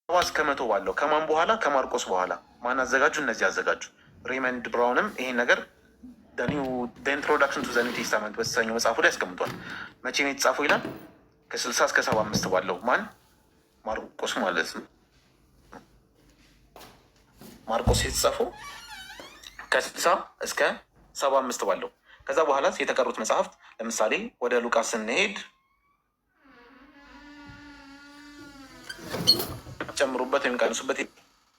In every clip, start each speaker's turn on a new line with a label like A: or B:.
A: እስከ 100 ባለው ከማን በኋላ ከማርቆስ በኋላ ማን አዘጋጁ? እነዚህ አዘጋጁ። ሬይመንድ ብራውንም ይሄን ነገር ኢንትሮዳክሽን ቱ ዘ ኒው ቴስታመንት በተሰኘው መጽሐፉ ላይ ያስቀምጧል። መቼ ነው የተጻፈው ይላል? ከ60 እስከ 75 ባለው ማን? ማርቆስ ማለት ነው። ማርቆስ የተጻፈው ከ60 እስከ 75 ባለው። ከዛ በኋላ የተቀሩት መጽሐፍት ለምሳሌ ወደ ሉቃስ ስንሄድ ጨምሩበት ወይም ቀንሱበት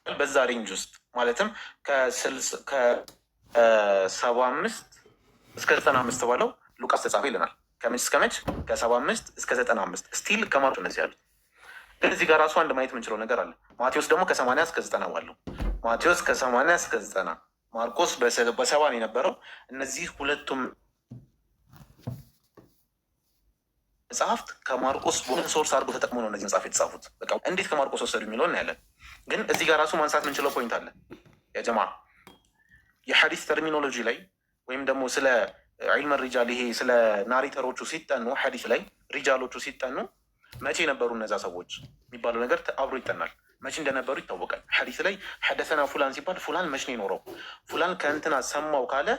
A: በዛ ሬንጅ ውስጥ ማለትም ከ75 እስከ 95 ባለው ሉቃስ ተጻፈ ይለናል። ከመች እስከ መች? ከ75 እስከ 95 ስቲል ከማርቆስ እነዚህ ያሉት። ግን እዚህ ጋር ራሱ አንድ ማየት የምንችለው ነገር አለ። ማቴዎስ ደግሞ ከ80 እስከ 90 ባለው። ማቴዎስ ከ80 እስከ 90፣ ማርቆስ በ70 ነው የነበረው። እነዚህ ሁለቱም መጽሐፍት ከማርቆስ ሶርስ አድርጎ ተጠቅሞ ነው እነዚህ መጽሐፍ የተጻፉት። በቃ እንዴት ከማርቆስ ወሰዱ የሚለውን እናያለን። ግን እዚህ ጋር ራሱ ማንሳት የምንችለው ፖይንት አለ። የጀማ የሐዲስ ተርሚኖሎጂ ላይ ወይም ደግሞ ስለ ዒልመ ሪጃል ይሄ ስለ ናሬተሮቹ ሲጠኑ ሐዲስ ላይ ሪጃሎቹ ሲጠኑ መቼ ነበሩ እነዛ ሰዎች የሚባለው ነገር አብሮ ይጠናል። መቼ እንደነበሩ ይታወቃል። ሐዲስ ላይ ሐደሰና ፉላን ሲባል ፉላን መቼ ነው የኖረው? ፉላን ከእንትና ሰማው ካለ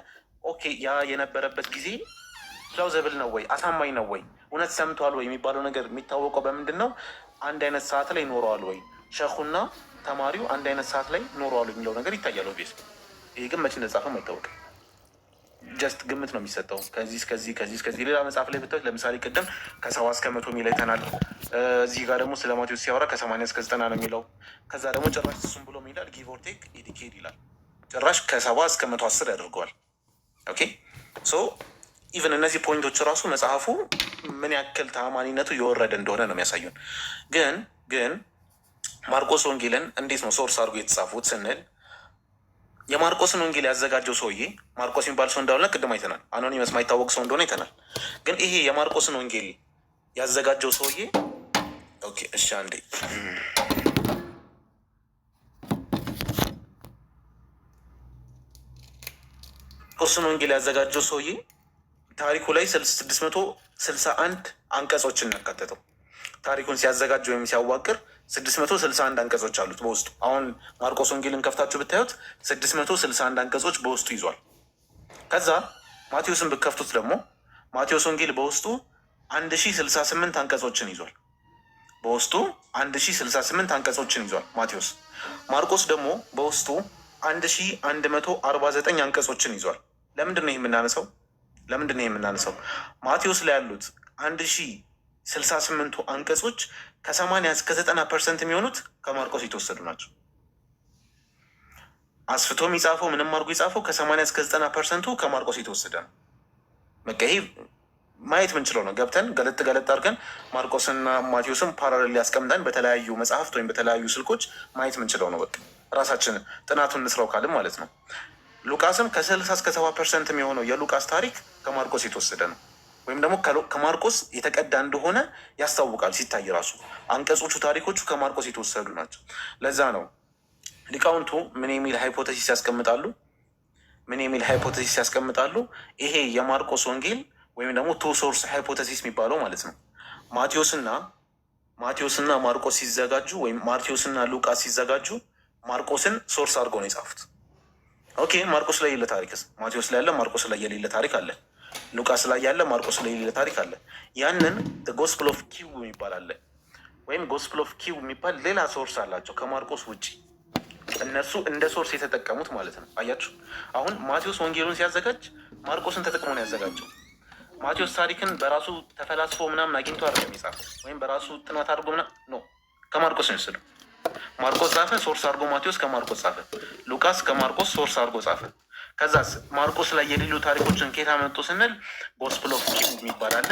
A: ኦኬ ያ የነበረበት ጊዜ ፕላውዘብል ነው ወይ አሳማኝ ነው ወይ እውነት ሰምቷል ወይ የሚባለው ነገር የሚታወቀው በምንድን ነው? አንድ አይነት ሰዓት ላይ ኖረዋል ወይ ሸኹና ተማሪው አንድ አይነት ሰዓት ላይ ኖረዋል የሚለው ነገር ይታያል። ኦብቪየስ ይሄ ግን መቼ እንደጻፈም አይታወቅም። ጀስት ግምት ነው የሚሰጠው። ከዚህ እስከዚህ ሌላ መጽሐፍ ላይ ብታዩት ለምሳሌ ቅድም ከ70 እስከ 100 የሚል አይተናል። እዚህ ጋር ደግሞ ስለ ማቴዎስ ሲያወራ ከ80 እስከ 90 ነው የሚለው። ከዛ ደግሞ ጭራሽ እሱም ብሎ ይላል ጊቭ ኦር ቴክ ኢዲኬድ ይላል። ጭራሽ ከ70 እስከ 110 ያደርገዋል። ኦኬ ሶ ኢቨን እነዚህ ፖይንቶች ራሱ መጽሐፉ ምን ያክል ተአማኒነቱ የወረደ እንደሆነ ነው የሚያሳዩን። ግን ማርቆስ ወንጌልን እንዴት ነው ሶርስ አድርጎ የተጻፉት ስንል የማርቆስን ወንጌል ያዘጋጀው ሰውዬ ማርቆስ የሚባል ሰው እንዳልሆነ ቅድም አይተናል። አኖኒመስ ማይታወቅ ሰው እንደሆነ አይተናል። ግን ይሄ የማርቆስን ወንጌል ያዘጋጀው ሰውዬ ኦኬ እሺ አንዴ ማርቆስን ወንጌል ያዘጋጀው ሰውዬ ታሪኩ ላይ 661 አንቀጾችን ያካተተው። ታሪኩን ሲያዘጋጅ ወይም ሲያዋቅር 661 አንቀጾች አሉት በውስጡ። አሁን ማርቆስ ወንጌልን ከፍታችሁ ብታዩት 661 አንቀጾች በውስጡ ይዟል። ከዛ ማቴዎስን ብከፍቱት ደግሞ ማቴዎስ ወንጌል በውስጡ 1068 አንቀጾችን ይዟል። በውስጡ 1068 አንቀጾችን ይዟል ማቴዎስ። ማርቆስ ደግሞ በውስጡ 1149 አንቀጾችን ይዟል። ለምንድን ነው ይህ የምናነሳው? ማቴዎስ ላይ ያሉት 1068ቱ አንቀጾች ከ80 እስከ 90% የሚሆኑት ከማርቆስ የተወሰዱ ናቸው። አስፍቶ የሚጻፈው ምንም አድርጎ የጻፈው ከ80 እስከ 90%ቱ ከማርቆስ የተወሰደ ነው። በቃ ይሄ ማየት ምንችለው ነው። ገብተን ገለጥ አድርገን ማርቆስና ማቴዎስን ፓራሌል ያስቀምጠን በተለያዩ መጽሐፍት ወይም በተለያዩ ስልኮች ማየት ምንችለው ነው። በቃ ራሳችን ጥናቱን እንስራው ካልን ማለት ነው። ሉቃስም ከ60 እስከ 70% የሚሆነው የሉቃስ ታሪክ ከማርቆስ የተወሰደ ነው። ወይም ደግሞ ከማርቆስ የተቀዳ እንደሆነ ያስታውቃል። ሲታይ ራሱ አንቀጾቹ ታሪኮቹ ከማርቆስ የተወሰዱ ናቸው። ለዛ ነው ሊቃውንቱ ምን የሚል ሃይፖቴሲስ ያስቀምጣሉ? ይሄ የማርቆስ ወንጌል ወይም ደግሞ ቱ ሶርስ ሃይፖቴሲስ የሚባለው ማለት ነው። ማቴዎስና ማርቆስ ሲዘጋጁ ወይም ማቴዎስና ሉቃስ ሲዘጋጁ ማርቆስን ሶርስ አድርገው ነው የጻፉት። ኦኬ ማርቆስ ላይ የሌለ ታሪክስ ማቴዎስ ላይ ያለ ማርቆስ ላይ የሌለ ታሪክ አለ። ሉቃስ ላይ ያለ ማርቆስ ላይ የሌለ ታሪክ አለ። ያንን ጎስፕል ኦፍ ኪው የሚባል አለ። ወይም ጎስፕል ኦፍ ኪው የሚባል ሌላ ሶርስ አላቸው ከማርቆስ ውጭ፣ እነሱ እንደ ሶርስ የተጠቀሙት ማለት ነው። አያችሁ አሁን ማቴዎስ ወንጌሉን ሲያዘጋጅ ማርቆስን ተጠቅሞ ነው ያዘጋጀው። ማቴዎስ ታሪክን በራሱ ተፈላስፎ ምናምን አግኝቶ አይደለም የጻፈው፣ ወይም በራሱ ጥናት አድርጎ ነው ከማርቆስ ነው የወሰደው። ማርቆስ ጻፈ፣ ሶርስ አድርጎ ማቴዎስ ከማርቆስ ጻፈ። ሉቃስ ከማርቆስ ሶርስ አድርጎ ጻፈ። ከዛስ ማርቆስ ላይ የሌሉ ታሪኮችን ከየት አመጡ ስንል ጎስፕል ኦፍ ኪው የሚባል አለ።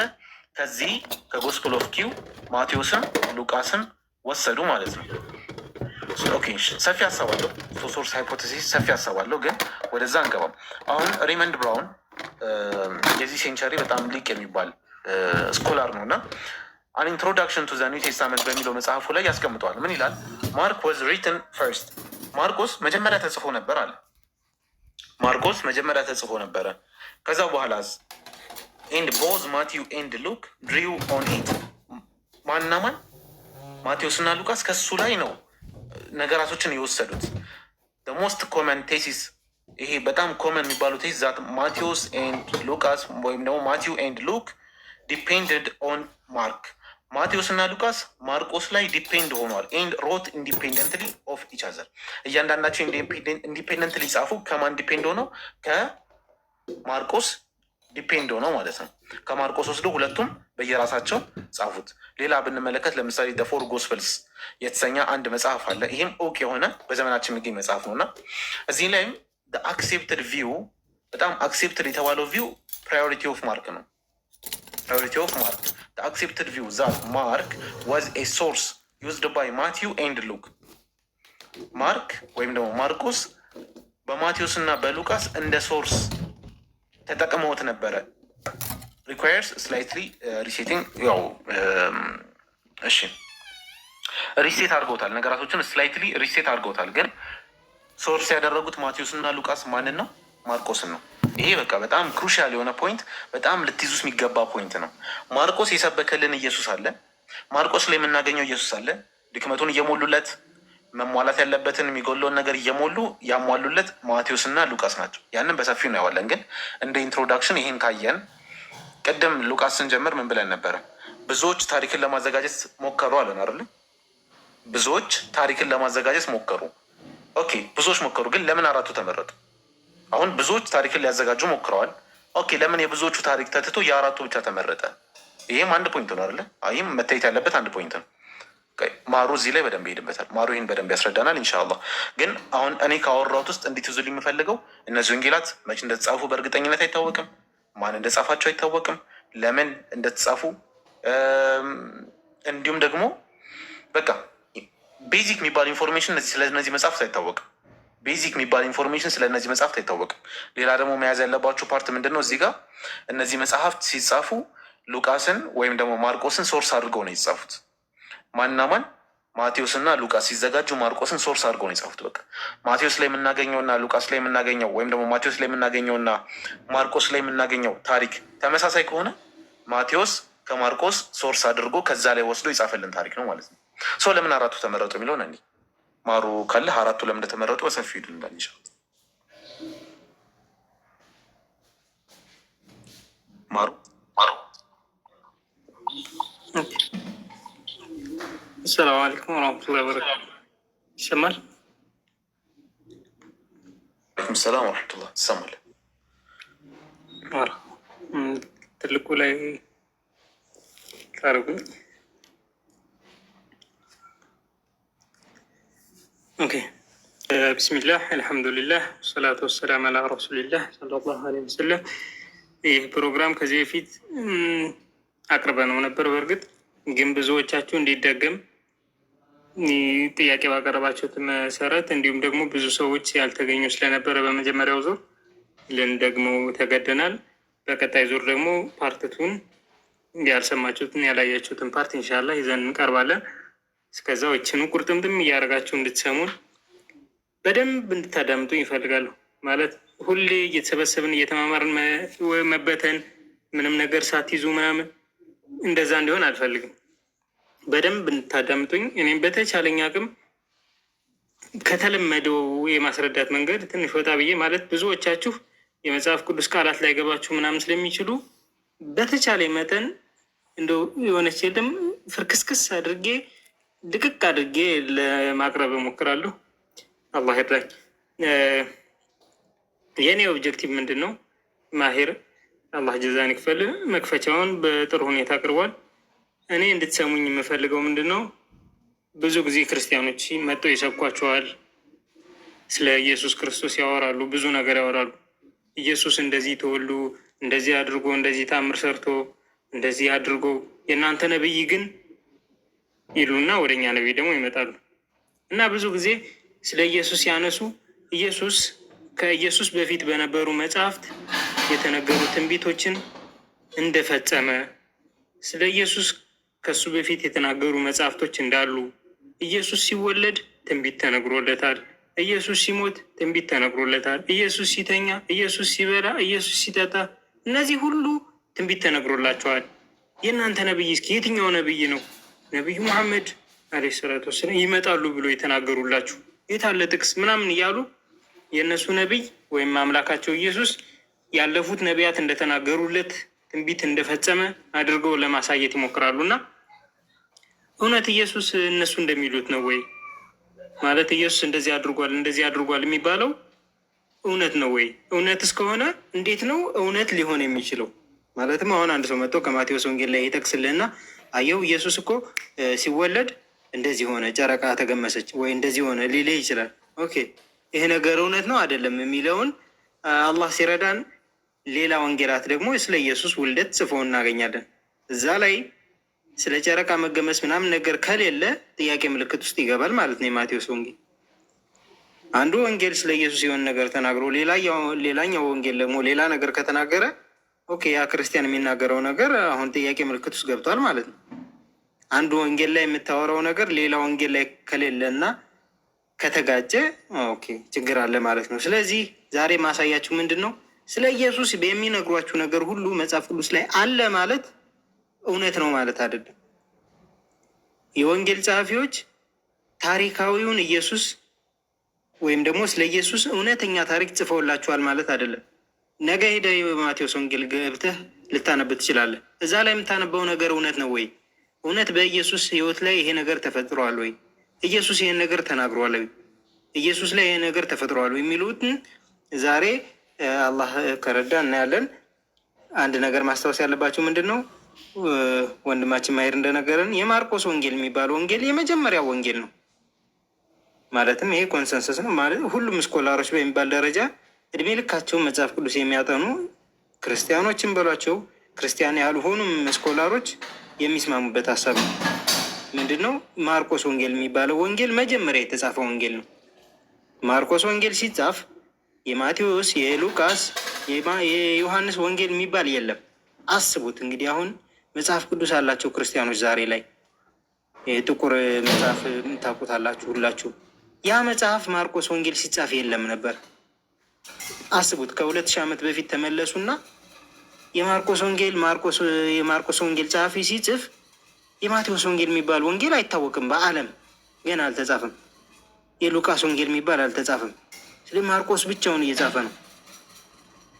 A: ከዚህ ከጎስፕል ኦፍ ኪው ማቴዎስም ሉቃስም ወሰዱ ማለት ነው። ኦኬ ሰፊ ሀሳባለሁ፣ ሶርስ ሃይፖቴሲስ ሰፊ ሀሳባለሁ፣ ግን ወደዛ አንገባም። አሁን ሬይመንድ ብራውን የዚህ ሴንቸሪ በጣም ሊቅ የሚባል ስኮላር ነው እና አን ኢንትሮዳክሽን ቱ ዘ ኒው ቴስታመንት በሚለው መጽሐፉ ላይ ያስቀምጠዋል። ምን ይላል? ማርክ ዋዝ ሪትን ፈርስት። ማርቆስ መጀመሪያ ተጽፎ ነበር አለ። ማርቆስ መጀመሪያ ተጽፎ ነበረ። ከዛ በኋላስ ኤንድ ቦዝ ማቲው ኤንድ ሉክ ድሪው ኦን ኢት። ማንና ማን? ማቴዎስ እና ሉቃስ ከሱ ላይ ነው ነገራቶችን የወሰዱት ሞስት ኮመን ቴሲስ ይሄ በጣም ኮመን የሚባሉ ቴሲስ ዛት ማቴዎስ ኤንድ ሉካስ ወይም ደግሞ ማቲው ኤንድ ሉክ ዲፔንድድ ኦን ማርክ ማቴዎስ እና ሉቃስ ማርቆስ ላይ ዲፔንድ ሆኗል። ኤንድ ሮት ኢንዲፔንደንትሊ ኦፍ ኢች አዘር እያንዳንዳቸው ኢንዲፔንደንትሊ ጻፉ። ከማን ዲፔንድ ሆነው? ከማርቆስ ዲፔንድ ሆነው ማለት ነው። ከማርቆስ ወስዶ ሁለቱም በየራሳቸው ጻፉት። ሌላ ብንመለከት ለምሳሌ ፎር ጎስፐልስ የተሰኘ አንድ መጽሐፍ አለ። ይህም እውቅ የሆነ በዘመናችን የሚገኝ መጽሐፍ ነው እና እዚህ ላይም አክሴፕትድ ቪው በጣም አክሴፕትድ የተባለው ቪው ፕራዮሪቲ ኦፍ ማርክ ነው። ፕራዮሪቲ ኦፍ ማርክ አክሴፕትድ ቪው ዛት ማርክ ዋዝ ኤ ሶርስ ዩዝድ ባይ ማቲው ኤንድ ሉክ ማርክ ወይም ደግሞ ማርቆስ በማቴዎስ እና በሉቃስ እንደ ሶርስ ተጠቅመውት ነበረ። ሪኳየርስ ስላይትሊ ሪሴቲንግ ያው እሺ ሪሴት አድርገውታል። ነገራቶችን ስላይትሊ ሪሴት አድርገውታል። ግን ሶርስ ያደረጉት ማቴዎስ እና ሉቃስ ማንን ነው? ማርቆስን ነው። ይሄ በቃ በጣም ክሩሻል የሆነ ፖይንት፣ በጣም ልትይዙስ የሚገባ ፖይንት ነው። ማርቆስ የሰበከልን ኢየሱስ አለ። ማርቆስ ላይ የምናገኘው ኢየሱስ አለ። ድክመቱን እየሞሉለት መሟላት ያለበትን የሚጎለውን ነገር እየሞሉ ያሟሉለት ማቴዎስ እና ሉቃስ ናቸው። ያንን በሰፊው ነው ያዋለን። ግን እንደ ኢንትሮዳክሽን ይሄን ካየን ቅድም ሉቃስ ስንጀምር ምን ብለን ነበረ? ብዙዎች ታሪክን ለማዘጋጀት ሞከሩ አለን አይደለ? ብዙዎች ታሪክን ለማዘጋጀት ሞከሩ። ኦኬ ብዙዎች ሞከሩ፣ ግን ለምን አራቱ ተመረጡ? አሁን ብዙዎች ታሪክን ሊያዘጋጁ ሞክረዋል። ኦኬ ለምን የብዙዎቹ ታሪክ ተትቶ የአራቱ ብቻ ተመረጠ? ይህም አንድ ፖይንት ነው አይደለ? ይህም መታየት ያለበት አንድ ፖይንት ነው። ማሩ እዚህ ላይ በደንብ ይሄድበታል። ማሩ ይህን በደንብ ያስረዳናል ኢንሻላህ። ግን አሁን እኔ ካወራሁት ውስጥ እንዲትዙልኝ የምፈልገው እነዚህ ወንጌላት መቼ እንደተጻፉ በእርግጠኝነት አይታወቅም። ማን እንደጻፋቸው አይታወቅም። ለምን እንደተጻፉ እንዲሁም ደግሞ በቃ ቤዚክ የሚባል ኢንፎርሜሽን ስለ እነዚህ መጽሐፍት አይታወቅም። ቤዚክ የሚባል ኢንፎርሜሽን ስለ እነዚህ መጽሐፍት አይታወቅም። ሌላ ደግሞ መያዝ ያለባቸው ፓርት ምንድን ነው? እዚህ ጋር እነዚህ መጽሐፍት ሲጻፉ ሉቃስን ወይም ደግሞ ማርቆስን ሶርስ አድርገው ነው የተጻፉት። ማንና ማን? ማቴዎስ እና ሉቃስ ሲዘጋጁ ማርቆስን ሶርስ አድርገው ነው የጻፉት። በቃ ማቴዎስ ላይ የምናገኘውና ሉቃስ ላይ የምናገኘው ወይም ደግሞ ማቴዎስ ላይ የምናገኘውና ማርቆስ ላይ የምናገኘው ታሪክ ተመሳሳይ ከሆነ ማቴዎስ ከማርቆስ ሶርስ አድርጎ ከዛ ላይ ወስዶ የጻፈልን ታሪክ ነው ማለት ነው። ሰው ለምን አራቱ ተመረጡ የሚለውን እንዲ ማሩ ካለ አራቱ ለምን እንደተመረጡ በሰፊው ሂዱ እንዳንሻ ማሩ
B: السلام عليكم ورحمة الله وبركاته. ይሰማል?
A: ወአለይኩም ሰላም ወረሕመቱላህ። ይሰማል።
B: ትልቁ ላይ ታርጉኝ። ኦኬ ቢስሚላህ አልሐምዱሊላህ ወሰላቱ ወሰላም አላ ረሱሊላህ ሰለላሁ ዐለይሂ ወሰለም። ይህ ፕሮግራም ከዚህ በፊት አቅርበነው ነበር። በእርግጥ ግን ብዙዎቻችሁ እንዲደገም ጥያቄ ባቀረባችሁት መሰረት እንዲሁም ደግሞ ብዙ ሰዎች ያልተገኙ ስለነበረ በመጀመሪያው ዙር ልንደግመው ተገደናል። በቀጣይ ዙር ደግሞ ፓርትቱን ያልሰማችሁትን ያላያችሁትን ፓርት ኢንሻላህ ይዘን እንቀርባለን። እስከዛው ይችኑ ቁርጥምጥም እያደረጋችሁ እንድትሰሙን በደንብ እንድታዳምጡ ይፈልጋሉ። ማለት ሁሌ እየተሰበሰብን እየተማማርን መበተን ምንም ነገር ሳትይዙ ምናምን እንደዛ እንዲሆን አልፈልግም። በደንብ እንድታዳምጡኝ እኔም በተቻለኝ አቅም ከተለመደው የማስረዳት መንገድ ትንሽ ወጣ ብዬ ማለት ብዙዎቻችሁ የመጽሐፍ ቅዱስ ቃላት ላይ ገባችሁ ምናምን ስለሚችሉ በተቻለ መጠን እንደው የሆነች የለም ፍርክስክስ አድርጌ ድቅቅ አድርጌ ለማቅረብ እሞክራለሁ። አላህ ይርዳኝ። የኔ ኦብጀክቲቭ ምንድን ነው? ማሄር አላህ ጀዛን ይክፈል መክፈቻውን በጥሩ ሁኔታ አቅርቧል። እኔ እንድትሰሙኝ የምፈልገው ምንድን ነው? ብዙ ጊዜ ክርስቲያኖች መጥተው ይሰብኳቸዋል። ስለ ኢየሱስ ክርስቶስ ያወራሉ፣ ብዙ ነገር ያወራሉ። ኢየሱስ እንደዚህ ተወልዶ እንደዚህ አድርጎ እንደዚህ ታምር ሰርቶ እንደዚህ አድርጎ የእናንተ ነብይ ግን ይሉና ወደኛ ነብይ ደግሞ ይመጣሉ እና ብዙ ጊዜ ስለ ኢየሱስ ያነሱ ኢየሱስ ከኢየሱስ በፊት በነበሩ መጽሐፍት የተነገሩ ትንቢቶችን እንደፈጸመ፣ ስለ ኢየሱስ ከሱ በፊት የተናገሩ መጽሐፍቶች እንዳሉ፣ ኢየሱስ ሲወለድ ትንቢት ተነግሮለታል፣ ኢየሱስ ሲሞት ትንቢት ተነግሮለታል፣ ኢየሱስ ሲተኛ፣ ኢየሱስ ሲበላ፣ ኢየሱስ ሲጠጣ፣ እነዚህ ሁሉ ትንቢት ተነግሮላቸዋል። የእናንተ ነብይ እስኪ የትኛው ነብይ ነው? ነብዩ መሐመድ አለይሂ ሰላቱ ወሰላም ይመጣሉ ብሎ የተናገሩላችሁ የታለ ጥቅስ ምናምን እያሉ የእነሱ ነቢይ ወይም አምላካቸው ኢየሱስ ያለፉት ነቢያት እንደተናገሩለት ትንቢት እንደፈጸመ አድርገው ለማሳየት ይሞክራሉ። እና እውነት ኢየሱስ እነሱ እንደሚሉት ነው ወይ? ማለት ኢየሱስ እንደዚህ አድርጓል የሚባለው እውነት ነው ወይ? እውነት እስከሆነ እንዴት ነው እውነት ሊሆን የሚችለው? ማለትም አሁን አንድ ሰው መጥቶ ከማቴዎስ ወንጌል ላይ ይጠቅስልህና አየው ኢየሱስ እኮ ሲወለድ እንደዚህ ሆነ፣ ጨረቃ ተገመሰች ወይ እንደዚህ ሆነ ሊልህ ይችላል። ኦኬ ይሄ ነገር እውነት ነው አይደለም የሚለውን አላህ ሲረዳን ሌላ ወንጌላት ደግሞ ስለ ኢየሱስ ውልደት ጽፎ እናገኛለን። እዛ ላይ ስለ ጨረቃ መገመስ ምናምን ነገር ከሌለ ጥያቄ ምልክት ውስጥ ይገባል ማለት ነው የማቴዎስ ወንጌል። አንዱ ወንጌል ስለ ኢየሱስ የሆነ ነገር ተናግሮ ሌላኛው ወንጌል ደግሞ ሌላ ነገር ከተናገረ ኦኬ ያ ክርስቲያን የሚናገረው ነገር አሁን ጥያቄ ምልክት ውስጥ ገብቷል ማለት ነው። አንዱ ወንጌል ላይ የምታወራው ነገር ሌላ ወንጌል ላይ ከሌለ እና ከተጋጨ ኦኬ ችግር አለ ማለት ነው። ስለዚህ ዛሬ ማሳያችሁ ምንድን ነው፣ ስለ ኢየሱስ የሚነግሯችሁ ነገር ሁሉ መጽሐፍ ቅዱስ ላይ አለ ማለት እውነት ነው ማለት አይደለም። የወንጌል ጸሐፊዎች ታሪካዊውን ኢየሱስ ወይም ደግሞ ስለ ኢየሱስ እውነተኛ ታሪክ ጽፈውላችኋል ማለት አይደለም። ነገ ሄደህ የማቴዎስ ወንጌል ገብተህ ልታነብ ትችላለህ። እዛ ላይ የምታነበው ነገር እውነት ነው ወይ? እውነት በኢየሱስ ሕይወት ላይ ይሄ ነገር ተፈጥሯል ወይ? ኢየሱስ ይሄን ነገር ተናግሯል ወይ? ኢየሱስ ላይ ይሄ ነገር ተፈጥሯል ወይ? የሚሉትን ዛሬ አላህ ከረዳ እናያለን። አንድ ነገር ማስታወስ ያለባቸው ምንድን ነው፣ ወንድማችን ማሄር እንደነገረን የማርቆስ ወንጌል የሚባለው ወንጌል የመጀመሪያው ወንጌል ነው። ማለትም ይሄ ኮንሰንሰስ ነው ማለት ሁሉም ስኮላሮች በሚባል ደረጃ እድሜ ልካቸውን መጽሐፍ ቅዱስ የሚያጠኑ ክርስቲያኖችን በሏቸው ክርስቲያን ያልሆኑም ስኮላሮች የሚስማሙበት ሀሳብ ነው። ምንድን ነው ማርቆስ ወንጌል የሚባለው ወንጌል መጀመሪያ የተጻፈ ወንጌል ነው። ማርቆስ ወንጌል ሲጻፍ የማቴዎስ፣ የሉቃስ፣ የዮሐንስ ወንጌል የሚባል የለም። አስቡት እንግዲህ አሁን መጽሐፍ ቅዱስ አላቸው ክርስቲያኖች ዛሬ ላይ የጥቁር መጽሐፍ ታውቁታላችሁ ሁላችሁ። ያ መጽሐፍ ማርቆስ ወንጌል ሲጻፍ የለም ነበር። አስቡት ከ2000 ዓመት በፊት ተመለሱና የማርቆስ ወንጌል ጸሐፊ ሲጽፍ የማቴዎስ ወንጌል የሚባል ወንጌል አይታወቅም፣ በዓለም ገና አልተጻፈም። የሉቃስ ወንጌል የሚባል አልተጻፈም። ስለ ማርቆስ ብቻውን እየጻፈ ነው።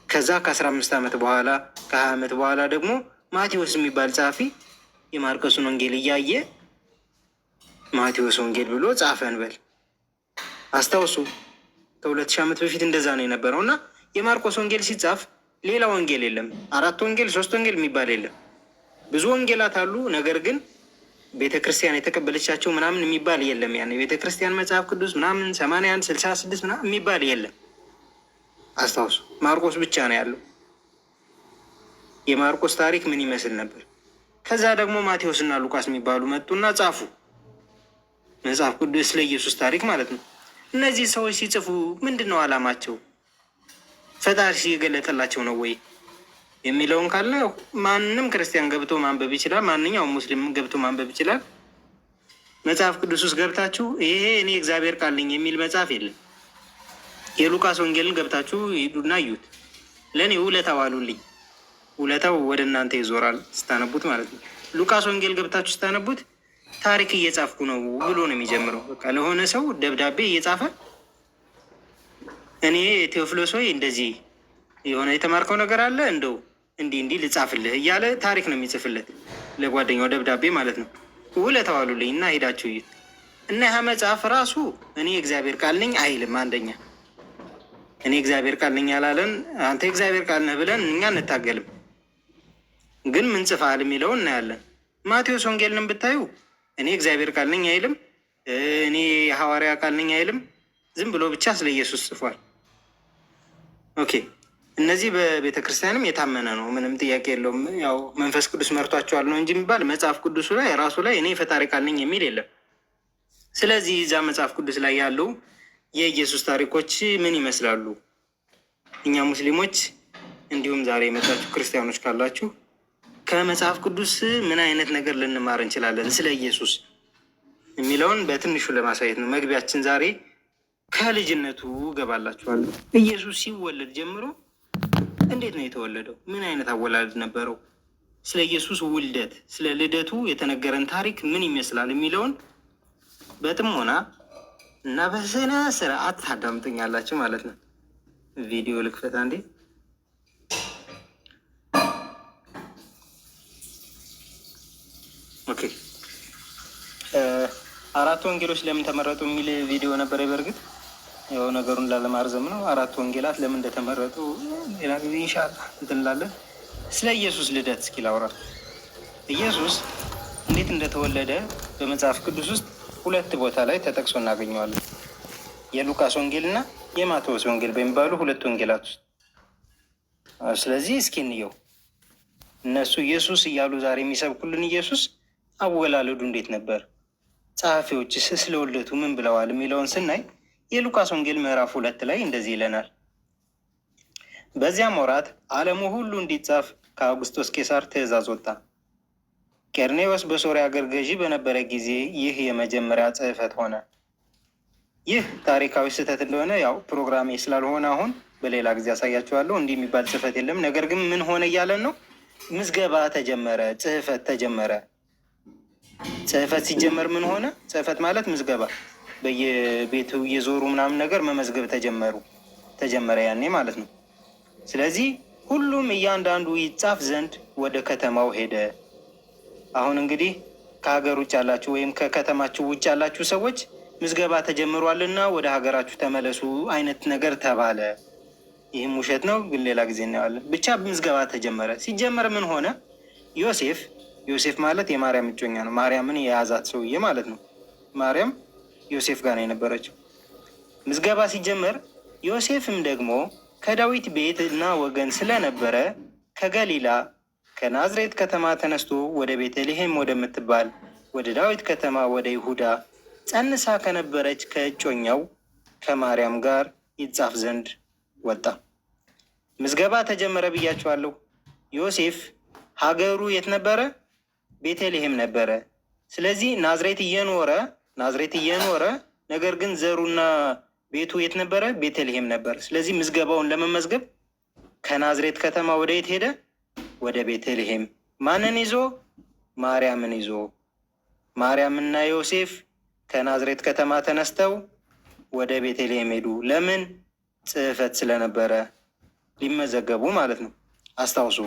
B: ከዛ ከ15 ዓመት በኋላ ከ20 ዓመት በኋላ ደግሞ ማቴዎስ የሚባል ጸሐፊ የማርቆስን ወንጌል እያየ ማቴዎስ ወንጌል ብሎ ጻፈ እንበል። አስታውሱ ከ2000 ዓመት በፊት እንደዛ ነው የነበረው። እና የማርቆስ ወንጌል ሲጻፍ ሌላ ወንጌል የለም። 4 ወንጌል 3 ወንጌል የሚባል የለም። ብዙ ወንጌላት አሉ፣ ነገር ግን ቤተ ክርስቲያን የተቀበለቻቸው ምናምን የሚባል የለም። ያን የቤተ ክርስቲያን መጽሐፍ ቅዱስ ምናምን 81 66 ምናምን የሚባል የለም። አስታውሱ ማርቆስ ብቻ ነው ያለው። የማርቆስ ታሪክ ምን ይመስል ነበር? ከዛ ደግሞ ማቴዎስ እና ሉቃስ የሚባሉ መጡና ጻፉ መጽሐፍ ቅዱስ ስለ ኢየሱስ ታሪክ ማለት ነው። እነዚህ ሰዎች ሲጽፉ ምንድን ነው ዓላማቸው? ፈጣሪ የገለጠላቸው ነው ወይ የሚለውን ካለ ማንም ክርስቲያን ገብቶ ማንበብ ይችላል። ማንኛውም ሙስሊም ገብቶ ማንበብ ይችላል። መጽሐፍ ቅዱስ ውስጥ ገብታችሁ ይሄ እኔ እግዚአብሔር ቃል ነኝ የሚል መጽሐፍ የለም። የሉቃስ ወንጌልን ገብታችሁ ሂዱና እዩት። ለእኔ ውለታው አሉልኝ። ውለታው ወደ እናንተ ይዞራል ስታነቡት ማለት ነው። ሉቃስ ወንጌል ገብታችሁ ስታነቡት ታሪክ እየጻፍኩ ነው ብሎ ነው የሚጀምረው። በቃ ለሆነ ሰው ደብዳቤ እየጻፈ እኔ ቴዎፍሎስ ሆይ እንደዚህ የሆነ የተማርከው ነገር አለ እንደው እንዲህ ልጻፍልህ እያለ ታሪክ ነው የሚጽፍለት ለጓደኛው ደብዳቤ ማለት ነው። ውለታው አሉልኝ እና ሄዳችሁ እዩት። እና ያ መጽሐፍ ራሱ እኔ እግዚአብሔር ቃል ነኝ አይልም። አንደኛ እኔ እግዚአብሔር ቃል ነኝ ያላለን አንተ እግዚአብሔር ቃል ነህ ብለን እኛ እንታገልም። ግን ምን ጽፈሃል የሚለውን እናያለን። ማቴዎስ ወንጌልን ብታዩ እኔ እግዚአብሔር ቃል ነኝ አይልም። እኔ የሐዋርያ ቃል ነኝ አይልም። ዝም ብሎ ብቻ ስለ ኢየሱስ ጽፏል። ኦኬ እነዚህ በቤተ ክርስቲያንም የታመነ ነው፣ ምንም ጥያቄ የለውም። ያው መንፈስ ቅዱስ መርቷቸዋል ነው እንጂ የሚባል መጽሐፍ ቅዱሱ ላይ ራሱ ላይ እኔ ፈጣሪ ቃል ነኝ የሚል የለም። ስለዚህ እዛ መጽሐፍ ቅዱስ ላይ ያለው የኢየሱስ ታሪኮች ምን ይመስላሉ? እኛ ሙስሊሞች እንዲሁም ዛሬ የመጣችሁ ክርስቲያኖች ካላችሁ ከመጽሐፍ ቅዱስ ምን አይነት ነገር ልንማር እንችላለን ስለ ኢየሱስ የሚለውን በትንሹ ለማሳየት ነው። መግቢያችን ዛሬ ከልጅነቱ ገባላችኋለሁ። ኢየሱስ ሲወለድ ጀምሮ እንዴት ነው የተወለደው? ምን አይነት አወላለድ ነበረው? ስለ ኢየሱስ ውልደት፣ ስለ ልደቱ የተነገረን ታሪክ ምን ይመስላል የሚለውን በጥሞና እና በስነ ስርዓት ታዳምጡኛላችሁ ማለት ነው። ቪዲዮ ልክፈት አንዴ። ኦኬ 4 ወንጌሎች ለምን ተመረጡ የሚል ቪዲዮ ነበረ። በእርግጥ ያው ነገሩን ላለማርዘም ነው። 4 ወንጌላት ለምን እንደተመረጡ ሌላ ጊዜ ኢንሻአላህ እንትን እንላለን። ስለ ኢየሱስ ልደት እስኪ ላውራ። ኢየሱስ እንዴት እንደተወለደ በመጽሐፍ ቅዱስ ውስጥ 2 ቦታ ላይ ተጠቅሶ እናገኘዋለን። የሉቃስ ወንጌል እና የማቴዎስ ወንጌል በሚባሉ 2 ወንጌላት ውስጥ። ስለዚህ እስኪ እንየው። እነሱ ኢየሱስ እያሉ ዛሬ የሚሰብኩልን ኢየሱስ አወላለዱ እንዴት ነበር፣ ጸሐፊዎች ስለወለቱ ምን ብለዋል የሚለውን ስናይ የሉቃስ ወንጌል ምዕራፍ 2 ላይ እንደዚህ ይለናል። በዚያም ወራት ዓለሙ ሁሉ እንዲጻፍ ከአውግስጦስ ቄሳር ትእዛዝ ወጣ። ቄርኔዎስ በሶርያ አገር ገዢ በነበረ ጊዜ ይህ የመጀመሪያ ጽሕፈት ሆነ። ይህ ታሪካዊ ስህተት እንደሆነ ያው ፕሮግራሜ ስላልሆነ አሁን በሌላ ጊዜ ያሳያችኋለሁ። እንዲህ የሚባል ጽሕፈት የለም። ነገር ግን ምን ሆነ እያለን ነው? ምዝገባ ተጀመረ፣ ጽሕፈት ተጀመረ። ጽሕፈት ሲጀመር ምን ሆነ? ጽሕፈት ማለት ምዝገባ፣ በየቤቱ እየዞሩ ምናምን ነገር መመዝገብ ተጀመረ ያኔ ማለት ነው። ስለዚህ ሁሉም እያንዳንዱ ይጻፍ ዘንድ ወደ ከተማው ሄደ። አሁን እንግዲህ ከሀገር ውጭ ያላችሁ ወይም ከከተማችሁ ውጭ ያላችሁ ሰዎች ምዝገባ ተጀምሯልና ወደ ሀገራችሁ ተመለሱ አይነት ነገር ተባለ። ይህም ውሸት ነው፣ ግን ሌላ ጊዜ እናየዋለን። ብቻ ምዝገባ ተጀመረ። ሲጀመር ምን ሆነ? ዮሴፍ ማለት የማርያም እጮኛ ነው። ማርያምን የያዛት ሰውዬ ማለት ነው። ማርያም ዮሴፍ ጋር ነው የነበረችው። ምዝገባ ሲጀመር ዮሴፍም ደግሞ ከዳዊት ቤት እና ወገን ስለነበረ ከገሊላ ከናዝሬት ከተማ ተነስቶ ወደ ቤተልሔም ወደምትባል ወደ ዳዊት ከተማ ወደ ይሁዳ ጸንሳ ከነበረች ከእጮኛው ከማርያም ጋር ይጻፍ ዘንድ ወጣ። ምዝገባ ተጀመረ ብያቸዋለሁ። ዮሴፍ ሀገሩ የት ነበረ? ቤተልሔም ነበረ። ስለዚህ ናዝሬት እየኖረ ነገር ግን ዘሩና ቤቱ የት ነበረ? ቤተልሔም ነበር። ስለዚህ ምዝገባውን ለመመዝገብ ከናዝሬት ከተማ ወደ የት ሄደ? ወደ ቤተልሔም። ማንን ይዞ? ማርያምን ይዞ። ማርያምና ዮሴፍ ከናዝሬት ከተማ ተነስተው ወደ ቤተልሔም ሄዱ። ለምን? ጽሕፈት ስለነበረ ሊመዘገቡ ማለት ነው። አስታውሱ።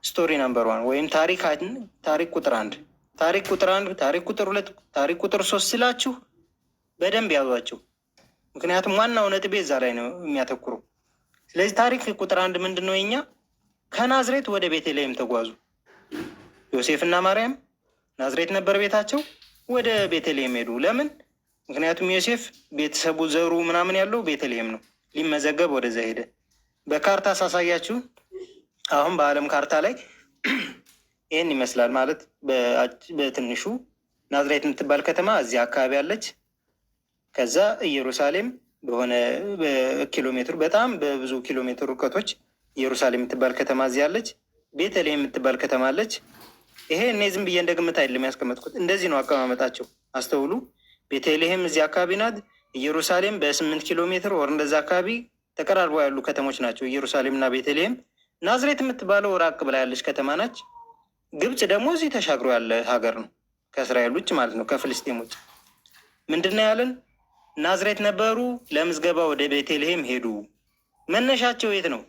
B: ስቶሪ ነምበር 1 ወይም ታሪክ ቁጥር 1፣ ታሪክ ቁጥር 1፣ ታሪክ ቁጥር 2፣ ታሪክ ቁጥር 3 ስላችሁ በደንብ ያዟቸው። ምክንያቱም ዋናው ነጥቤ እዛ ላይ ነው የሚያተኩረው። ስለዚህ ታሪክ ቁጥር 1 ምንድን ነው? የኛ ከናዝሬት ወደ ቤተልሔም ተጓዙ። ዮሴፍና ማርያም ናዝሬት ነበር ቤታቸው፣ ወደ ቤተልሔም ሄዱ። ለምን? ምክንያቱም ዮሴፍ ቤተሰቡ ዘሩ ምናምን ያለው ቤተልሔም ነው። ሊመዘገብ ወደዛ ሄደ። በካርታ ሳሳያችሁ አሁን በዓለም ካርታ ላይ ይህን ይመስላል። ማለት በትንሹ ናዝሬት የምትባል ከተማ እዚህ አካባቢ አለች። ከዛ ኢየሩሳሌም በሆነ በኪሎ ሜትር በጣም በብዙ ኪሎ ሜትር ርቀቶች ኢየሩሳሌም የምትባል ከተማ እዚህ አለች። ቤተልሔም የምትባል ከተማ አለች። ይሄ እኔ ዝም ብዬ እንደ ግምት አይደለም ያስቀመጥኩት፣ እንደዚህ ነው አቀማመጣቸው። አስተውሉ። ቤተልሔም እዚህ አካባቢ ናት። ኢየሩሳሌም በ8 ኪሎ ሜትር ወር እንደዛ አካባቢ ተቀራርበው ያሉ ከተሞች ናቸው ኢየሩሳሌም እና ቤተልሔም። ናዝሬት የምትባለው ራቅ ብላ ያለች ከተማ ናች። ግብፅ ደግሞ እዚህ ተሻግሮ ያለ ሀገር ነው፣ ከእስራኤል ውጭ ማለት ነው፣ ከፍልስጤም ውጭ። ምንድን ነው ያለን? ናዝሬት ነበሩ፣ ለምዝገባ ወደ ቤተልሔም ሄዱ። መነሻቸው የት ነው?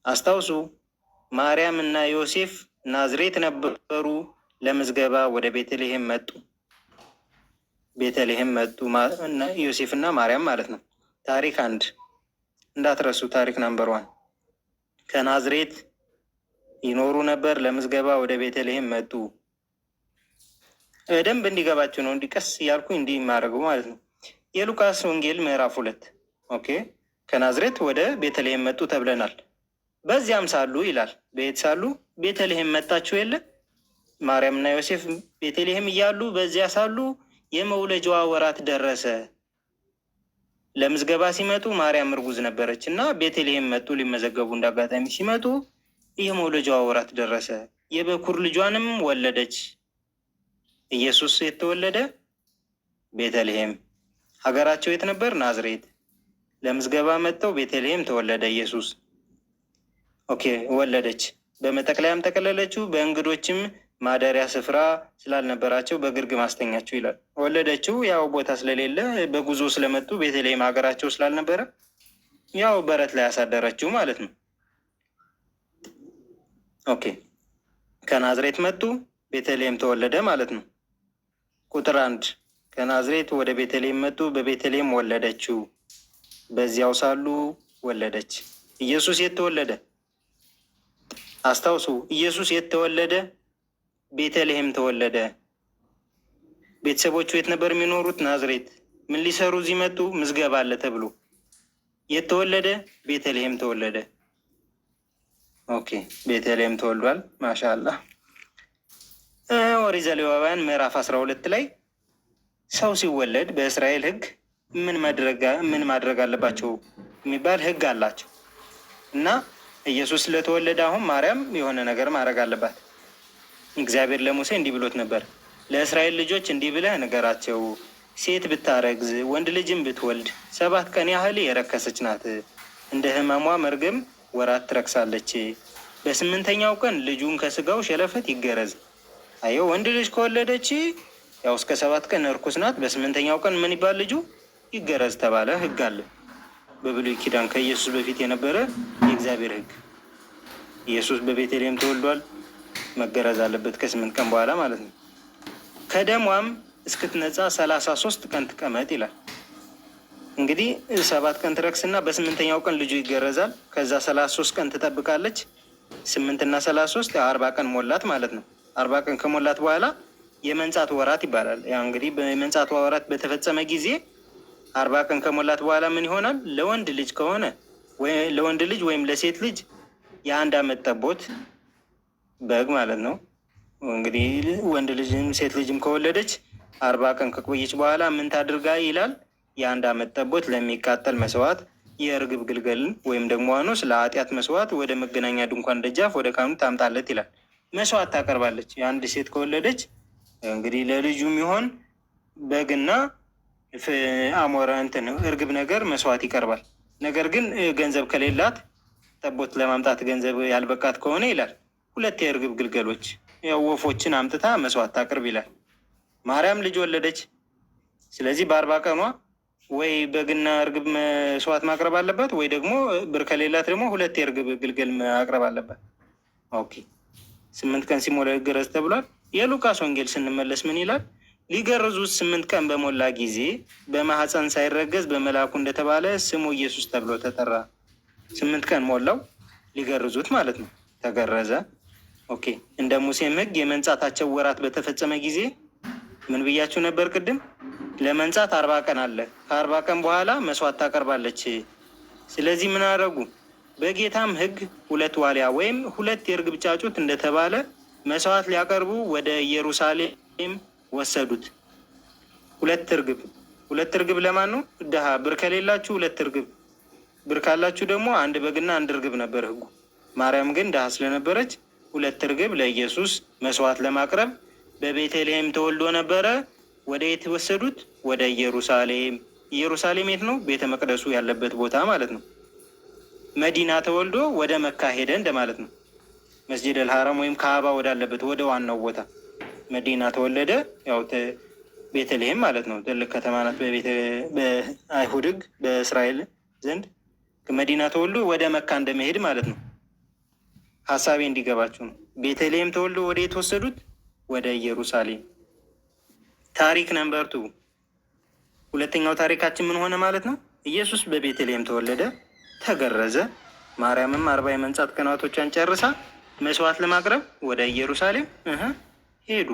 B: አስታውሱ። ማርያም እና ዮሴፍ ናዝሬት ነበሩ፣ ለምዝገባ ወደ ቤተልሔም መጡ። ቤተልሔም መጡ ዮሴፍ እና ማርያም ማለት ነው። ታሪክ 1 እንዳትረሱ። ታሪክ ነምበር 1 ከናዝሬት ይኖሩ ነበር፣ ለምዝገባ ወደ ቤተልሔም መጡ። በደንብ እንዲገባችሁ ነው፣ እንዲቀስ እያልኩ እንዲህ የማደርገው ማለት ነው። የሉቃስ ወንጌል ምዕራፍ 2 ኦኬ። ከናዝሬት ወደ ቤተልሔም መጡ ተብለናል። በዚያም ሳሉ ይላል። በየት ሳሉ? ቤተልሔም መጣችሁ የለ ማርያምና ዮሴፍ ቤተልሔም እያሉ በዚያ ሳሉ የመውለጃዋ ወራት ደረሰ። ለምዝገባ ሲመጡ ማርያም እርጉዝ ነበረች እና ቤተልሔም መጡ ሊመዘገቡ። እንዳጋጣሚ ሲመጡ የመውለጃዋ ወራት ደረሰ። የበኩር ልጇንም ወለደች። ኢየሱስ የተወለደ ቤተልሔም። ሀገራቸው የት ነበር? ናዝሬት። ለምዝገባ መጥተው ቤተልሔም ተወለደ ኢየሱስ። ኦኬ ወለደች። በመጠቅለያም ጠቀለለችው፣ በእንግዶችም
C: ማደሪያ ስፍራ ስላልነበራቸው በግርግም አስተኛችው ይላል። ወለደችው ያው ቦታ ስለሌለ በጉዞ ስለመጡ ቤተልሔም ሀገራቸው ስላልነበረ ያው በረት ላይ ያሳደረችው ማለት ነው። ኦኬ ከናዝሬት መጡ፣ ቤተልሔም ተወለደ ማለት ነው። ቁጥር 1 ከናዝሬት ወደ ቤተልሔም መጡ፣ በቤተልሔም ወለደችው። በዚያው ሳሉ ወለደች። ኢየሱስ የት ተወለደ? አስታውሱ። ኢየሱስ የት ተወለደ? ቤተልሔም ተወለደ። ቤተሰቦቹ የት ነበር የሚኖሩት? ናዝሬት። ምን ሊሰሩ እዚህ መጡ? ምዝገባ አለ ተብሎ። የት ተወለደ? ቤተልሔም ተወለደ። ኦኬ ቤተልሔም ተወልዷል። ማሻአላህ። ኦሪት ዘሌዋውያን ምዕራፍ 12 ላይ ሰው ሲወለድ በእስራኤል ሕግ ምን ማድረግ አለባቸው የሚባል ሕግ አላቸው እና ኢየሱስ ስለተወለደ አሁን ማርያም የሆነ ነገር ማድረግ አለባት። እግዚአብሔር ለሙሴ እንዲህ ብሎት ነበር፣ ለእስራኤል ልጆች እንዲህ ብለህ ንገራቸው፣ ሴት ብታረግዝ ወንድ ልጅም ብትወልድ 7 ቀን ያህል የረከሰች ናት፣ እንደ ሕመሟ መርገም ወራት ትረክሳለች። በ8ኛው ቀን ልጁን ከስጋው ሸለፈት ይገረዝ። አየው ወንድ ልጅ ከወለደች ያው እስከ 7 ቀን እርኩስ ናት። በ8ኛው ቀን ምን ይባል? ልጁ ይገረዝ ተባለ። ሕግ አለ በብሉይ ኪዳን ከኢየሱስ በፊት የነበረ የእግዚአብሔር ሕግ። ኢየሱስ በቤተልሔም ተወልዷል፣ መገረዝ አለበት ከ8 ቀን በኋላ ማለት ነው። ከደሟም እስክትነጻ 33 ቀን ትቀመጥ ይላል። እንግዲህ 7 ቀን ትረክስና በ8ኛው ቀን ልጁ ይገረዛል። ከዛ 33 ቀን ትጠብቃለች። 8 እና 33 40 ቀን ሞላት ማለት ነው። 40 ቀን ከሞላት በኋላ የመንጻት ወራት ይባላል። ያ እንግዲህ በመንጻት ወራት በተፈጸመ ጊዜ 40 ቀን ከሞላት በኋላ ምን ይሆናል? ለወንድ ልጅ ከሆነ ለወንድ ልጅ ወይም ለሴት ልጅ የ1 ዓመት ጠቦት በግ ማለት ነው። እንግዲህ ወንድ ልጅም ሴት ልጅም ከወለደች 40 ቀን ከቆየች በኋላ ምን ታድርጋ ይላል? የ1 ዓመት ጠቦት ለሚቃጠል መስዋዕት፣ የእርግብ ግልገልን ወይም ደግሞ ዋኖስ ለኃጢአት መስዋዕት ወደ መገናኛ ድንኳን ደጃፍ ወደ ካህኑ ታምጣለት ይላል። መስዋዕት ታቀርባለች። የአንድ ሴት ከወለደች እንግዲህ ለልጁ የሚሆን በግና አሞራ እርግብ ነገር መስዋዕት ይቀርባል። ነገር ግን ገንዘብ ከሌላት ጠቦት ለማምጣት ገንዘብ ያልበቃት ከሆነ ይላል 2 የእርግብ ግልገሎች ያው ወፎችን አምጥታ መስዋዕት ታቅርብ ይላል። ማርያም ልጅ ወለደች። ስለዚህ በ40 ቀኗ ወይ በግና እርግብ መስዋዕት ማቅረብ አለባት፣ ወይ ደግሞ ብር ከሌላት ደግሞ 2 የእርግብ ግልገል ማቅረብ አለባት። ኦኬ 8 ቀን ሲሞላ ይገረዝ ተብሏል። የሉቃስ ወንጌል ስንመለስ ምን ይላል? ሊገርዙት 8 ቀን በሞላ ጊዜ በማህፀን ሳይረገዝ በመልአኩ እንደተባለ ስሙ ኢየሱስ ተብሎ ተጠራ። 8 ቀን ሞላው ሊገርዙት ማለት ነው። ተገረዘ። ኦኬ እንደ ሙሴም ሕግ የመንጻታቸው ወራት በተፈጸመ ጊዜ ምን ብያችሁ ነበር ቅድም? ለመንጻት 40 ቀን አለ። ከ40 ቀን በኋላ መስዋዕት ታቀርባለች። ስለዚህ ምን አደረጉ? በጌታም ሕግ 2 ዋሊያ ወይም 2 የእርግብ ጫጩት እንደተባለ መስዋዕት ሊያቀርቡ ወደ ኢየሩሳሌም ወሰዱት። 2 እርግብ ለማን ነው? ድሃ። ብር ከሌላችሁ 2 እርግብ፣ ብር ካላችሁ ደግሞ 1 በግና 1 እርግብ ነበር ሕጉ። ማርያም ግን ድሃ ስለነበረች 2 እርግብ ለኢየሱስ መስዋዕት ለማቅረብ በቤተልሔም ተወልዶ ነበረ። ወደ የት ወሰዱት? ወደ ኢየሩሳሌም። ኢየሩሳሌም የት ነው? ቤተ መቅደሱ ያለበት ቦታ ማለት ነው። መዲና ተወልዶ ወደ መካ ሄደ እንደማለት ነው። መስጂድ አልሐራም ወይም ካዕባ ወዳለበት ወደ ዋናው ቦታ መዲና ተወለደ። ያው ቤተልሔም ማለት ነው። ትልቅ ከተማ ናት በአይሁድ ሕግ በእስራኤል ዘንድ። መዲና ተወልዶ ወደ መካ እንደመሄድ ማለት ነው። ሀሳቤ እንዲገባችሁ ነው። ቤተልሔም ተወልዶ ወደ የት ወሰዱት? ወደ ኢየሩሳሌም። ታሪክ ነምበር 2 ሁለተኛው ታሪካችን ምን ሆነ ማለት ነው? ኢየሱስ በቤተልሔም ተወለደ፣ ተገረዘ። ማርያምም 40 የመንጻት ቀናቶቿን ጨርሳ መስዋዕት ለማቅረብ ወደ ኢየሩሳሌም ሄዱ።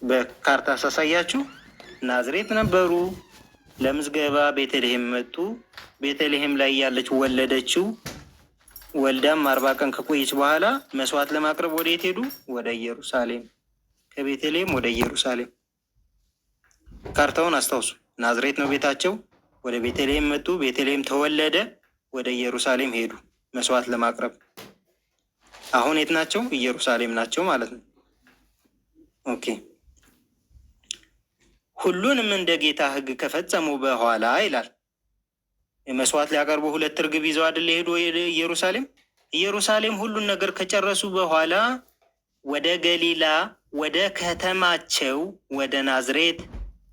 C: በካርታ ሳሳያችሁ ናዝሬት ነበሩ፣ ለምዝገባ ቤተልሔም መጡ። ቤተልሔም ላይ ያለች ወለደችው። ወልዳም 40 ቀን ከቆየች በኋላ መስዋዕት ለማቅረብ ወደ የት ሄዱ? ወደ ኢየሩሳሌም። ከቤተልሔም ወደ ኢየሩሳሌም። ካርታውን አስታውሱ። ናዝሬት ነው ቤታቸው። ወደ ቤተልሔም መጡ። ቤተልሔም ተወለደ። ወደ ኢየሩሳሌም ሄዱ መስዋዕት ለማቅረብ። አሁን የት ናቸው? ኢየሩሳሌም ናቸው ማለት ነው። ኦኬ ሁሉንም እንደ ጌታ ሕግ ከፈጸሙ በኋላ ይላል። መስዋዕት ሊያቀርቡ 2 እርግብ ይዘው አይደል ሄዱ ኢየሩሳሌም። ኢየሩሳሌም ሁሉን ነገር ከጨረሱ በኋላ ወደ ገሊላ ወደ ከተማቸው ወደ ናዝሬት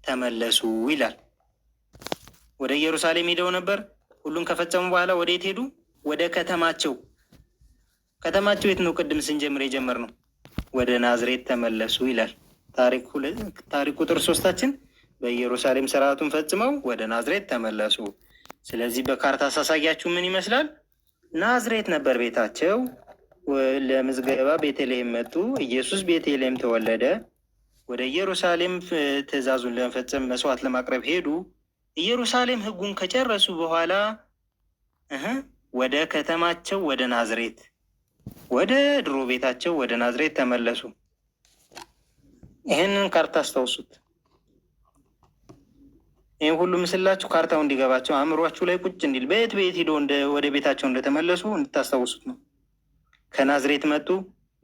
C: ተመለሱ ይላል። ወደ ኢየሩሳሌም ሄደው ነበር። ሁሉን ከፈጸሙ በኋላ ወዴት ሄዱ? ወደ ከተማቸው። ከተማቸው የት ነው? ቅድም ስንጀምር የጀመርነው ወደ ናዝሬት ተመለሱ ይላል። ታሪክ ቁጥር 3 በኢየሩሳሌም ስርዓቱን ፈጽመው ወደ ናዝሬት ተመለሱ። ስለዚህ በካርታ ሳሳያችሁ ምን ይመስላል? ናዝሬት ነበር ቤታቸው። ለምዝገባ ቤተልሔም መጡ። ኢየሱስ ቤተልሔም ተወለደ። ወደ ኢየሩሳሌም ትእዛዙን ለመፈጸም መስዋዕት ለማቅረብ ሄዱ። ኢየሩሳሌም ሕጉን ከጨረሱ በኋላ ወደ ከተማቸው ወደ ናዝሬት፣ ወደ ድሮ ቤታቸው ወደ ናዝሬት ተመለሱ። ይህንን ካርታ አስታውሱት። ይህን ሁሉ ምስላችሁ ካርታው እንዲገባቸው አእምሯችሁ ላይ ቁጭ እንዲል በየት ሂዶ ወደ ቤታቸው እንደተመለሱ እንድታስታውሱት ነው። ከናዝሬት መጡ፣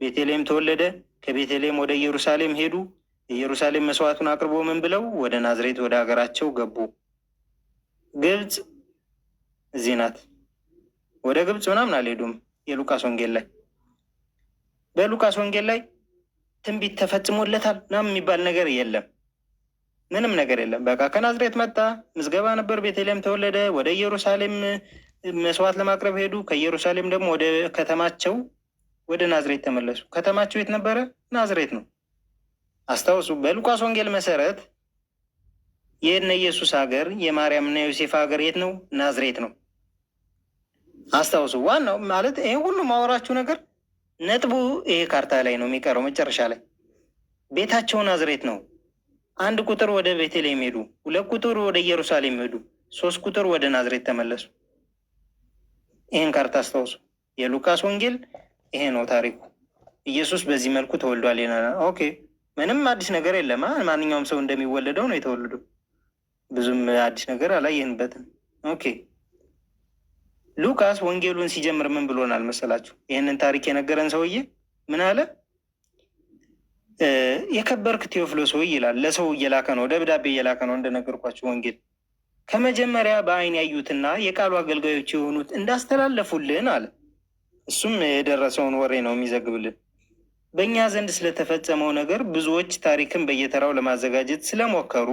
C: ቤተልሔም ተወለደ። ከቤተልሔም ወደ ኢየሩሳሌም ሄዱ። ኢየሩሳሌም መስዋዕቱን አቅርቦ ምን ብለው ወደ ናዝሬት ወደ ሀገራቸው ገቡ። ግብፅ እዚህ ናት። ወደ ግብፅ ምናምን አልሄዱም። የሉቃስ ወንጌል ላይ በሉቃስ ወንጌል ላይ ትንቢት ተፈጽሞለታል ምናምን የሚባል ነገር የለም። ምንም ነገር የለም። በቃ ከናዝሬት መጣ፣ ምዝገባ ነበር፣ ቤተልሔም ተወለደ፣ ወደ ኢየሩሳሌም መስዋዕት ለማቅረብ ሄዱ። ከኢየሩሳሌም ደግሞ ወደ ከተማቸው ወደ ናዝሬት ተመለሱ። ከተማቸው የት ነበረ? ናዝሬት ነው። አስታውሱ። በሉቃስ ወንጌል መሰረት የእነ ኢየሱስ ሀገር የማርያምና የዮሴፍ ሀገር የት ነው? ናዝሬት ነው። አስታውሱ። ዋናው ማለት ይሄ ሁሉ ማወራችሁ ነገር ነጥቡ ይሄ ካርታ ላይ ነው የሚቀረው። መጨረሻ ላይ ቤታቸው ናዝሬት ነው። 1 ቁጥር ወደ ቤተልሔም ሄዱ፣ 2 ቁጥር ወደ ኢየሩሳሌም ሄዱ፣ 3 ቁጥር ወደ ናዝሬት ተመለሱ። ይህን ካርታ አስታውሱ። የሉቃስ ወንጌል ይሄ ነው ታሪኩ። ኢየሱስ በዚህ መልኩ ተወልዷል ይላል። ኦኬ፣ ምንም አዲስ ነገር የለም። ማንኛውም ሰው እንደሚወለደው ነው የተወለደው። ብዙም አዲስ ነገር አላየንበትም። ኦኬ፣ ሉቃስ ወንጌሉን ሲጀምር ምን ብሎናል መሰላችሁ? ይህንን ታሪክ የነገረን ሰውዬ ምን አለ? የከበርክ ቴዎፍሎስ ሆይ ይላል። ለሰው እየላከ ነው፣ ደብዳቤ እየላከ ነው። እንደነገርኳችሁ ወንጌል ከመጀመሪያ በዓይን ያዩትና የቃሉ አገልጋዮች የሆኑት እንዳስተላለፉልን አለ። እሱም የደረሰውን ወሬ ነው የሚዘግብልን። በእኛ ዘንድ ስለተፈጸመው ነገር ብዙዎች ታሪክን በየተራው ለማዘጋጀት ስለሞከሩ፣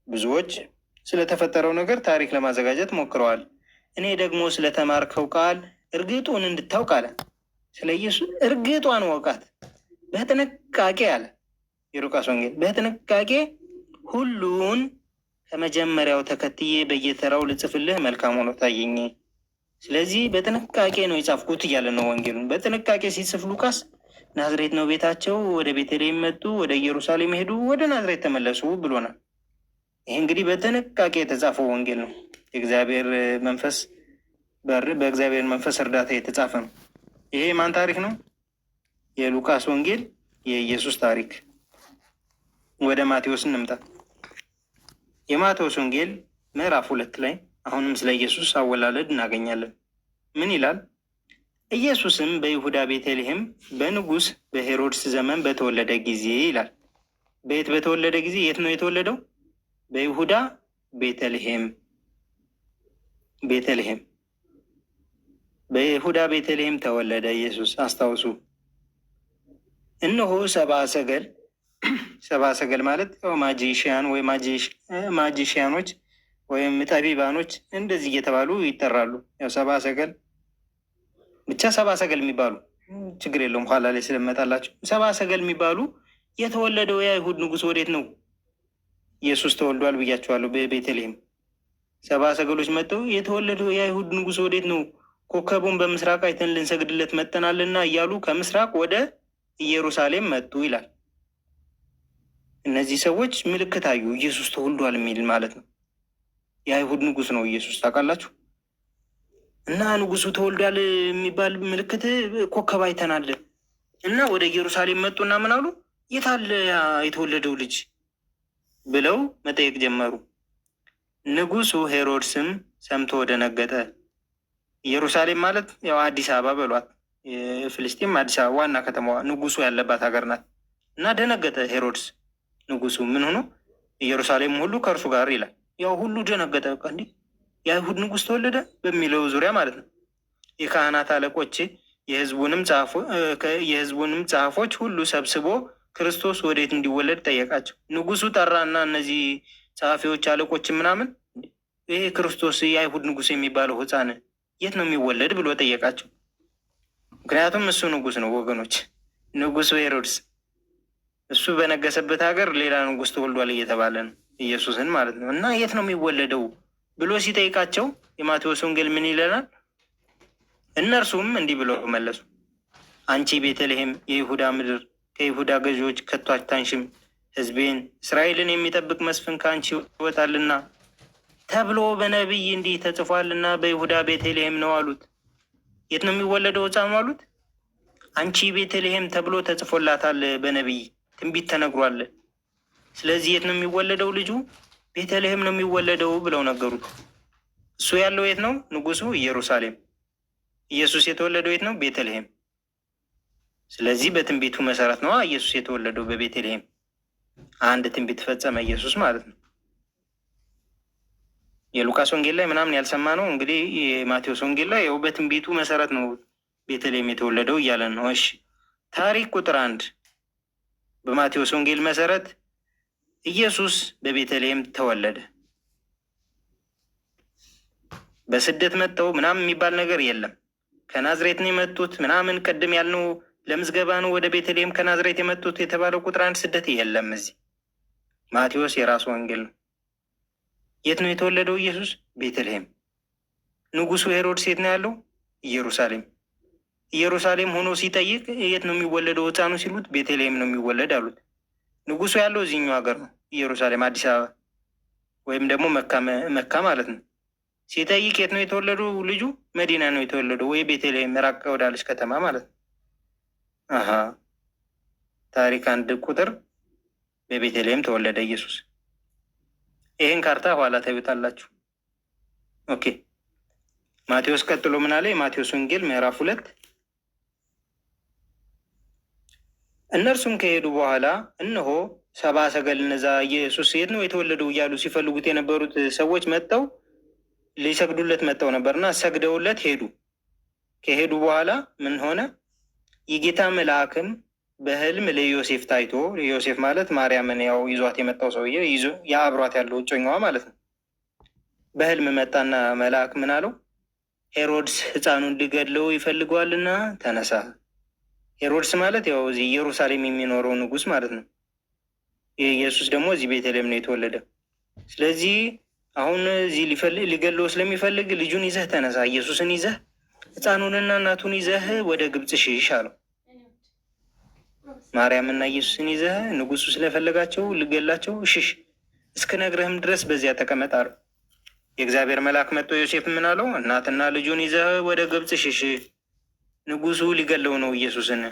C: ብዙዎች ስለተፈጠረው ነገር ታሪክ ለማዘጋጀት ሞክረዋል። እኔ ደግሞ ስለተማርከው ቃል እርግጡን እንድታውቅ አለ። ስለ ኢየሱስ እርግጧን ወቃት በጥንቃቄ አለ የሉቃስ ወንጌል። በጥንቃቄ ሁሉን ከመጀመሪያው ተከትዬ በየተራው ልጽፍልህ መልካም ሆኖ ታየኝ። ስለዚህ በጥንቃቄ ነው የጻፍኩት እያለ ነው ወንጌሉን። በጥንቃቄ ሲጽፍ ሉቃስ ናዝሬት ነው ቤታቸው፣ ወደ ቤተልሔም መጡ፣ ወደ ኢየሩሳሌም ሄዱ፣ ወደ ናዝሬት ተመለሱ ብሎናል። ይህ እንግዲህ በጥንቃቄ የተጻፈው ወንጌል ነው። የእግዚአብሔር መንፈስ በእግዚአብሔር መንፈስ እርዳታ የተጻፈ ነው። ይሄ ማን ታሪክ ነው? የሉቃስ ወንጌል የኢየሱስ ታሪክ። ወደ ማቴዎስ እንምጣ። የማቴዎስ ወንጌል ምዕራፍ 2 ላይ አሁንም ስለ ኢየሱስ አወላለድ እናገኛለን። ምን ይላል? ኢየሱስም በይሁዳ ቤተልሔም በንጉሥ በሄሮድስ ዘመን በተወለደ ጊዜ ይላል። በየት በተወለደ ጊዜ? የት ነው የተወለደው? በይሁዳ ቤተልሔም። ቤተልሔም በይሁዳ ቤተልሔም ተወለደ ኢየሱስ። አስታውሱ። እነሆ ሰብአ ሰገል ማለት ማጂሽያን ወይ ማጂሽያኖች ወይም ጠቢባኖች እንደዚህ እየተባሉ ይጠራሉ። ያው ሰብአ ሰገል ብቻ ሰብአ ሰገል የሚባሉ ችግር የለውም፣ ኋላ ላይ ስለመጣላቸው ሰብአ ሰገል የሚባሉ የተወለደው የአይሁድ ንጉሥ ወዴት ነው? ኢየሱስ ተወልዷል ብያቸዋለሁ። በቤተልሔም ሰብአ ሰገሎች መጥተው የተወለደው የአይሁድ ንጉሥ ወዴት ነው? ኮከቡን በምስራቅ አይተን ልንሰግድለት መጥተናልና እያሉ ከምስራቅ ወደ ኢየሩሳሌም መጡ ይላል። እነዚህ ሰዎች ምልክት አዩ፣ ኢየሱስ ተወልዷል የሚል ማለት ነው። የአይሁድ ንጉሥ ነው ኢየሱስ ታውቃላችሁ። እና ንጉሱ ተወልዷል የሚባል ምልክት ኮከብ አይተናል እና ወደ ኢየሩሳሌም መጡና ምን አሉ? የታለ የተወለደው ልጅ ብለው መጠየቅ ጀመሩ። ንጉሱ ሄሮድስም ሰምቶ ደነገጠ። ኢየሩሳሌም ማለት ያው አዲስ አበባ በሏት፣ የፍልስጤም አዲስ አበባ ዋና ከተማዋ ንጉሱ ያለባት ሀገር ናት። እና ደነገጠ ሄሮድስ ንጉሱ። ምን ሆኖ? ኢየሩሳሌም ሁሉ ከእርሱ ጋር ይላል። ያው ሁሉ ደነገጠ። በቃ እንዲህ የአይሁድ ንጉሥ ተወለደ በሚለው ዙሪያ ማለት ነው። የካህናት አለቆች የሕዝቡንም ጸሐፎች ሁሉ ሰብስቦ ክርስቶስ ወዴት እንዲወለድ ጠየቃቸው። ንጉሱ ጠራና እነዚህ ጸሐፊዎች አለቆች ምናምን ይሄ ክርስቶስ የአይሁድ ንጉስ የሚባለው ሕፃን የት ነው የሚወለድ ብሎ ጠየቃቸው። ምክንያቱም እሱ ንጉስ ነው ወገኖች፣ ንጉሱ ሄሮድስ እሱ በነገሰበት ሀገር ሌላ ንጉስ ተወልዷል እየተባለ ነው፣ ኢየሱስን ማለት ነው። እና የት ነው የሚወለደው ብሎ ሲጠይቃቸው የማቴዎስ ወንጌል ምን ይለናል? እነርሱም እንዲህ ብለው መለሱ፣ አንቺ ቤተልሔም የይሁዳ ምድር ከይሁዳ ገዢዎች ከቶ አታንሽም፣ ሕዝቤን እስራኤልን የሚጠብቅ መስፍን ከአንቺ ይወጣልና ተብሎ በነቢይ እንዲህ ተጽፏልና በይሁዳ ቤተልሔም ነው አሉት። የት ነው የሚወለደው ሕፃኑ አሉት። አንቺ ቤተልሔም ተብሎ ተጽፎላታል፣ በነቢይ ትንቢት ተነግሯል። ስለዚህ የት ነው የሚወለደው ልጁ? ቤተልሔም ነው የሚወለደው ብለው ነገሩት። እሱ ያለው የት ነው? ንጉሱ ኢየሩሳሌም። ኢየሱስ የተወለደው የት ነው? ቤተልሔም። ስለዚህ በትንቢቱ መሰረት ነው ኢየሱስ የተወለደው በቤተልሔም። አንድ ትንቢት ፈጸመ ኢየሱስ ማለት ነው። የሉቃስ ወንጌል ላይ ምናምን ያልሰማ ነው እንግዲህ የማቴዎስ ወንጌል ላይ ያው በትንቢቱ መሰረት ነው ቤተልሔም የተወለደው እያለን ነው። እሺ ታሪክ ቁጥር 1 በማቴዎስ ወንጌል መሰረት ኢየሱስ በቤተልሔም ተወለደ። በስደት መጥተው ምናምን የሚባል ነገር የለም። ከናዝሬት ነው የመጡት ምናምን ቅድም ያልነው ለምዝገባ ነው ወደ ቤተልሔም ከናዝሬት የመጡት የተባለው ቁጥር 1 ስደት የለም። እዚህ ማቴዎስ የራሱ ወንጌል ነው። የት ነው የተወለደው ኢየሱስ? ቤተልሔም። ንጉሱ ሄሮድስ የት ነው ያለው? ኢየሩሳሌም። ኢየሩሳሌም ሆኖ ሲጠይቅ የት ነው የሚወለደው ሕፃኑ ሲሉት ቤተልሔም ነው የሚወለድ አሉት። ንጉሱ ያለው እዚህኛው ሀገር ነው፣ ኢየሩሳሌም፣ አዲስ አበባ ወይም ደግሞ መካ ማለት ነው። ሲጠይቅ የት ነው የተወለደው ልጁ? መዲና ነው የተወለደው ወይ ቤተልሔም ራቅ ወዳለች ከተማ ማለት ነው። አሀ ታሪክ 1 ቁጥር በቤተልሔም ተወለደ ኢየሱስ። ይህን ካርታ ኋላ ታዩታላችሁ። ኦኬ ማቴዎስ ቀጥሎ ምን አለ? የማቴዎስ ወንጌል ምዕራፍ 2 እነርሱም ከሄዱ በኋላ እነሆ ሰብአ ሰገል እነዛ ኢየሱስ የት ነው የተወለደው እያሉ ሲፈልጉት የነበሩት ሰዎች መጥተው ሊሰግዱለት መጥተው ነበርና ሰግደውለት ሄዱ። ከሄዱ በኋላ ምን ሆነ? የጌታ መልአክም በሕልም ለዮሴፍ ታይቶ፣ ዮሴፍ ማለት ማርያምን ያው ይዟት የመጣው ሰውዬ የአብሯት ያለው እጮኛዋ ማለት ነው። በሕልም መጣና መልአክ ምን አለው? ሄሮድስ ሕፃኑን ሊገድለው ይፈልገዋልና ተነሳ። ሄሮድስ ማለት ያው እዚህ ኢየሩሳሌም የሚኖረው ንጉስ ማለት ነው። ኢየሱስ ደግሞ እዚህ ቤተልሔም ነው የተወለደ። ስለዚህ አሁን እዚህ ሊገድለው ስለሚፈልግ ልጁን ይዘህ ተነሳ፣ ኢየሱስን ይዘህ ሕፃኑንና እናቱን ይዘህ ወደ ግብፅ ሽሽ አለው። ማርያምና ኢየሱስን ይዘህ ንጉሱ ስለፈለጋቸው ልገላቸው ሽሽ፣ እስክነግርህም ድረስ በዚያ ተቀመጥ አለው። የእግዚአብሔር መልአክ መጥቶ ዮሴፍ ምን አለው? እናትና ልጁን ይዘህ ወደ ግብፅ ሽሽ፣ ንጉሱ ሊገለው ነው ኢየሱስን።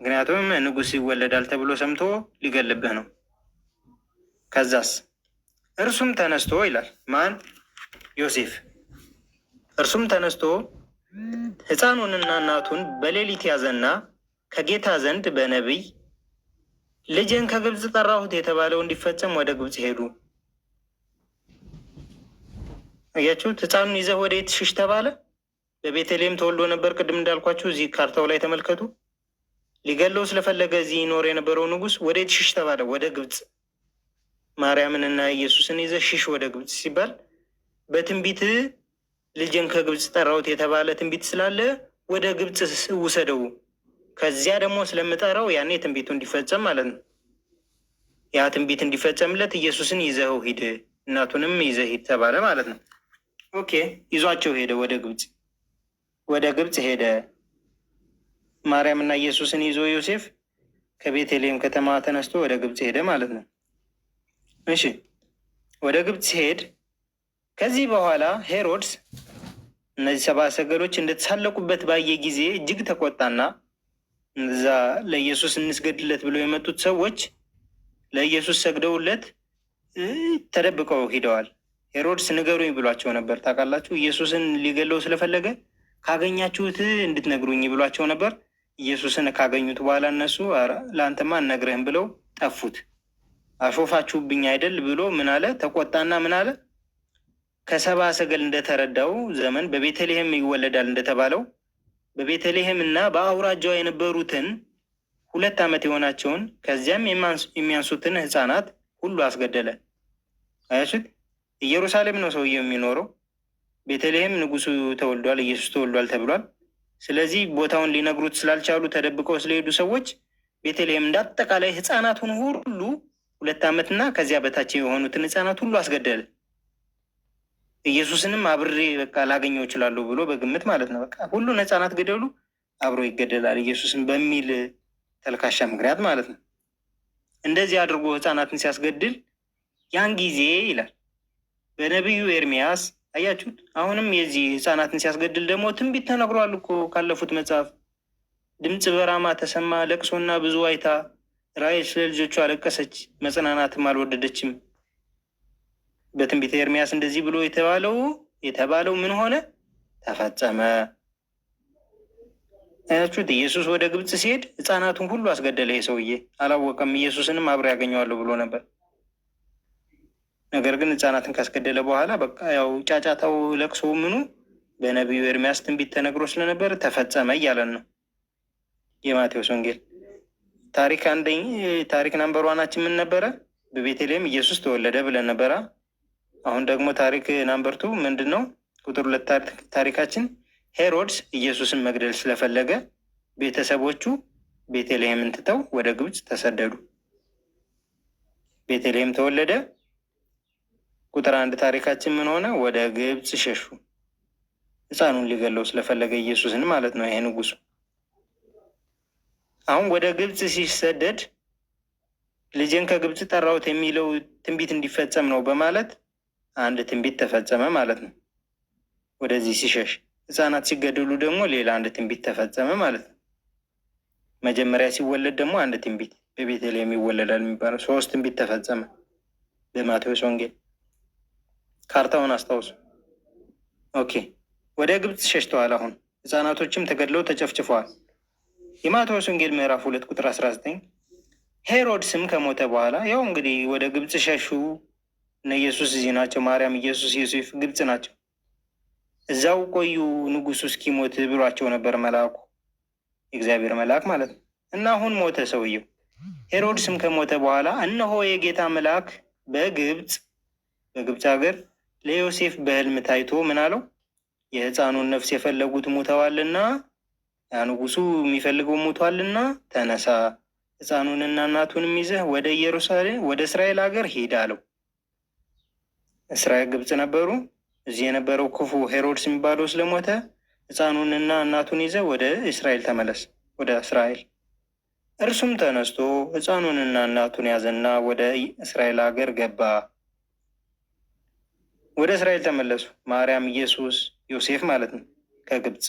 C: ምክንያቱም ንጉስ ይወለዳል ተብሎ ሰምቶ ሊገልብህ ነው። ከዛስ እርሱም ተነስቶ ይላል ማን? ዮሴፍ። እርሱም ተነስቶ ሕፃኑንና እናቱን በሌሊት ያዘና ከጌታ ዘንድ በነቢይ ልጅን ከግብፅ ጠራሁት የተባለው እንዲፈጸም ወደ ግብፅ ሄዱ። አያችሁት? ሕፃኑን ይዘህ ወደ የት ሽሽ ተባለ? በቤተልሔም ተወልዶ ነበር። ቅድም እንዳልኳችሁ እዚህ ካርታው ላይ ተመልከቱ። ሊገለው ስለፈለገ እዚህ ይኖር የነበረው ንጉስ ወደ የት ሽሽ ተባለ? ወደ ግብፅ። ማርያምንና ኢየሱስን ይዘህ ሽሽ ወደ ግብፅ ሲባል በትንቢት ልጅን ከግብፅ ጠራሁት የተባለ ትንቢት ስላለ ወደ ግብፅ ውሰደው፣ ከዚያ ደግሞ ስለምጠራው ያኔ ትንቢቱ እንዲፈጸም ማለት ነው። ያ ትንቢት እንዲፈጸምለት ኢየሱስን ይዘኸው ሂድ፣ እናቱንም ይዘህ ሂድ ተባለ ማለት ነው። ኦኬ ይዟቸው ሄደ ወደ ግብፅ። ወደ ግብፅ ሄደ። ማርያምና ኢየሱስን ይዞ ዮሴፍ ከቤተልሔም ከተማ ተነስቶ ወደ ግብፅ ሄደ ማለት ነው። እሺ ወደ ግብፅ ሲሄድ ከዚህ በኋላ ሄሮድስ እነዚህ ሰብአ ሰገሎች እንደተሳለቁበት ባየ ጊዜ እጅግ ተቆጣና እዛ ለኢየሱስ እንስገድለት ብለው የመጡት ሰዎች ለኢየሱስ ሰግደውለት ተደብቀው ሂደዋል። ሄሮድስ ንገሩኝ ብሏቸው ነበር። ታውቃላችሁ፣ ኢየሱስን ሊገለው ስለፈለገ ካገኛችሁት እንድትነግሩኝ ብሏቸው ነበር። ኢየሱስን ካገኙት በኋላ እነሱ ለአንተማ እነግርህም ብለው ጠፉት። አሾፋችሁብኝ አይደል ብሎ ምን አለ? ተቆጣና ምን አለ? ከሰብአ ሰገል እንደተረዳው ዘመን በቤተልሔም ይወለዳል እንደተባለው በቤተልሔም እና በአውራጃዋ የነበሩትን 2 ዓመት የሆናቸውን ከዚያም የሚያንሱትን ሕፃናት ሁሉ አስገደለ። አያችሁት? ኢየሩሳሌም ነው ሰውየው የሚኖረው። ቤተልሔም ንጉሱ ተወልዷል፣ ኢየሱስ ተወልዷል ተብሏል። ስለዚህ ቦታውን ሊነግሩት ስላልቻሉ ተደብቀው ስለሄዱ ሰዎች ቤተልሔም እንዳጠቃላይ ሕፃናቱን ሁሉ 2 ዓመትና ከዚያ በታች የሆኑትን ሕፃናት ሁሉ አስገደለ። ኢየሱስንም አብሬ በቃ ላገኘው እችላለሁ ብሎ በግምት ማለት ነው። በቃ ሁሉን ሕፃናት ገደሉ፣ አብሮ ይገደላል ኢየሱስን በሚል ተልካሻ ምክንያት ማለት ነው። እንደዚህ አድርጎ ሕፃናትን ሲያስገድል ያን ጊዜ ይላል በነቢዩ ኤርሚያስ። አያችሁት? አሁንም የዚህ ሕፃናትን ሲያስገድል ደግሞ ትንቢት ተነግሯል እኮ ካለፉት መጽሐፍ። ድምፅ በራማ ተሰማ፣ ለቅሶና ብዙ ዋይታ፣ ራሔል ስለ ልጆቿ አለቀሰች፣ መጽናናትም አልወደደችም። በትንቢተ ኤርሚያስ እንደዚህ ብሎ የተባለው ምን ሆነ? ተፈጸመ። አያችሁት? ኢየሱስ ወደ ግብፅ ሲሄድ ሕፃናቱን ሁሉ አስገደለ። ይሄ ሰውዬ አላወቀም። ኢየሱስንም አብሬ ያገኘዋለሁ ብሎ ነበር። ነገር ግን ሕፃናትን ካስገደለ በኋላ በቃ ያው ጫጫታው፣ ለቅሶ፣ ምኑ በነቢዩ ኤርሚያስ ትንቢት ተነግሮ ስለነበር ተፈጸመ እያለን ነው። የማቴዎስ ወንጌል ታሪክ ናምበር ዋናችን ምን ነበረ? በቤተልሔም ኢየሱስ ተወለደ ብለን ነበረ። አሁን ደግሞ ታሪክ ናምበር 2 ምንድን ነው? ቁጥር 2 ታሪካችን ሄሮድስ ኢየሱስን መግደል ስለፈለገ ቤተሰቦቹ ቤተልሔምን ትተው ወደ ግብፅ ተሰደዱ። ቤተልሔም ተወለደ። ቁጥር 1 ታሪካችን ምን ሆነ? ወደ ግብፅ ሸሹ። ሕፃኑን ሊገለው ስለፈለገ ኢየሱስን ማለት ነው። ይሄ ንጉሱ አሁን ወደ ግብፅ ሲሰደድ ልጄን ከግብፅ ጠራሁት የሚለው ትንቢት እንዲፈጸም ነው በማለት አንድ ትንቢት ተፈጸመ ማለት ነው። ወደዚህ ሲሸሽ ሕፃናት ሲገደሉ ደግሞ ሌላ አንድ ትንቢት ተፈጸመ ማለት ነው። መጀመሪያ ሲወለድ ደግሞ አንድ ትንቢት በቤተልሔም ይወለዳል የሚባለው 3 ትንቢት ተፈጸመ በማቴዎስ ወንጌል። ካርታውን አስታውሱ። ኦኬ፣ ወደ ግብፅ ሸሽተዋል። አሁን ሕፃናቶችም ተገድለው ተጨፍጭፈዋል። የማቴዎስ ወንጌል ምዕራፍ 2 ቁጥር 19 ሄሮድስም ከሞተ በኋላ ያው እንግዲህ ወደ ግብፅ ሸሹ። እነ ኢየሱስ እዚህ ናቸው። ማርያም፣ ኢየሱስ፣ ዮሴፍ ግብፅ ናቸው። እዛው ቆዩ ንጉሱ እስኪሞት ብሏቸው ነበር መልአኩ፣ የእግዚአብሔር መልአክ ማለት ነው። እና አሁን ሞተ ሰውየው። ሄሮድስም ከሞተ በኋላ እነሆ የጌታ መልአክ በግብፅ ሀገር ለዮሴፍ በሕልም ታይቶ ምን አለው? የሕፃኑን ነፍስ የፈለጉት ሙተዋልና፣ ያ ንጉሱ የሚፈልገው ሙቷልና፣ ተነሳ፣ ሕፃኑንና እናቱንም ይዘህ ወደ ኢየሩሳሌም ወደ እስራኤል ሀገር ሂድ አለው። እስራኤል ግብፅ ነበሩ። እዚህ የነበረው ክፉ ሄሮድስ የሚባለው ስለሞተ ሕፃኑንና እናቱን ይዘህ ወደ እስራኤል ተመለስ፣ ወደ እስራኤል። እርሱም ተነስቶ ሕፃኑንና እናቱን ያዘና ወደ እስራኤል ሀገር ገባ። ወደ እስራኤል ተመለሱ። ማርያም፣ ኢየሱስ፣ ዮሴፍ ማለት ነው ከግብፅ።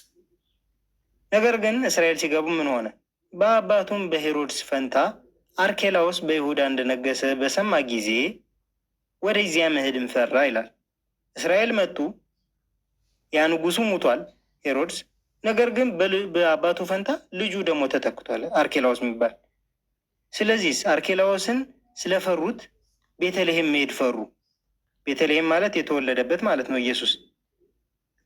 C: ነገር ግን እስራኤል ሲገቡ ምን ሆነ? በአባቱም በሄሮድስ ፈንታ አርኬላዎስ በይሁዳ እንደነገሰ በሰማ ጊዜ ወደዚያ መሄድን ፈራ ይላል። እስራኤል መጡ። ያ ንጉሱ ሙቷል ሄሮድስ። ነገር ግን በአባቱ ፈንታ ልጁ ደግሞ ተተክቷል፣ አርኬላዎስ የሚባል። ስለዚህ አርኬላዎስን ስለፈሩት ቤተልሔም መሄድ ፈሩ። ቤተልሔም ማለት የተወለደበት ማለት ነው። ኢየሱስ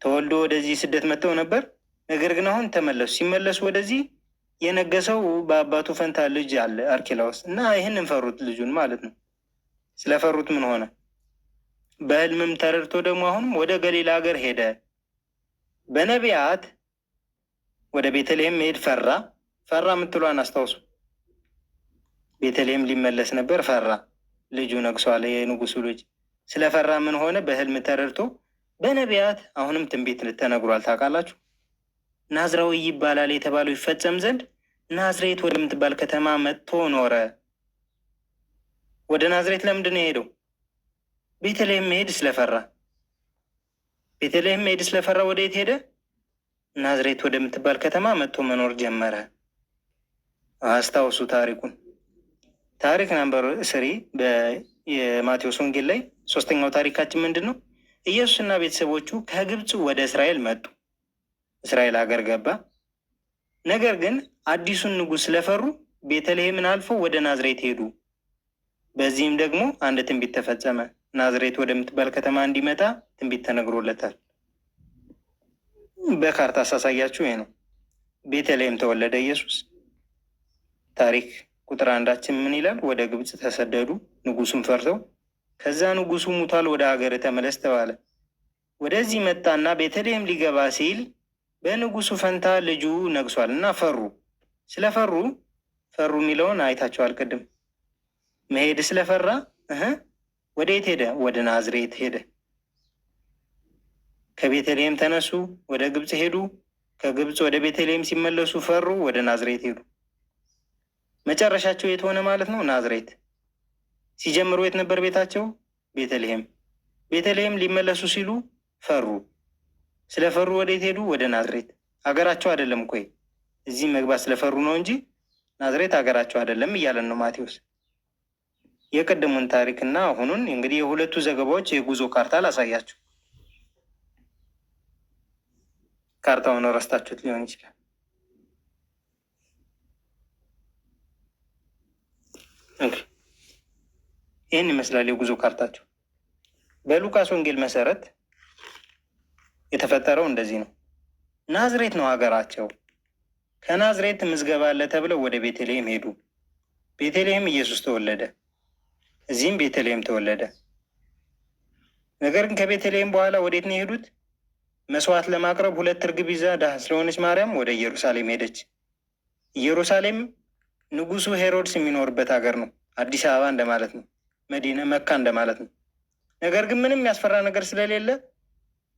C: ተወልዶ ወደዚህ ስደት መጥተው ነበር። ነገር ግን አሁን ተመለሱ። ሲመለሱ ወደዚህ የነገሰው በአባቱ ፈንታ ልጅ አለ አርኬላዎስ፣ እና ይህንን ፈሩት ልጁን ማለት ነው። ስለፈሩት ምን ሆነ? በሕልምም ተረድቶ ደግሞ አሁንም ወደ ገሊላ ሀገር ሄደ። በነቢያት ወደ ቤተልሔም መሄድ ፈራ የምትሏን አስታውሱ። ቤተልሔም ሊመለስ ነበር፣ ፈራ። ልጁ ነግሷል፣ የንጉሱ ልጅ ስለፈራ ምን ሆነ? በሕልም ተረድቶ በነቢያት አሁንም ትንቢት ተነግሯል። ታውቃላችሁ፣ ናዝራዊ ይባላል የተባለው ይፈጸም ዘንድ ናዝሬት ወደምትባል ከተማ መጥቶ ኖረ። ወደ ናዝሬት ለምንድን ነው የሄደው? ቤተልሔም መሄድ ስለፈራ። ቤተልሔም መሄድ ስለፈራ ወደ የት ሄደ? ናዝሬት ወደምትባል ከተማ መጥቶ መኖር ጀመረ። አስታውሱ ታሪኩን። ታሪክ ናምበር 3 የማቴዎስ ወንጌል ላይ 3ኛው ታሪካችን ምንድን ነው? ኢየሱስና ቤተሰቦቹ ከግብፅ ወደ እስራኤል መጡ። እስራኤል ሀገር ገባ። ነገር ግን አዲሱን ንጉሥ ስለፈሩ ቤተልሔምን አልፈው ወደ ናዝሬት ሄዱ። በዚህም ደግሞ አንድ ትንቢት ተፈጸመ። ናዝሬት ወደምትባል ከተማ እንዲመጣ ትንቢት ተነግሮለታል። በካርታ አሳሳያችሁ ይሄ ነው። ቤተልሔም ተወለደ ኢየሱስ። ታሪክ ቁጥር 1 ምን ይላል? ወደ ግብፅ ተሰደዱ ንጉሱም ፈርተው። ከዛ ንጉሱ ሙቷል ወደ ሀገር ተመለስ ተባለ። ወደዚህ መጣና ቤተልሔም ሊገባ ሲል በንጉሱ ፈንታ ልጁ ነግሷል እና ፈሩ። ስለፈሩ ፈሩ የሚለውን አይታችኋል ቅድም። መሄድ ስለፈራ ወዴት ሄደ? ወደ ናዝሬት ሄደ። ከቤተልሔም ተነሱ፣ ወደ ግብፅ ሄዱ። ከግብፅ ወደ ቤተልሔም ሲመለሱ ፈሩ፣ ወደ ናዝሬት ሄዱ። መጨረሻቸው የት ሆነ ማለት ነው? ናዝሬት። ሲጀምሩ የት ነበር ቤታቸው? ቤተልሔም። ቤተልሔም ሊመለሱ ሲሉ ፈሩ። ስለፈሩ ወዴት ሄዱ? ወደ ናዝሬት። ሀገራቸው አይደለም እኮ እዚህ መግባት ስለፈሩ ነው እንጂ ናዝሬት ሀገራቸው አይደለም እያለን ነው ማቴዎስ። የቀደሙን ታሪክና አሁኑን እንግዲህ የሁለቱ ዘገባዎች የጉዞ ካርታ ላሳያችሁ። ካርታውን ረስታችሁት ሊሆን ይችላል። ይህን ይመስላል የጉዞ ካርታቸው። በሉቃስ ወንጌል መሰረት የተፈጠረው እንደዚህ ነው። ናዝሬት ነው ሀገራቸው። ከናዝሬት ምዝገባ አለ ተብለው ወደ ቤተልሔም ሄዱ። ቤተልሔም ኢየሱስ ተወለደ። እዚህም ቤተልሔም ተወለደ። ነገር ግን ከቤተልሔም በኋላ ወዴት ነው የሄዱት? መስዋዕት ለማቅረብ 2 እርግብ ይዛ ድሃ ስለሆነች ማርያም ወደ ኢየሩሳሌም ሄደች። ኢየሩሳሌም ንጉሱ ሄሮድስ የሚኖርበት ሀገር ነው። አዲስ አበባ እንደማለት ነው። መዲና መካ እንደማለት ነው። ነገር ግን ምንም ያስፈራ ነገር ስለሌለ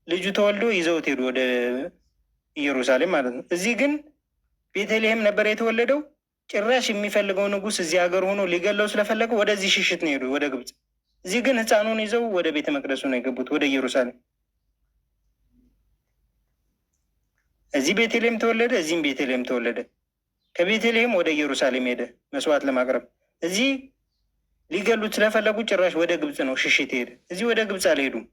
C: ልጁ ተወልዶ ይዘውት ሄዱ ወደ ኢየሩሳሌም ማለት ነው። እዚህ ግን ቤተልሔም ነበር የተወለደው። ጭራሽ የሚፈልገው ንጉስ እዚህ ሀገር ሆኖ ሊገለው ስለፈለገ ወደዚህ ሽሽት ነው ሄዱ፣ ወደ ግብፅ። እዚህ ግን ህፃኑን ይዘው ወደ ቤተ መቅደሱ ነው የገቡት፣ ወደ ኢየሩሳሌም። እዚህ ቤተልሔም ተወለደ፣ እዚህም ቤተልሔም ተወለደ። ከቤተልሔም ወደ ኢየሩሳሌም ሄደ መስዋዕት ለማቅረብ። እዚህ ሊገሉት ስለፈለጉ ጭራሽ ወደ ግብፅ ነው ሽሽት ሄደ። እዚህ ወደ ግብፅ አልሄዱም።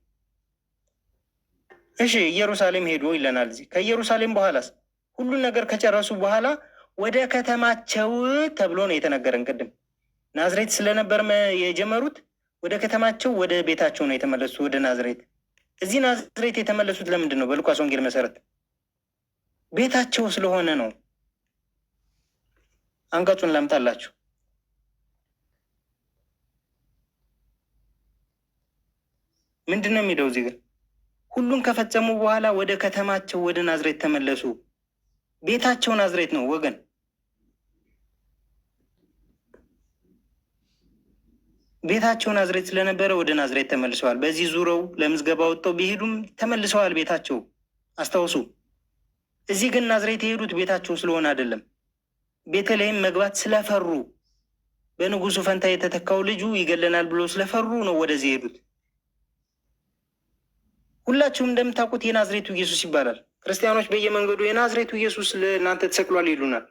C: እሺ ኢየሩሳሌም ሄዱ ይለናል። እዚህ ከኢየሩሳሌም በኋላስ ሁሉን ነገር ከጨረሱ በኋላ ወደ ከተማቸው ተብሎ ነው የተነገረን። ቅድም ናዝሬት ስለነበር የጀመሩት ወደ ከተማቸው ወደ ቤታቸው ነው የተመለሱት፣ ወደ ናዝሬት። እዚህ ናዝሬት የተመለሱት ለምንድን ነው? በሉቃስ ወንጌል መሰረት ቤታቸው ስለሆነ ነው። አንቀጹን ላምጣላችሁ። ምንድን ነው የሚለው እዚህ ግን? ሁሉን ከፈጸሙ በኋላ ወደ ከተማቸው ወደ ናዝሬት ተመለሱ። ቤታቸው ናዝሬት ነው ወገን። ቤታቸው ናዝሬት ስለነበረ ወደ ናዝሬት ተመልሰዋል። በዚህ ዙረው ለምዝገባ ወጥተው ቢሄዱም ተመልሰዋል ቤታቸው። አስታውሱ። እዚህ ግን ናዝሬት የሄዱት ቤታቸው ስለሆነ አይደለም። ቤተልሔም መግባት ስለፈሩ፣ በንጉሱ ፈንታ የተተካው ልጁ ይገለናል ብሎ ስለፈሩ ነው ወደዚህ የሄዱት። ሁላችሁም እንደምታውቁት የናዝሬቱ ኢየሱስ ይባላል። ክርስቲያኖች በየመንገዱ የናዝሬቱ ኢየሱስ ለእናንተ ተሰቅሏል ይሉናል።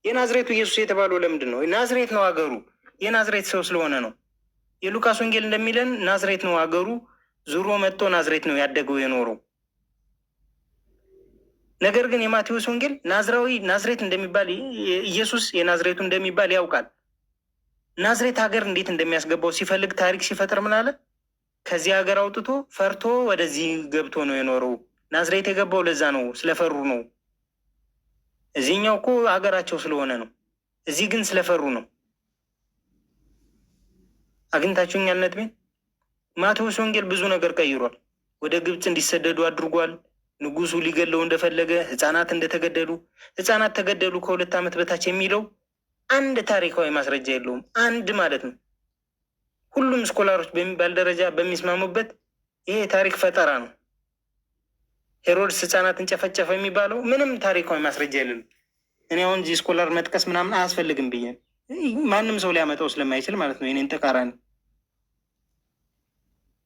C: የናዝሬቱ ኢየሱስ የተባለው ለምንድን ነው? ናዝሬት ነው አገሩ። የናዝሬት ሰው ስለሆነ ነው። የሉቃስ ወንጌል እንደሚለን ናዝሬት ነው አገሩ። ዙሮ መጥቶ ናዝሬት ነው ያደገው የኖረው። ነገር ግን የማቴዎስ ወንጌል ናዝራዊ ናዝሬት እንደሚባል ኢየሱስ የናዝሬቱ እንደሚባል ያውቃል። ናዝሬት ሀገር እንዴት እንደሚያስገባው ሲፈልግ ታሪክ ሲፈጥር ምን አለ? ከዚህ ሀገር አውጥቶ ፈርቶ ወደዚህ ገብቶ ነው የኖረው። ናዝሬት የገባው ለዛ ነው፣ ስለፈሩ ነው። እዚህኛው እኮ ሀገራቸው ስለሆነ ነው። እዚህ ግን ስለፈሩ ነው። አግኝታችሁኛል ነጥቤን? ማቴዎስ ወንጌል ብዙ ነገር ቀይሯል። ወደ ግብፅ እንዲሰደዱ አድርጓል። ንጉሱ ሊገለው እንደፈለገ፣ ህፃናት እንደተገደሉ፣ ህፃናት ተገደሉ ከ2 ዓመት በታች የሚለው አንድ ታሪካዊ ማስረጃ የለውም። አንድ ማለት ነው። ሁሉም ስኮላሮች በሚባል ደረጃ በሚስማሙበት ይሄ ታሪክ ፈጠራ ነው። ሄሮድስ ህፃናትን ጨፈጨፈ የሚባለው ምንም ታሪካዊ ማስረጃ የለም። እኔ አሁን እዚህ ስኮላር መጥቀስ ምናምን አያስፈልግም ብዬ ማንም ሰው ሊያመጣው ስለማይችል ማለት ነው። የኔን ተቃራኒ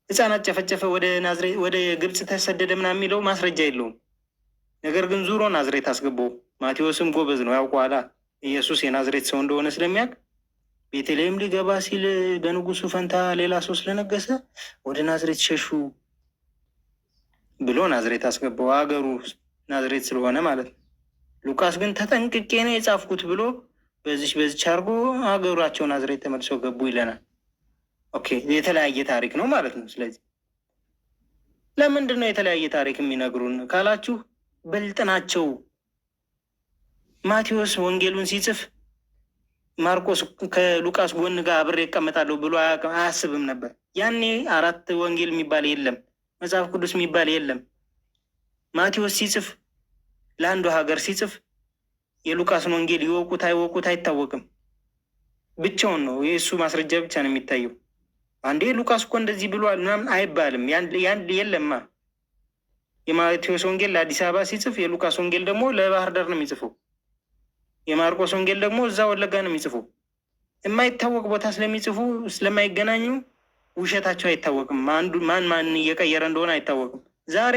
C: ህፃናት ጨፈጨፈ ወደ ግብፅ ተሰደደ ምናምን የሚለው ማስረጃ የለውም። ነገር ግን ዙሮ ናዝሬት አስገባው። ማቴዎስም ጎበዝ ነው፣ ያውቀዋላ ኢየሱስ የናዝሬት ሰው እንደሆነ ስለሚያውቅ ቤተልሔም ሊገባ ሲል በንጉሱ ፈንታ ሌላ ሰው ስለነገሰ ወደ ናዝሬት ሸሹ ብሎ ናዝሬት አስገባው። ሀገሩ ናዝሬት ስለሆነ ማለት ነው። ሉቃስ ግን ተጠንቅቄ ነው የጻፍኩት ብሎ በዚች አድርጎ ሀገራቸው ናዝሬት ተመልሰው ገቡ ይለናል። ኦኬ፣ የተለያየ ታሪክ ነው ማለት ነው። ስለዚህ ለምንድን ነው የተለያየ ታሪክ የሚነግሩን ካላችሁ ብልጥ ናቸው። ማቴዎስ ወንጌሉን ሲጽፍ ማርቆስ ከሉቃስ ጎን ጋር አብሬ እቀመጣለሁ ብሎ አያስብም ነበር። ያኔ 4 ወንጌል የሚባል የለም፣ መጽሐፍ ቅዱስ የሚባል የለም። ማቴዎስ ሲጽፍ ለአንዱ ሀገር ሲጽፍ የሉቃስን ወንጌል ይወቁት አይወቁት አይታወቅም። ብቻውን ነው የእሱ ማስረጃ ብቻ ነው የሚታየው። አንዴ ሉቃስ እኮ እንደዚህ ብሏል ምናምን አይባልም። ያን የለማ። የማቴዎስ ወንጌል ለአዲስ አበባ ሲጽፍ፣ የሉቃስ ወንጌል ደግሞ ለባህር ዳር ነው የሚጽፈው። የማርቆስ ወንጌል ደግሞ እዛ ወለጋ ነው የሚጽፈው። የማይታወቅ ቦታ ስለሚጽፉ ስለማይገናኙ ውሸታቸው አይታወቅም። ማን እየቀየረ እንደሆነ አይታወቅም። ዛሬ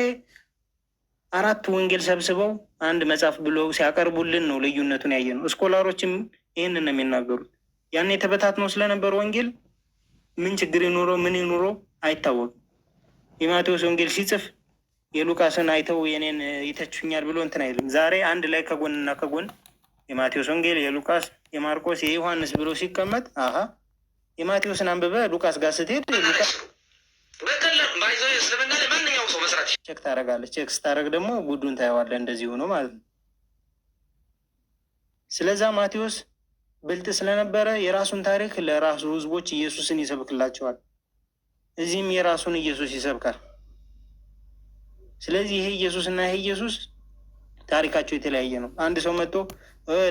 C: 4 ወንጌል ሰብስበው አንድ መጽሐፍ ብለው ሲያቀርቡልን ነው ልዩነቱን ያየ ነው። ስኮላሮችም ይህንን ነው የሚናገሩት። ያኔ ተበታትነው ስለነበር ወንጌል ምን ችግር ይኑረው ምን ይኑረው አይታወቅም። የማቴዎስ ወንጌል ሲጽፍ የሉቃስን አይተው የኔን ይተቹኛል ብሎ እንትን አይልም። ዛሬ አንድ ላይ ከጎንና ከጎን የማቴዎስ ወንጌል፣ የሉቃስ፣ የማርቆስ፣ የዮሐንስ ብሎ ሲቀመጥ የማቴዎስን አንብበ ሉቃስ ጋር ስትሄድ ቼክ ታደርጋለህ። ቼክ ስታደርግ ደግሞ ጉዱን ታየዋለህ። እንደዚህ ሆኖ ማለት ነው። ስለዛ ማቴዎስ ብልጥ ስለነበረ የራሱን ታሪክ ለራሱ ህዝቦች ኢየሱስን ይሰብክላቸዋል። እዚህም የራሱን ኢየሱስ ይሰብካል። ስለዚህ ይሄ ኢየሱስ እና ይሄ ኢየሱስ ታሪካቸው የተለያየ ነው። አንድ ሰው መጥቶ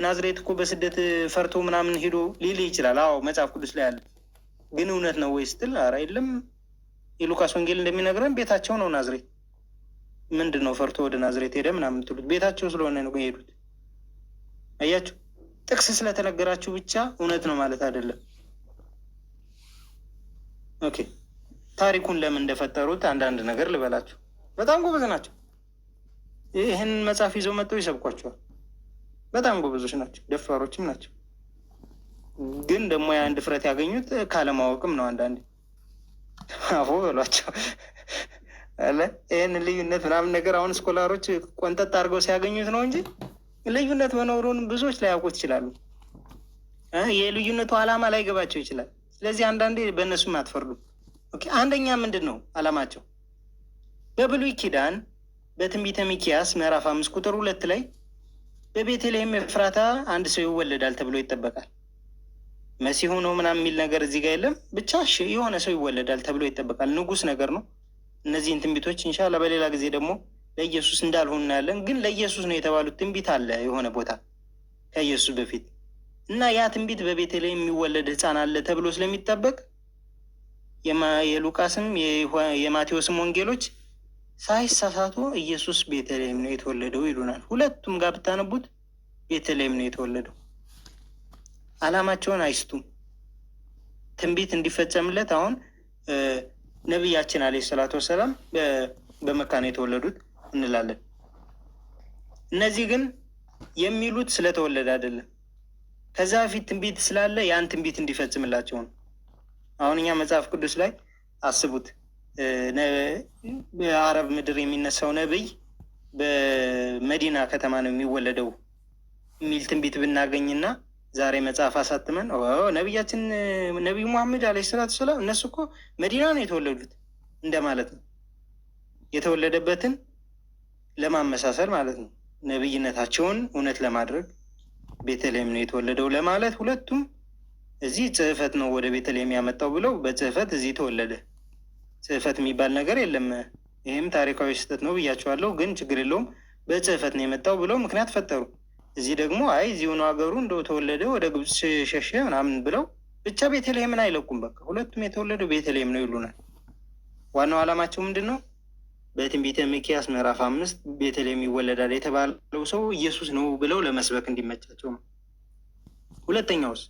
C: ናዝሬት እኮ በስደት ፈርቶ ምናምን ሄዶ ሊል ይችላል። አዎ መጽሐፍ ቅዱስ ላይ አለ። ግን እውነት ነው ወይ ስትል ኧረ የለም። የሉቃስ ወንጌል እንደሚነግረን ቤታቸው ነው ናዝሬት። ምንድን ነው ፈርቶ ወደ ናዝሬት ሄደ ምናምን ትሉት? ቤታቸው ስለሆነ ነው የሄዱት። አያችሁ፣ ጥቅስ ስለተነገራችሁ ብቻ እውነት ነው ማለት አይደለም። ኦኬ፣ ታሪኩን ለምን እንደፈጠሩት አንዳንድ ነገር ልበላችሁ። በጣም ጎበዝ ናቸው። ይህን መጽሐፍ ይዘው መጥተው ይሰብኳቸዋል። በጣም ጎበዞች ናቸው፣ ደፋሮችም ናቸው። ግን ደግሞ ያን ድፍረት ያገኙት ካለማወቅም ነው። አንዳንዴ አፎ በሏቸው አለ። ይህን ልዩነት ምናምን ነገር አሁን ስኮላሮች ቆንጠጥ አድርገው ሲያገኙት ነው እንጂ ልዩነት መኖሩን ብዙዎች ላያውቁት ይችላሉ። የልዩነቱ ዓላማ ላይገባቸው ይችላል። ስለዚህ አንዳንዴ በእነሱም አትፈርዱም። ኦኬ፣ አንደኛ ምንድን ነው ዓላማቸው? በብሉይ ኪዳን በትንቢተ ሚክያስ ምዕራፍ 5 ቁጥር 2 ላይ በቤተልሔም ኤፍራታ አንድ ሰው ይወለዳል ተብሎ ይጠበቃል። መሲሁ ነው ምናምን የሚል ነገር እዚህ ጋር የለም። ብቻ የሆነ ሰው ይወለዳል ተብሎ ይጠበቃል። ንጉሥ ነገር ነው። እነዚህን ትንቢቶች ኢንሻላህ በሌላ ጊዜ ደግሞ ለኢየሱስ እንዳልሆኑ እናያለን። ግን ለኢየሱስ ነው የተባሉት ትንቢት አለ የሆነ ቦታ ከኢየሱስ በፊት እና ያ ትንቢት በቤተልሔም የሚወለድ ሕፃን አለ ተብሎ ስለሚጠበቅ የሉቃስም የማቴዎስም ወንጌሎች ሳይሳሳቱ ኢየሱስ ቤተልሔም ነው የተወለደው ይሉናል። ሁለቱም ጋር ብታነቡት ቤተልሔም ነው የተወለደው። ዓላማቸውን አይስቱም። ትንቢት እንዲፈጸምለት አሁን ነቢያችን አለይሂ ሰላቱ ወሰላም በመካ ነው የተወለዱት እንላለን። እነዚህ ግን የሚሉት ስለተወለደ አይደለም። ከዛ በፊት ትንቢት ስላለ ያን ትንቢት እንዲፈጽምላቸው ነው። አሁን እኛ መጽሐፍ ቅዱስ ላይ አስቡት፣ በአረብ ምድር የሚነሳው ነብይ በመዲና ከተማ ነው የሚወለደው የሚል ትንቢት ብናገኝና ዛሬ መጽሐፍ አሳትመን ነቢያችን ነቢዩ መሐመድ አለይሂ ሰላቱ ወሰላም እነሱ እኮ መዲና ነው የተወለዱት እንደማለት ነው። የተወለደበትን ለማመሳሰል ማለት ነው። ነቢይነታቸውን እውነት ለማድረግ ቤተልሔም ነው የተወለደው ለማለት ሁለቱም እዚህ ጽሕፈት ነው ወደ ቤተልሔም ያመጣው ብለው በጽሕፈት እዚህ ተወለደ። ጽሕፈት የሚባል ነገር የለም። ይህም ታሪካዊ ስህተት ነው ብያቸዋለሁ። ግን ችግር የለውም በጽሕፈት ነው የመጣው ብለው ምክንያት ፈጠሩ። እዚህ ደግሞ አይ እዚሁ ነው ሀገሩ እንደው ተወለደ ወደ ግብፅ ሸሸ ምናምን ብለው ብቻ ቤተልሔምን አይለቁም። በቃ ሁለቱም የተወለደው ቤተልሔም ነው ይሉናል። ዋናው ዓላማቸው ምንድን ነው? በትንቢተ ሚክያስ ምዕራፍ 5 ቤተልሔም ይወለዳል የተባለው ሰው ኢየሱስ ነው ብለው ለመስበክ እንዲመቻቸው ነው። ሁለተኛውስ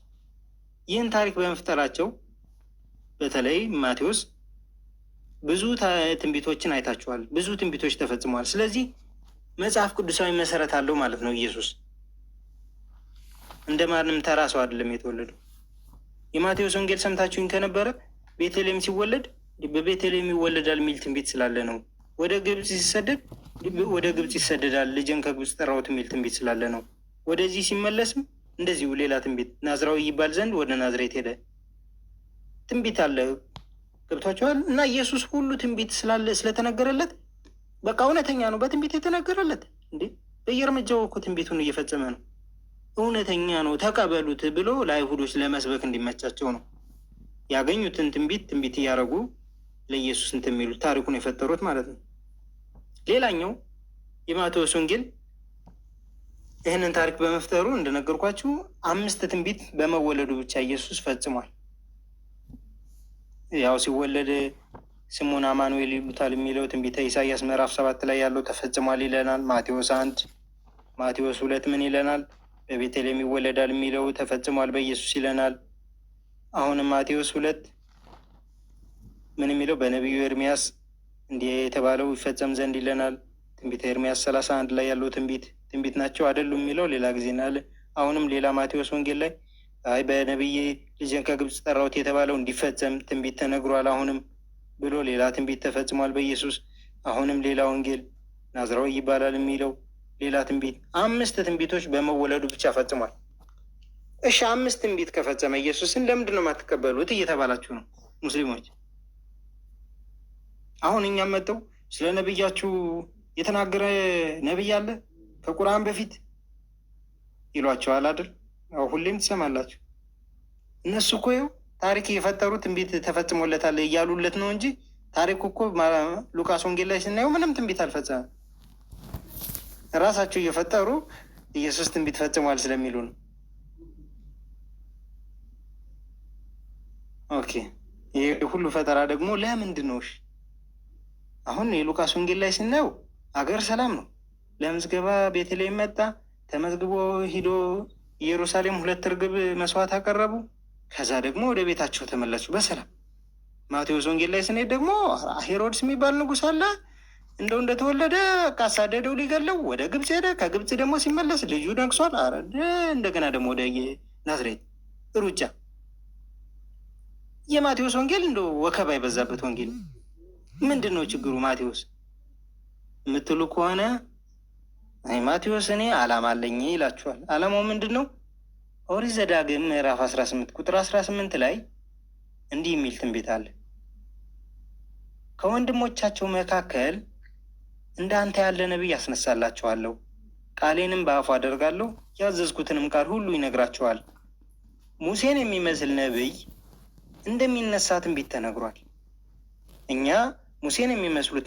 C: ይህን ታሪክ በመፍጠራቸው በተለይ ማቴዎስ ብዙ ትንቢቶችን አይታችኋል። ብዙ ትንቢቶች ተፈጽመዋል። ስለዚህ መጽሐፍ ቅዱሳዊ መሰረት አለው ማለት ነው። ኢየሱስ እንደ ማንም ተራ ሰው አይደለም የተወለደው። የማቴዎስ ወንጌል ሰምታችሁኝ ከነበረ ቤተልሔም ሲወለድ በቤተልሔም ይወለዳል የሚል ትንቢት ስላለ ነው። ወደ ግብፅ ሲሰደድ ወደ ግብፅ ይሰደዳል ልጅን ከግብፅ ጠራሁት የሚል ትንቢት ስላለ ነው። ወደዚህ ሲመለስም እንደዚሁ ሌላ ትንቢት ናዝራዊ ይባል ዘንድ ወደ ናዝሬት ሄደ ትንቢት አለ። ገብቷቸዋል። እና ኢየሱስ ሁሉ ትንቢት ስለተነገረለት በቃ እውነተኛ ነው። በትንቢት የተነገረለት እንዴ በየእርምጃው እኮ ትንቢቱን እየፈጸመ ነው። እውነተኛ ነው ተቀበሉት ብሎ ለአይሁዶች ለመስበክ እንዲመቻቸው ነው። ያገኙትን ትንቢት እያደረጉ ለኢየሱስ እንትን የሚሉት ታሪኩን የፈጠሩት ማለት ነው። ሌላኛው የማቴዎስ ወንጌል ይህንን ታሪክ በመፍጠሩ እንደነገርኳችሁ 5 ትንቢት በመወለዱ ብቻ ኢየሱስ ፈጽሟል። ያው ሲወለድ ስሙን አማኑኤል ይሉታል የሚለው ትንቢተ ኢሳያስ ምዕራፍ 7 ላይ ያለው ተፈጽሟል ይለናል። ማቴዎስ 1 ማቴዎስ 2 ምን ይለናል? በቤተልሔም ይወለዳል የሚለው ተፈጽሟል በኢየሱስ ይለናል። አሁንም ማቴዎስ 2 ምን የሚለው በነቢዩ ኤርሚያስ እንዲህ የተባለው ይፈጸም ዘንድ ይለናል። ትንቢተ ኤርሚያስ 31 ላይ ያለው ትንቢት ናቸው አይደሉም የሚለው ሌላ ጊዜ ናለ። አሁንም ሌላ ማቴዎስ ወንጌል ላይ አይ በነቢይ ልጅን ከግብፅ ጠራሁት የተባለው እንዲፈጸም ትንቢት ተነግሯል አሁንም ብሎ ሌላ ትንቢት ተፈጽሟል በኢየሱስ። አሁንም ሌላ ወንጌል ናዝራዊ ይባላል የሚለው ሌላ ትንቢት 5 ትንቢቶች በመወለዱ ብቻ ፈጽሟል። እሺ 5 ትንቢት ከፈጸመ ኢየሱስን ለምንድን ነው የማትቀበሉት እየተባላችሁ ነው ሙስሊሞች። አሁን እኛም መጥተው ስለ ነብያችሁ የተናገረ ነብይ አለ ከቁርአን በፊት ይሏቸዋል አይደል? ያው ሁሌም ትሰማላችሁ። እነሱ እኮ ይኸው ታሪክ የፈጠሩ ትንቢት ተፈጽሞለታል እያሉለት ነው እንጂ ታሪኩ እኮ ሉቃስ ወንጌል ላይ ስናየው ምንም ትንቢት አልፈጸመም። ራሳቸው እየፈጠሩ ኢየሱስ ትንቢት ፈጽሟል ስለሚሉ ነው። ኦኬ ይሄ ሁሉ ፈጠራ ደግሞ ለምንድን ነው? አሁን የሉቃስ ወንጌል ላይ ስናየው አገር ሰላም ነው። ለምዝገባ ቤተልሔም መጣ። ተመዝግቦ ሂዶ ኢየሩሳሌም 2 እርግብ መስዋዕት አቀረቡ። ከዛ ደግሞ ወደ ቤታቸው ተመለሱ በሰላም። ማቴዎስ ወንጌል ላይ ስንሄድ ደግሞ ሄሮድስ የሚባል ንጉሥ አለ። እንደው እንደተወለደ ካሳደደው ሊገለው ወደ ግብፅ ሄደ። ከግብፅ ደግሞ ሲመለስ ልጁ ነግሷል። አረ እንደገና ደግሞ ወደ ናዝሬት ሩጫ። የማቴዎስ ወንጌል እንደው ወከባ የበዛበት ወንጌል። ምንድን ነው ችግሩ ማቴዎስ የምትሉ ከሆነ አይ ማቴዎስ እኔ ዓላማ አለኝ ይላችኋል። ዓላማው ምንድን ነው? ኦሪት ዘዳግም ምዕራፍ 18 ቁጥር 18 ላይ እንዲህ የሚል ትንቢት አለ። ከወንድሞቻቸው መካከል እንዳንተ ያለ ነቢይ ያስነሳላቸዋለሁ፣ ቃሌንም በአፉ አደርጋለሁ፣ ያዘዝኩትንም ቃል ሁሉ ይነግራቸዋል። ሙሴን የሚመስል ነቢይ እንደሚነሳ ትንቢት ተነግሯል። እኛ ሙሴን የሚመስሉት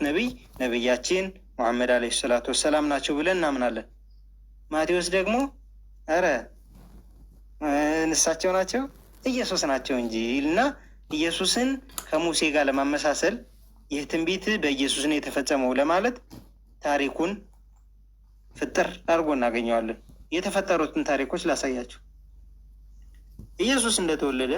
C: ነቢያችን ሙሐመድ ዓለይሂ ሰላቱ ወሰላም ናቸው ብለን እናምናለን። ማቴዎስ ደግሞ ኧረ እሳቸው ናቸው ኢየሱስ ናቸው እንጂ እና ኢየሱስን ከሙሴ ጋር ለማመሳሰል ይህ ትንቢት በኢየሱስ ነው የተፈጸመው ለማለት ታሪኩን ፍጥር አድርጎ እናገኘዋለን። የተፈጠሩትን ታሪኮች ላሳያችሁ። ኢየሱስ እንደተወለደ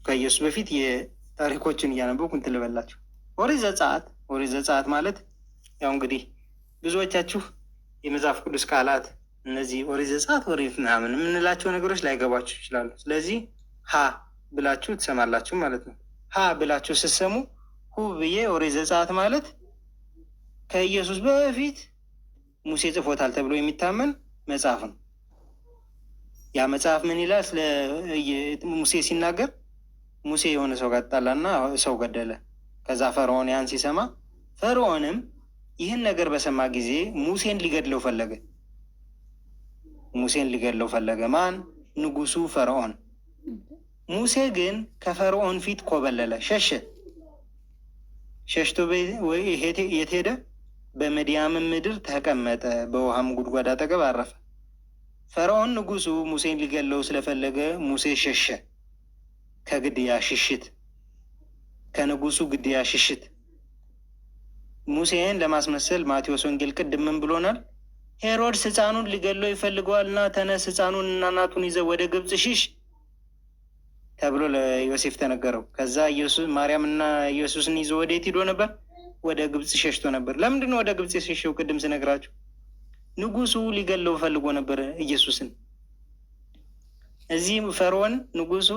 C: ከኢየሱስ በፊት የታሪኮችን እያነበብኩ እንትን ልበላችሁ። ኦሪት ዘጸአት ማለት ያው እንግዲህ ብዙዎቻችሁ የመጽሐፍ ቅዱስ ቃላት እነዚህ ኦሪት ዘጸአት ኦሪት ምናምን የምንላቸው ነገሮች ላይገባችሁ ይችላሉ። ስለዚህ ሀ ብላችሁ ትሰማላችሁ ማለት ነው። ሀ ብላችሁ ስትሰሙ ሁ ብዬ ኦሪት ዘጸአት ማለት ከኢየሱስ በፊት ሙሴ ጽፎታል ተብሎ የሚታመን መጽሐፍ ነው። ያ መጽሐፍ ምን ይላል? ስለ ሙሴ ሲናገር ሙሴ የሆነ ሰው ጋር ተጣላና ሰው ገደለ። ከዛ ፈርዖን ያን ሲሰማ ፈርዖንም ይህን ነገር በሰማ ጊዜ ሙሴን ሊገድለው ፈለገ። ማን? ንጉሱ ፈርዖን። ሙሴ ግን ከፈርዖን ፊት ኮበለለ፣ ሸሽቶ የት ሄደ? በምድያምም ምድር ተቀመጠ፣ በውሃም ጉድጓድ አጠገብ አረፈ። ፈርዖን ንጉሱ ሙሴን ሊገድለው ስለፈለገ ሙሴ ሸሸ። ከንጉሱ ግድያ ሽሽት ሙሴን ለማስመሰል ማቴዎስ ወንጌል ቅድም ምን ብሎናል? ሄሮድስ ሕፃኑን ሊገድለው ይፈልገዋልና ተነስ፣ ሕፃኑን እና እናቱን ይዘህ ወደ ግብፅ ሽሽ ተብሎ ለዮሴፍ ተነገረው። ከዛ ማርያምና ኢየሱስን ይዞ ወዴት ሂዶ ነበር? ወደ ግብፅ ሸሽቶ ነበር። ለምንድን ነው ወደ ግብፅ የሸሸው? ቅድም ስነግራችሁ ንጉሱ ሊገድለው ፈልጎ ነበር ኢየሱስን። እዚህ ፈርዖን ንጉሱ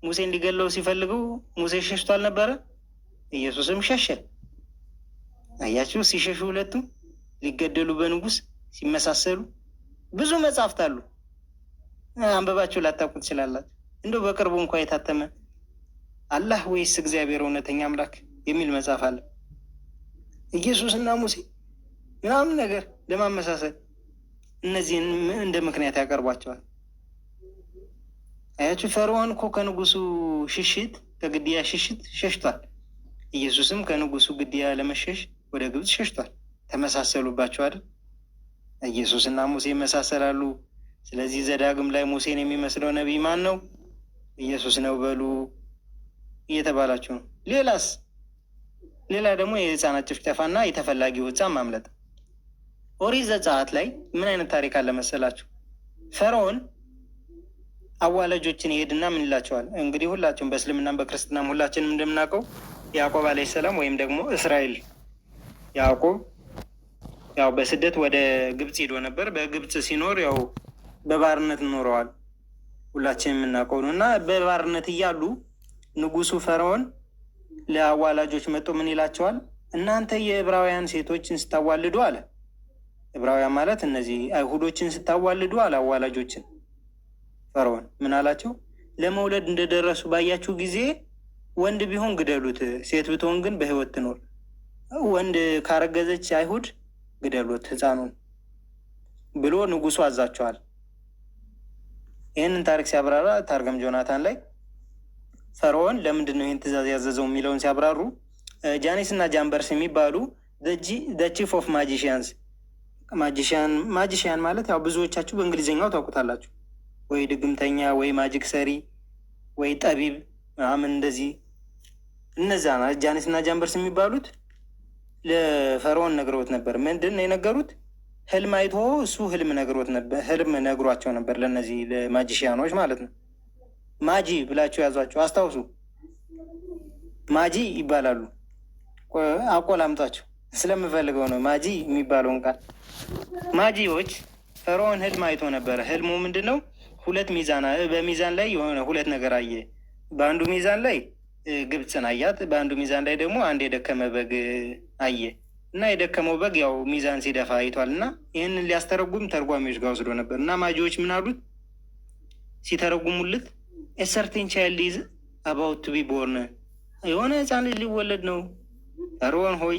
C: ሙሴን ሊገድለው ሲፈልገው ሙሴ ሸሽቶ አልነበረ? ኢየሱስም ሸሸ። አያችሁ፣ ሲሸሹ ሁለቱም ሊገደሉ በንጉስ ሲመሳሰሉ። ብዙ መጽሐፍት አሉ፣ አንበባችሁ ላታውቁ ትችላላችሁ። እንደው በቅርቡ እንኳ የታተመ አላህ ወይስ እግዚአብሔር እውነተኛ አምላክ የሚል መጽሐፍ አለ። ኢየሱስና ሙሴ ምናምን ነገር ለማመሳሰል እነዚህን እንደ ምክንያት ያቀርቧቸዋል። አያችሁ፣ ፈርዖን እኮ ከንጉሱ ሽሽት ከግድያ ሽሽት ሸሽቷል። ኢየሱስም ከንጉሱ ግድያ ለመሸሽ ወደ ግብፅ ሸሽቷል። ተመሳሰሉባቸው አይደል? ኢየሱስና ሙሴ ይመሳሰላሉ። ስለዚህ ዘዳግም ላይ ሙሴን የሚመስለው ነቢይ ማን ነው? ኢየሱስ ነው በሉ እየተባላችሁ ነው። ሌላ ደግሞ የህፃናት ጭፍጨፋና የተፈላጊው ህፃን ማምለጥ። ኦሪት ዘጸአት ላይ ምን አይነት ታሪክ አለ መሰላችሁ? ፈርዖን አዋላጆችን ይሄድና ምን ይላቸዋል? እንግዲህ ሁላችሁም በእስልምናም በክርስትናም ሁላችንም እንደምናውቀው ያዕቆብ አለይሂ ሰላም ወይም ደግሞ እስራኤል ያዕቆብ ያው በስደት ወደ ግብፅ ሄዶ ነበር። በግብፅ ሲኖር ያው በባርነት ኖረዋል። ሁላችንም የምናውቀው ነው። እና በባርነት እያሉ ንጉሱ ፈርዖን ለአዋላጆች መጥቶ ምን ይላቸዋል? እናንተ የዕብራውያን ሴቶችን ስታዋልዱ አለ። ዕብራውያን ማለት እነዚህ አይሁዶችን ስታዋልዱ አለ አዋላጆችን። ፈርዖን ምን አላቸው? ለመውለድ እንደደረሱ ባያችሁ ጊዜ ወንድ ቢሆን ግደሉት፣ ሴት ብትሆን ግን በሕይወት ትኖር። ወንድ ካረገዘች አይሁድ ግደሉት ሕፃኑን ብሎ ንጉሱ አዛቸዋል። ይህንን ታሪክ ሲያብራራ ታርገም ጆናታን ላይ ፈርዖን ለምንድን ነው ይህን ትእዛዝ ያዘዘው የሚለውን ሲያብራሩ ጃኒስ እና ጃምበርስ የሚባሉ ቺፍ ኦፍ ማጂሽያንስ ማጂሽያን ማለት ያው ብዙዎቻችሁ በእንግሊዝኛው ታውቁታላችሁ፣ ወይ ድግምተኛ ወይ ማጂክ ሰሪ ወይ ጠቢብ ምናምን እንደዚህ። እነዛ ጃኒስ እና ጃምበርስ የሚባሉት ለፈርዖን ነግረውት ነበር። ምንድን ነው የነገሩት? ህልም አይቶ እሱ ህልም ነግሮት ነበር። ህልም ነግሯቸው ነበር ለእነዚህ ለማጂሽያኖች ማለት ነው። ማጂ ብላችሁ ያዟቸው፣ አስታውሱ። ማጂ ይባላሉ። አቆላምጧቸው ስለምፈልገው ነው ማጂ የሚባለውን ቃል። ማጂዎች ፈርዖን ህልም አይቶ ነበረ። ህልሙ ምንድን ነው? ሁለት ሚዛን፣ በሚዛን ላይ የሆነ ሁለት ነገር አየ። በአንዱ ሚዛን ላይ ግብፅን አያት፣ በአንዱ ሚዛን ላይ ደግሞ አንድ የደከመ በግ አየ። እና የደከመው በግ ያው ሚዛን ሲደፋ አይቷል። እና ይህንን ሊያስተረጉም ተርጓሚዎች ጋር ወስዶ ነበር። እና ማጂዎች ምን አሉት ሲተረጉሙልት? ኤ ሰርቴን ቻይልድ ኢዝ አባውት ቱ ቢ ቦርን፣ የሆነ ህፃን ልጅ ሊወለድ ነው። ፈርዖን ሆይ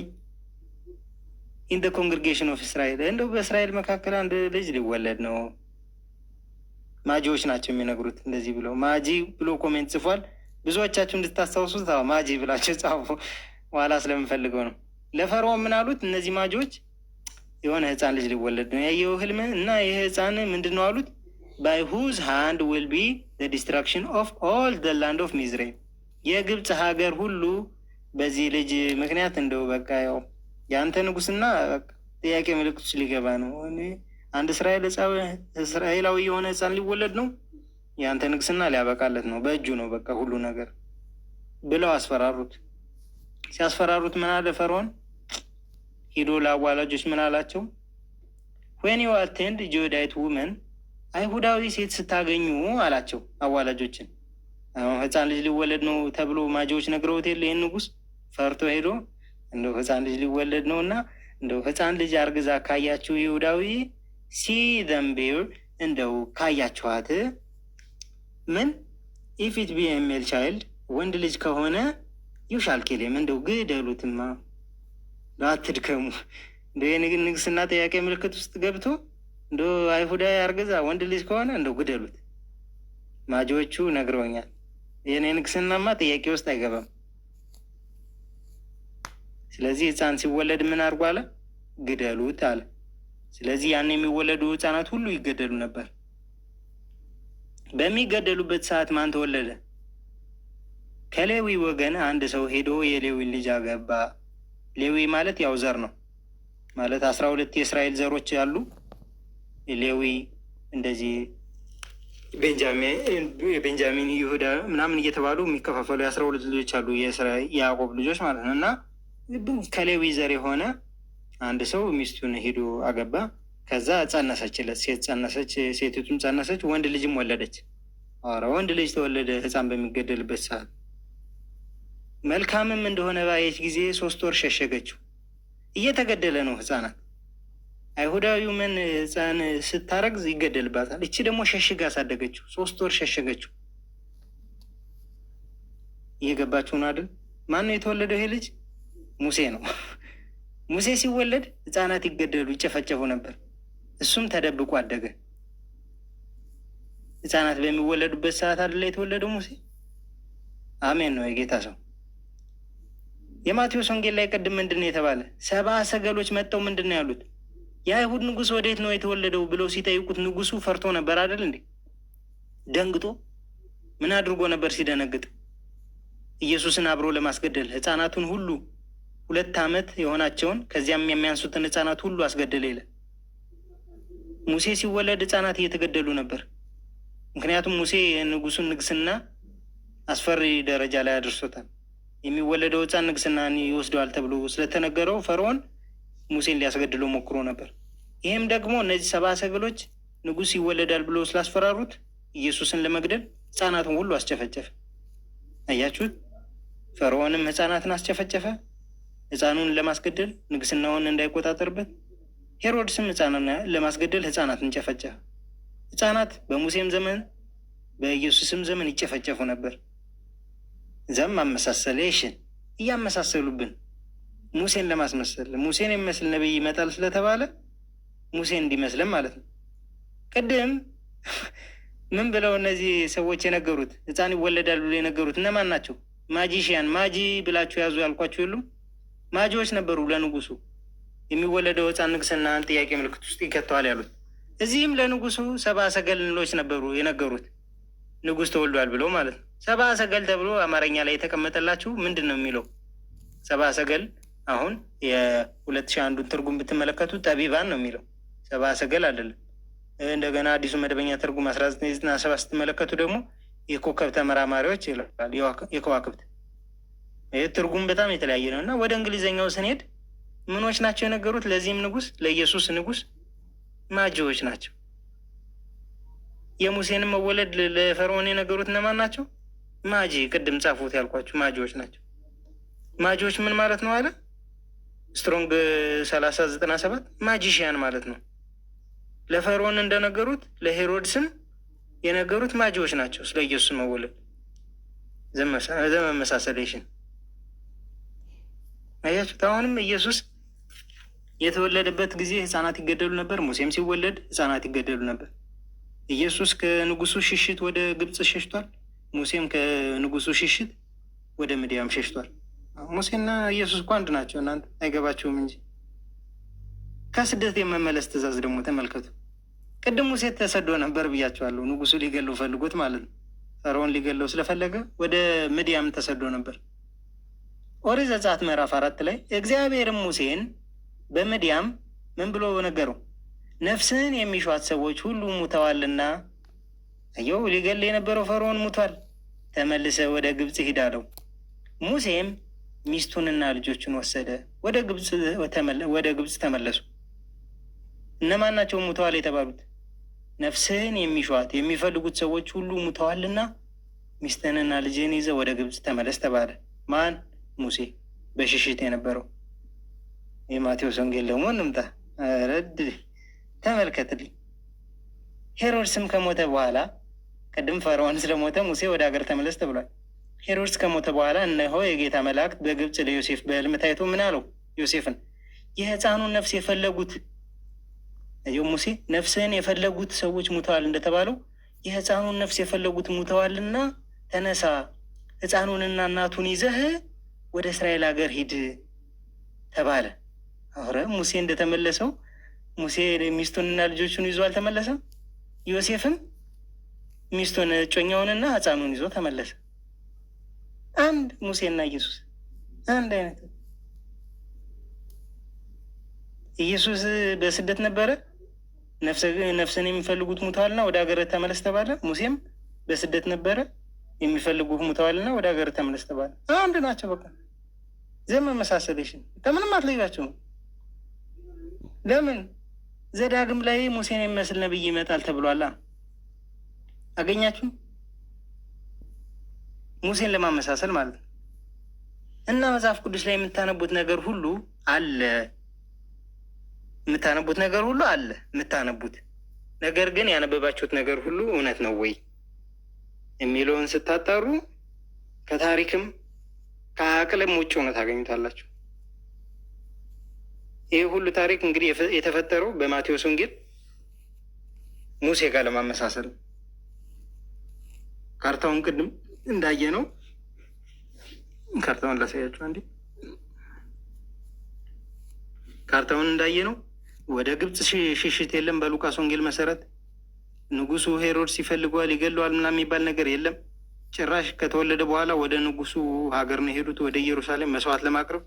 C: ኢን ደ ኮንግሪጌሽን ኦፍ እስራኤል፣ እንደው በእስራኤል መካከል አንድ ልጅ ሊወለድ ነው። ማጂዎች ናቸው የሚነግሩት እንደዚህ ብለው። ማጂ ብሎ ኮሜንት ጽፏል። ብዙዎቻችሁ እንድታስታውሱት ማጂ ብላችሁ ጻፉ፣ ኋላ ስለምፈልገው ነው። ለፈርዖን ምን አሉት እነዚህ ማጂዎች? የሆነ ህፃን ልጅ ሊወለድ ነው ያየው ህልም እና ይህ ህፃን ምንድን ነው አሉት? ባይ ሁዝ ሃንድ ዊል ቢ ዘ ዲስትራክሽን ኦፍ ኦል ዘ ላንድ ኦፍ ሚዝራይም፣ የግብፅ ሀገር ሁሉ በዚህ ልጅ ምክንያት እንደው በቃ ያው የአንተ ንጉስና ጥያቄ ምልክቶች ሊገባ ነው። አንድ እስራኤላዊ የሆነ ህፃን ሊወለድ ነው፣ የአንተ ንግስና ሊያበቃለት ነው፣ በእጁ ነው በቃ ሁሉ ነገር ብለው አስፈራሩት። ሲያስፈራሩት ምን አለ ፈርዖን? ሂዶ ለአዋላጆች ምን አላቸው? ዌን ዩ አቴንድ ጁዳይት ውመን፣ አይሁዳዊ ሴት ስታገኙ አላቸው አዋላጆችን። አሁን ህፃን ልጅ ሊወለድ ነው ተብሎ ማጂዎች ነግረውት የለ ይህን ንጉስ ፈርቶ ሄዶ እንደው ህፃን ልጅ ሊወለድ ነው እና እንደው ህፃን ልጅ አርግዛ ካያችሁ ይሁዳዊ ሲ ዘምቤር፣ እንደው ካያችኋት ምን ኢፍ ኢት ቢ ኤ ሜል ቻይልድ፣ ወንድ ልጅ ከሆነ ዩሻል ኪልም፣ እንደው ግደሉትማ፣ አትድከሙ። እንደው የንግስና ጥያቄ ምልክት ውስጥ ገብቶ እንደው አይሁዳዊ አርግዛ ወንድ ልጅ ከሆነ እንደው ግደሉት። ማጂዎቹ ነግረውኛል፣ የኔ ንግስናማ ጥያቄ ውስጥ አይገባም። ስለዚህ ህፃን ሲወለድ ምን አድርጎ አለ? ግደሉት አለ። ስለዚህ ያን የሚወለዱ ህፃናት ሁሉ ይገደሉ ነበር። በሚገደሉበት ሰዓት ማን ተወለደ? ከሌዊ ወገን አንድ ሰው ሄዶ የሌዊን ልጅ አገባ። ሌዊ ማለት ያው ዘር ነው ማለት 12 የእስራኤል ዘሮች ያሉ ሌዊ እንደዚህ ቤንጃሚን፣ ይሁዳ ምናምን እየተባሉ የሚከፋፈሉ የ12 ልጆች አሉ፣ የያዕቆብ ልጆች ማለት ነው። እና ከሌዊ ዘር የሆነ አንድ ሰው ሚስቱን ሄዶ አገባ። ከዛ ጸነሰችለት፣ ሴት ጸነሰች፣ ሴቲቱም ጸነሰች፣ ወንድ ልጅም ወለደች። ኧረ ወንድ ልጅ ተወለደ ህፃን በሚገደልበት ሰዓት። መልካምም እንደሆነ ባየች ጊዜ 3 ወር ሸሸገችው። እየተገደለ ነው ህፃናት። አይሁዳዊው ምን ህፃን ስታረግዝ ይገደልባታል። እቺ ደግሞ ሸሽጋ አሳደገችው፣ 3 ወር ሸሸገችው። እየገባችሁ ነው አይደል? ማን ነው የተወለደው ይሄ ልጅ? ሙሴ ነው። ሙሴ ሲወለድ ህፃናት ይገደሉ፣ ይጨፈጨፉ ነበር። እሱም ተደብቆ አደገ። ህፃናት በሚወለዱበት ሰዓት አይደለ የተወለደው ሙሴ? አሜን ነው የጌታ ሰው። የማቴዎስ ወንጌል ላይ ቅድም ምንድን ነው የተባለ? 70 ሰገሎች መጥተው ምንድን ነው ያሉት? የአይሁድ ንጉሥ ወዴት ነው የተወለደው ብለው ሲጠይቁት ንጉሱ ፈርቶ ነበር አይደል እንዴ? ደንግጦ ምን አድርጎ ነበር ሲደነግጥ? ኢየሱስን አብሮ ለማስገደል ህፃናቱን ሁሉ 2 ዓመት የሆናቸውን ከዚያም የሚያንሱትን ህፃናት ሁሉ አስገደለ ይላል። ሙሴ ሲወለድ ህፃናት እየተገደሉ ነበር። ምክንያቱም ሙሴ የንጉሱን ንግስና አስፈሪ ደረጃ ላይ አድርሶታል። የሚወለደው ህፃን ንግስናን ይወስደዋል ተብሎ ስለተነገረው ፈርዖን ሙሴን ሊያስገድለው ሞክሮ ነበር። ይህም ደግሞ እነዚህ 70 ሰገሎች ንጉስ ይወለዳል ብሎ ስላስፈራሩት ኢየሱስን ለመግደል ህፃናትን ሁሉ አስጨፈጨፈ። አያችሁት? ፈርዖንም ህፃናትን አስጨፈጨፈ ህፃኑን ለማስገደል ንግስናውን እንዳይቆጣጠርበት። ሄሮድስም ህፃንን ለማስገደል ህፃናትን ጨፈጨፈ። ህፃናት በሙሴም ዘመን በኢየሱስም ዘመን ይጨፈጨፉ ነበር። ዘም አመሳሰሌሽን እያመሳሰሉብን ሙሴን ለማስመሰል ሙሴን የሚመስል ነቢይ ይመጣል ስለተባለ ሙሴን እንዲመስልም ማለት ነው። ቅድም ምን ብለው እነዚህ ሰዎች የነገሩት ህፃን ይወለዳል ብሎ የነገሩት እነማን ናቸው? ማጂሽያን ማጂ ብላችሁ ያዙ ያልኳቸው የሉም? ማጂዎች ነበሩ። ለንጉሱ የሚወለደው ህፃን ንግስናን ጥያቄ ምልክት ውስጥ ይከተዋል ያሉት። እዚህም ለንጉሱ 70 ሰገሎች ነበሩ የነገሩት ንጉስ ተወልዷል ብለው ማለት ነው። 70 ሰገል ተብሎ አማርኛ ላይ የተቀመጠላችሁ ምንድን ነው የሚለው? 70 ሰገል አሁን የ2001 ትርጉም ብትመለከቱ ጠቢባን ነው የሚለው፣ 70 ሰገል አይደለም። እንደገና አዲሱ መደበኛ ትርጉም 1997 ስትመለከቱ ደግሞ የኮከብ ተመራማሪዎች ይላል። የከዋክብት ይህ ትርጉም በጣም የተለያየ ነው። እና ወደ እንግሊዝኛው ስንሄድ ምኖች ናቸው የነገሩት? ለዚህም ንጉስ ለኢየሱስ ንጉስ ማጂዎች ናቸው። የሙሴንም መወለድ ለፈርዖን የነገሩት እነማን ናቸው? ማጂ፣ ቅድም ጻፉት ያልኳችሁ ማጂዎች ናቸው። ማጂዎች ምን ማለት ነው አለ ስትሮንግ 3097 ማጂሽያን ማለት ነው። ለፈርዖን እንደነገሩት ለሄሮድስም የነገሩት ማጂዎች ናቸው ስለ ኢየሱስ መወለድ። ዘመመሳሰሌሽን አያችሁት? አሁንም ኢየሱስ የተወለደበት ጊዜ ህፃናት ይገደሉ ነበር። ሙሴም ሲወለድ ህፃናት ይገደሉ ነበር። ኢየሱስ ከንጉሱ ሽሽት ወደ ግብፅ ሸሽቷል። ሙሴም ከንጉሱ ሽሽት ወደ ምድያም ሸሽቷል። ሙሴና ኢየሱስ እኮ አንድ ናቸው። እናንተ አይገባችሁም እንጂ። ከስደት የመመለስ ትእዛዝ ደግሞ ተመልከቱ። ቅድም ሙሴ ተሰዶ ነበር ብያቸዋለሁ። ንጉሱ ሊገለው ፈልጎት ማለት ነው። ፈርዖን ሊገለው ስለፈለገ ወደ ምድያም ተሰዶ ነበር። ኦሪት ዘጸአት ምዕራፍ 4 ላይ እግዚአብሔርም ሙሴን በምድያም ምን ብሎ ነገረው? ነፍስህን የሚሿት ሰዎች ሁሉ ሙተዋልና፣ አየው ሊገል የነበረው ፈርዖን ሙቷል፣ ተመልሰ ወደ ግብፅ ሂድ አለው። ሙሴም ሚስቱንና ልጆቹን ወሰደ፣ ወደ ግብፅ ተመለሱ። እነማን ናቸው ሙተዋል የተባሉት? ነፍስህን የሚሿት የሚፈልጉት ሰዎች ሁሉ ሙተዋልና ሚስትህንና ልጅህን ይዘ ወደ ግብፅ ተመለስ ተባለ። ማን? ሙሴ በሽሽት የነበረው። የማቴዎስ ወንጌል ደግሞ እንምጣ። ረድ ተመልከትልኝ። ሄሮድስም ከሞተ በኋላ ቅድም ፈርዖን ስለሞተ ሙሴ ወደ ሀገር ተመለስ ተብሏል። ሄሮድስ ከሞተ በኋላ እነሆ የጌታ መላእክት በግብፅ ለዮሴፍ በሕልም ታይቶ ምን አለው? ዮሴፍን የህፃኑን ነፍስ የፈለጉት ሙሴ ነፍስህን የፈለጉት ሰዎች ሙተዋል እንደተባለው የህፃኑን ነፍስ የፈለጉት ሙተዋልና ተነሳ፣ ህፃኑንና እናቱን ይዘህ ወደ እስራኤል ሀገር ሂድ ተባለ። አረ ሙሴ እንደተመለሰው ሙሴ ሚስቱንና ልጆቹን ይዞ አልተመለሰም? ዮሴፍም ሚስቱን እጮኛውንና ህፃኑን ይዞ ተመለሰ። አንድ ሙሴና ኢየሱስ አንድ አይነት። ኢየሱስ በስደት ነበረ፣ ነፍስን የሚፈልጉት ሙተዋልና ወደ ሀገር ተመለስ ተባለ። ሙሴም በስደት ነበረ፣ የሚፈልጉት ሙተዋልና ወደ ሀገር ተመለስ ተባለ። አንድ ናቸው። በቃ ዘመን መሳሰሌሽን ከምንም አትለያቸውም። ለምን? ዘዳግም ላይ ሙሴን የሚመስል ነብይ ይመጣል ተብሏላ። አገኛችሁ? ሙሴን ለማመሳሰል ማለት ነው። እና መጽሐፍ ቅዱስ ላይ የምታነቡት ነገር ሁሉ አለ፣ የምታነቡት ነገር ሁሉ አለ የምታነቡት ነገር ግን ያነበባችሁት ነገር ሁሉ እውነት ነው ወይ የሚለውን ስታጣሩ ከታሪክም ከአቅልም ውጭ ሆነ ታገኙታላችሁ። ይህ ሁሉ ታሪክ እንግዲህ የተፈጠረው በማቴዎስ ወንጌል ሙሴ ጋር ለማመሳሰል ነው። ካርታውን ቅድም እንዳየ ነው። ካርታውን ላሳያችሁ አንዴ። ካርታውን እንዳየ ነው ወደ ግብፅ ሽሽት የለም። በሉቃስ ወንጌል መሰረት ንጉሱ ሄሮድስ ይፈልገዋል፣ ይገለዋል ምናምን የሚባል ነገር የለም። ጭራሽ ከተወለደ በኋላ ወደ ንጉሱ ሀገር ነው የሄዱት፣ ወደ ኢየሩሳሌም መስዋዕት ለማቅረብ።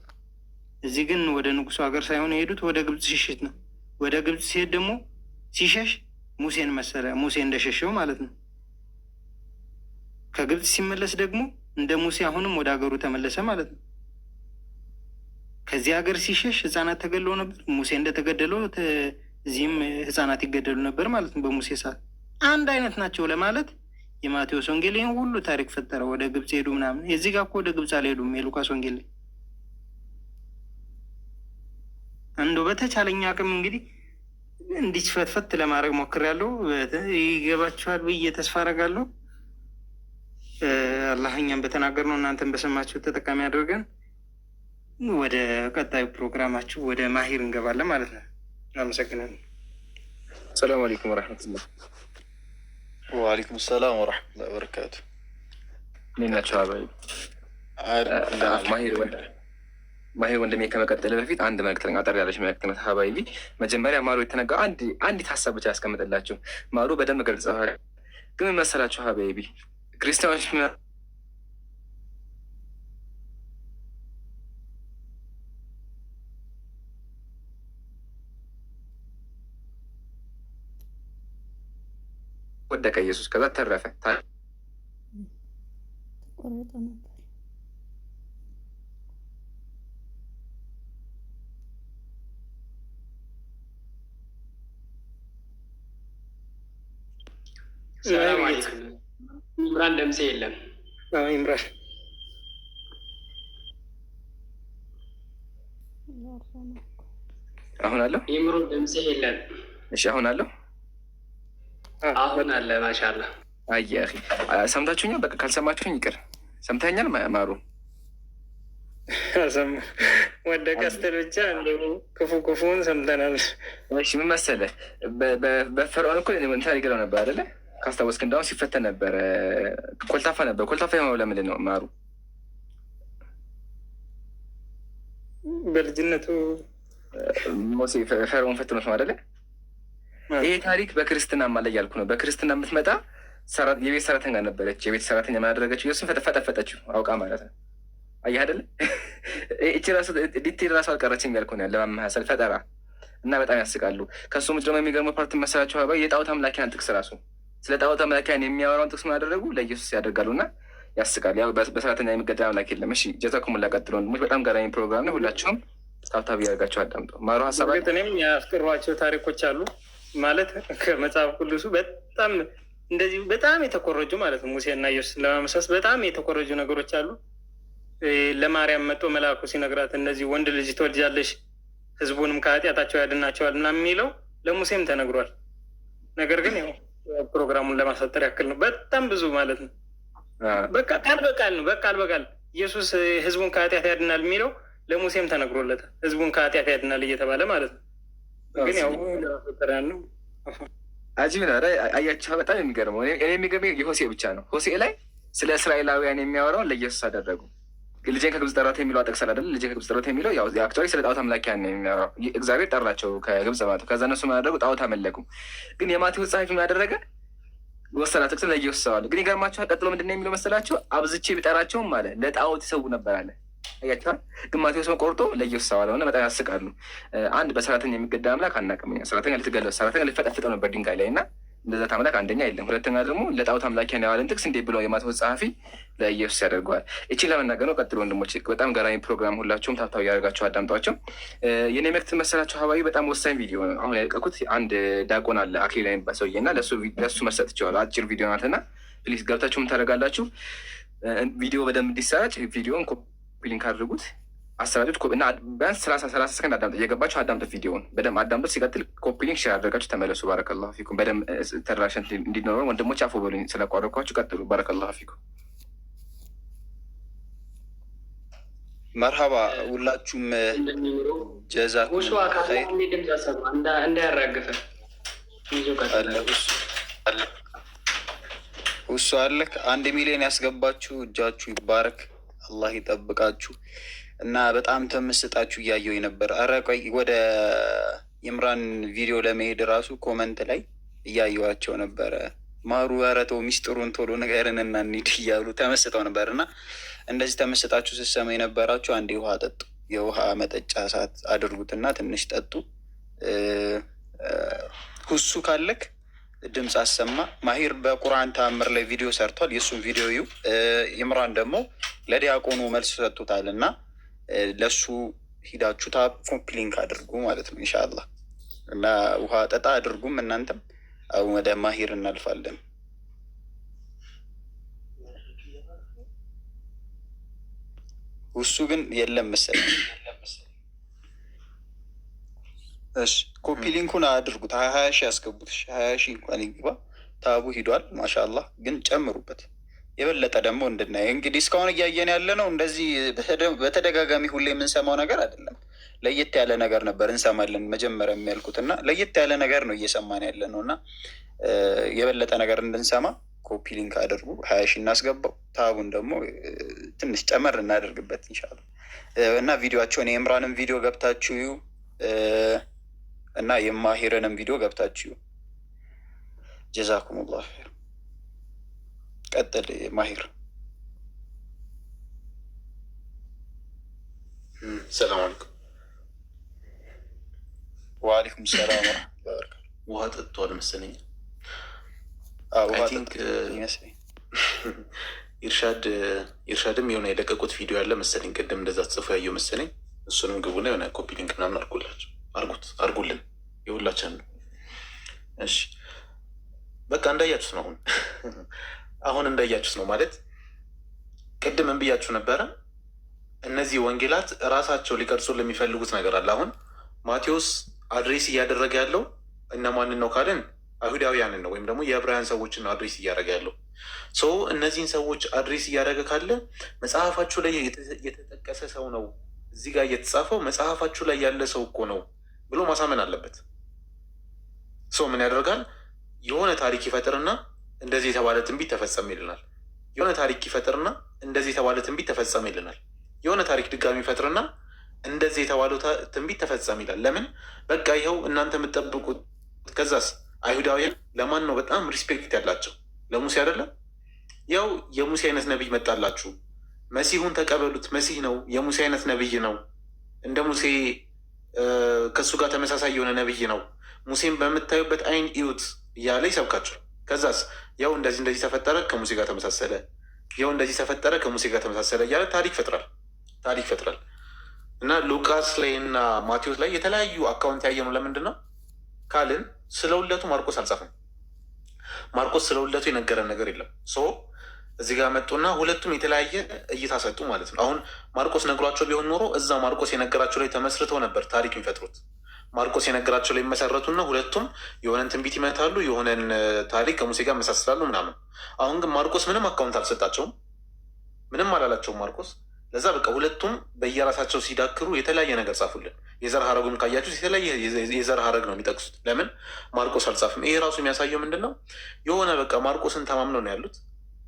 C: እዚህ ግን ወደ ንጉሱ ሀገር ሳይሆን የሄዱት ወደ ግብፅ ሽሽት ነው። ወደ ግብፅ ሲሄድ ደግሞ ሲሸሽ ሙሴን መሰለ፣ ሙሴ እንደሸሸው ማለት ነው። ከግብፅ ሲመለስ ደግሞ እንደ ሙሴ አሁንም ወደ ሀገሩ ተመለሰ ማለት ነው። ከዚህ ሀገር ሲሸሽ ህፃናት ተገድለው ነበር። ሙሴ እንደተገደለው እዚህም ህፃናት ይገደሉ ነበር ማለት ነው። በሙሴ ሰዓት አንድ አይነት ናቸው ለማለት የማቴዎስ ወንጌል ይህን ሁሉ ታሪክ ፈጠረ። ወደ ግብፅ ሄዱ ምናምን። የዚህ ጋር እኮ ወደ ግብፅ አልሄዱም። የሉቃስ ወንጌል ላይ እንደው በተቻለኛ አቅም እንግዲህ እንዲች ፈትፈት ለማድረግ ሞክሬያለሁ። ይገባችኋል ብዬ ተስፋ አደርጋለሁ። አላህ እኛም በተናገርነው እናንተን በሰማችሁ ተጠቃሚ አድርገን ወደ ቀጣዩ ፕሮግራማችሁ ወደ ማሂር እንገባለን ማለት ነው። አመሰግናለሁ።
D: ሰላም አለይኩም ወረሕመቱላህ።
E: ወአለይኩም ሰላም ወረሕመቱላህ ወበረካቱ።
D: እንዴት ናቸው አባይ? ማሂር ወንድሜ ከመቀጠል በፊት አንድ መልዕክት አጠር ያለች መልዕክት ነው። ሀባይቢ መጀመሪያ ማሩ የተነገረው አንዲት ሀሳብ ብቻ ያስቀምጥላችሁ። ማሩ በደንብ ገልጸዋል። ግን መሰላችሁ ሀባይቢ ክርስቲያኖች ወደቀ ኢየሱስ፣ ከዛ ተረፈ
F: ተቆረጠ ነበር።
G: ሰላም አለይኩም። ኢምራን ደምሴ የለም።
C: ኢምራን
D: አሁን አለው።
G: ኢምሮ ደምሴ የለም።
D: እሺ አሁን አለው።
G: አሁን አለ። ማሻአላ።
D: አየ አኺ ሰምታችሁኛል? በቃ ካልሰማችሁኝ ይቅር። ሰምተኛል? ማሩ
C: ወደቀ ስትል ብቻ ክፉን ሰምተናል።
D: እሺ ምን መሰለህ፣ በፈርዖን እኮ እንትን ይገለው ነበር አይደለ? ካስታወስክ እንዳሁን ሲፈተን ነበረ። ኮልታፋ ነበር። ኮልታፋ የሆነው ለምንድን ነው ማሩ?
C: በልጅነቱ
D: ሙሴ ፈርዖን ፈትኖት ነው አይደለ? ይሄ ታሪክ በክርስትና ማለ ያልኩ ነው። በክርስትና የምትመጣ የቤት ሰራተኛ ነበረች። የቤት ሰራተኛ ማደረገችው ኢየሱስን ፈጠፈጠችው አውቃ ማለት ነው። አየህ አይደለ? እቺ ራሱ ዲቴል ራሱ አልቀረችም ያልኩ ነው። ለማመሳሰል ፈጠራ እና በጣም ያስቃሉ። ከሱ ውጭ ደግሞ የሚገርመው ፓርቲ መሰላቸው ሀባ የጣዖት አምላኪያን ጥቅስ ራሱ ስለ ጣዖት አምላኪያን የሚያወራውን ጥቅስ ምን አደረጉ? ለኢየሱስ ያደርጋሉ እና ያስቃል። ያው በሰራተኛ የሚገደል አምላክ የለም። እሺ ጀዛኩሙላ። ቀጥሎ ወንድሞች፣ በጣም ገራሚ ፕሮግራም ነው። ሁላችሁም ታብታብ እያደርጋችሁ አዳምጡ። ማሩ ሀሳብ
C: እኔም ያስቀሯቸው ታሪኮች አሉ ማለት ከመጽሐፍ ቅዱሱ በጣም እንደዚህ በጣም የተኮረጁ ማለት ነው። ሙሴና ኢየሱስን ለማመሳስ በጣም የተኮረጁ ነገሮች አሉ። ለማርያም መጥቶ መልአኩ ሲነግራት እነዚህ ወንድ ልጅ ትወልጃለሽ፣ ህዝቡንም ከኃጢአታቸው ያድናቸዋል ምናምን የሚለው ለሙሴም ተነግሯል። ነገር ግን ያው ፕሮግራሙን ለማሳጠር ያክል ነው። በጣም ብዙ ማለት ነው። በቃ ቃል በቃል ነው። በቃል በቃል ኢየሱስ ህዝቡን ከኃጢአት ያድናል የሚለው ለሙሴም ተነግሮለታል። ህዝቡን ከኃጢአት ያድናል እየተባለ ማለት ነው። ግን ያው ለማሳጠር ያለው
D: አጂብ ነው። አያቸው በጣም የሚገርመው እኔ የሚገርመኝ የሆሴ ብቻ ነው። ሆሴ ላይ ስለ እስራኤላውያን የሚያወራውን ለኢየሱስ አደረጉ። ልጄን ከግብፅ ጠራት የሚለው አጠቅሳል አይደለ? ልጄን ከግብፅ ጠራት የሚለው ያው አክቹዋሊ ስለ ጣዖት አምላኪያን ነው የሚያወራው። እግዚአብሔር ጠራቸው ከግብፅ ማለት ነው። ከዛ እነሱ ያደረጉ ጣዖት አመለኩ። ግን የማቴዎስ ጸሐፊ ያደረገ ወሰና ጥቅስ ለኢየሱስ ሰዋል። ግን ይገርማቸዋል። ቀጥሎ ምንድን ነው የሚለው መሰላቸው? አብዝቼ ቢጠራቸውም አለ ለጣዖት ይሰዉ ነበር አለ። አያቸዋል። ግን ማቴዎስ ቆርጦ ለኢየሱስ ሰዋል ሆነ። በጣም ያስቃሉ። አንድ በሰራተኛ የሚገደል አምላክ አናውቅም። ሰራተኛ ልትገለው ሰራተኛ ልትፈጠፍጠው ነበር ድንጋይ ላይ እና እንደዛ አምላክ አንደኛ የለም። ሁለተኛ ደግሞ ለጣዖት አምላኪያን ያዋለን ጥቅስ እንዴት ብለው የማቴዎስ ጸሐፊ ለኢየሱስ ያደርገዋል። እቺን ለመናገር ነው። ቀጥሎ ወንድሞች፣ በጣም ገራሚ ፕሮግራም፣ ሁላችሁም ታብታብ እያደረጋችሁ አዳምጧቸው። የኔ መልዕክት መሰላችሁ ሀባቢ በጣም ወሳኝ ቪዲዮ ነው። አሁን ያለቀኩት አንድ ዲያቆን አለ አክሊል የሚባል ሰውዬ እና ለእሱ መስጠት ይችላል። አጭር ቪዲዮ ናት እና ፕሊዝ ገብታችሁ የምታደርጋላችሁ ቪዲዮ በደንብ እንዲሰራጭ ቪዲዮን ኮፒ ሊንክ አድርጉት፣ አሰራጩት እና ቢያንስ 30 ሰከንድ አዳምጡ። እየገባችሁ አዳምጡት፣ ቪዲዮውን በደንብ አዳምጡት። ሲቀጥል ኮፒ ሊንክ ሼር አድርጋችሁ ተመለሱ። ባረከላሁ ፊኩም። በደንብ ተደራሽን እንዲኖረው ወንድሞች አፉ በሉኝ ስለቋረጥኳችሁ። ቀጥሉ። ባረከላሁ ፊኩም።
E: መርሀባ ሁላችሁም ጀዛኩም
G: እንዳያራግፈ
E: እሱ አለክ 1 ሚሊዮን ያስገባችሁ እጃችሁ ይባረክ፣ አላህ ይጠብቃችሁ። እና በጣም ተመስጣችሁ እያየው ነበር። ኧረ ቆይ ወደ ኢምራን ቪዲዮ ለመሄድ ራሱ ኮመንት ላይ እያየዋቸው ነበረ። ማሩ ኧረ ተው ሚስጥሩን ቶሎ ንገረን እና እንሂድ እያሉ ተመስጠው ነበር። እና እንደዚህ ተመስጣችሁ ስትሰማ የነበራችሁ አንዴ ውሃ ጠጡ። የውሃ መጠጫ ሰዓት አድርጉትና ትንሽ ጠጡ። ሁሱ ካለክ ድምፅ አሰማ። ማሂር በቁርአን ተአምር ላይ ቪዲዮ ሰርቷል። የእሱን ቪዲዮ ዩ ኢምራን ደግሞ ለዲያቆኑ መልስ ሰጡታል እና ለሱ ሂዳችሁ ኮፒ ሊንክ አድርጉ ማለት ነው ኢንሻአላህ። እና ውሃ ጠጣ አድርጉም እናንተም። አሁን ወደ ማሂር እናልፋለን። እሱ ግን የለም መሰለኝ። እሺ ኮፒ ሊንኩን አድርጉት። 20 ሺህ ያስገቡት። 20 ሺህ እንኳን ይግባ። ታቡ ሂዷል ማሻአላህ። ግን ጨምሩበት የበለጠ ደግሞ እንድናይ። እንግዲህ እስካሁን እያየን ያለ ነው እንደዚህ በተደጋጋሚ ሁሌ የምንሰማው ነገር አይደለም። ለየት ያለ ነገር ነበር እንሰማለን መጀመሪያ የሚያልኩት እና ለየት ያለ ነገር ነው እየሰማን ያለ ነው። እና የበለጠ ነገር እንድንሰማ ኮፒ ሊንክ አድርጉ። 20 ሺህ እናስገባው። ታቡን ደግሞ ትንሽ ጨመር እናደርግበት ኢንሻአላህ። እና ቪዲዮቸውን የኢምራንን ቪዲዮ ገብታችሁ እና የማሂርንም ቪዲዮ ገብታችሁ ጀዛኩሙላህ ኸይር። ቀጥል ማሂር።
A: ሰላም አለይኩም።
E: ወአለይኩም ሰላም ወረሕመቱላሂ ወበረካቱ።
A: ውሃ ጠጥቷል መሰለኝ።
E: ይመስለኝ
A: ኢርሻድም የሆነ የለቀቁት ቪዲዮ ያለ መሰለኝ። ቅድም እንደዛ ጽፎ ያየው መሰለኝ። እሱንም ግቡና የሆነ ኮፒ ሊንክ ምናምን አርጉልን የሁላችን ነው። እሺ በቃ እንዳያችሁት ነው። አሁን እንዳያችሁት ነው ማለት ቅድም እንብያችሁ ነበረ። እነዚህ ወንጌላት እራሳቸው ሊቀርጹ ለሚፈልጉት ነገር አለ። አሁን ማቴዎስ አድሬስ እያደረገ ያለው እነማንን ነው ካልን አይሁዳውያንን ነው፣ ወይም ደግሞ የዕብራውያን ሰዎችን ነው አድሬስ እያደረገ ያለው። ሰው እነዚህን ሰዎች አድሬስ እያደረገ ካለ መጽሐፋችሁ ላይ የተጠቀሰ ሰው ነው እዚህ ጋር እየተጻፈው መጽሐፋችሁ ላይ ያለ ሰው እኮ ነው ብሎ ማሳመን አለበት። ሰው ምን ያደርጋል? የሆነ ታሪክ ይፈጥርና እንደዚህ የተባለ ትንቢት ተፈጸመ ይልናል። የሆነ ታሪክ ይፈጥርና እንደዚህ የተባለ ትንቢት ተፈጸመ ይልናል። የሆነ ታሪክ ድጋሚ ይፈጥርና እንደዚህ የተባለው ትንቢት ተፈጸመ ይላል። ለምን? በቃ ይኸው እናንተ የምትጠብቁት። ከዛስ አይሁዳውያን ለማን ነው በጣም ሪስፔክት ያላቸው? ለሙሴ አይደለም? ያው የሙሴ አይነት ነቢይ መጣላችሁ፣ መሲሁን ተቀበሉት፣ መሲህ ነው፣ የሙሴ አይነት ነቢይ ነው፣ እንደ ሙሴ ከእሱ ጋር ተመሳሳይ የሆነ ነቢይ ነው፣ ሙሴን በምታዩበት አይን እዩት እያለ ይሰብካቸው። ከዛስ ያው እንደዚህ እንደዚህ ተፈጠረ ከሙሴ ጋር ተመሳሰለ፣ ያው እንደዚህ ተፈጠረ ከሙሴ ጋር ተመሳሰለ እያለ ታሪክ ይፈጥራል። እና ሉቃስ ላይ እና ማቴዎስ ላይ የተለያዩ አካውንት ያየ ነው። ለምንድን ነው ካልን ስለ ውለቱ ማርቆስ አልጻፈም። ማርቆስ ስለ ውለቱ የነገረን ነገር የለም። እዚህ ጋር መጡና ሁለቱም የተለያየ እይታ ሰጡ ማለት ነው። አሁን ማርቆስ ነግሯቸው ቢሆን ኖሮ እዛ ማርቆስ የነገራቸው ላይ ተመስርተው ነበር ታሪክ የሚፈጥሩት። ማርቆስ የነገራቸው ላይ መሰረቱና ሁለቱም የሆነን ትንቢት ይመታሉ፣ የሆነን ታሪክ ከሙሴ ጋር መሳስላሉ ምናምን። አሁን ግን ማርቆስ ምንም አካውንት አልሰጣቸውም፣ ምንም አላላቸውም ማርቆስ። ለዛ በቃ ሁለቱም በየራሳቸው ሲዳክሩ የተለያየ ነገር ጻፉልን። የዘር ሀረጉን ካያችሁት የተለያየ የዘር ሀረግ ነው የሚጠቅሱት። ለምን ማርቆስ አልጻፍም? ይሄ ራሱ የሚያሳየው ምንድን ነው? የሆነ በቃ ማርቆስን ተማምነው ነው ያሉት።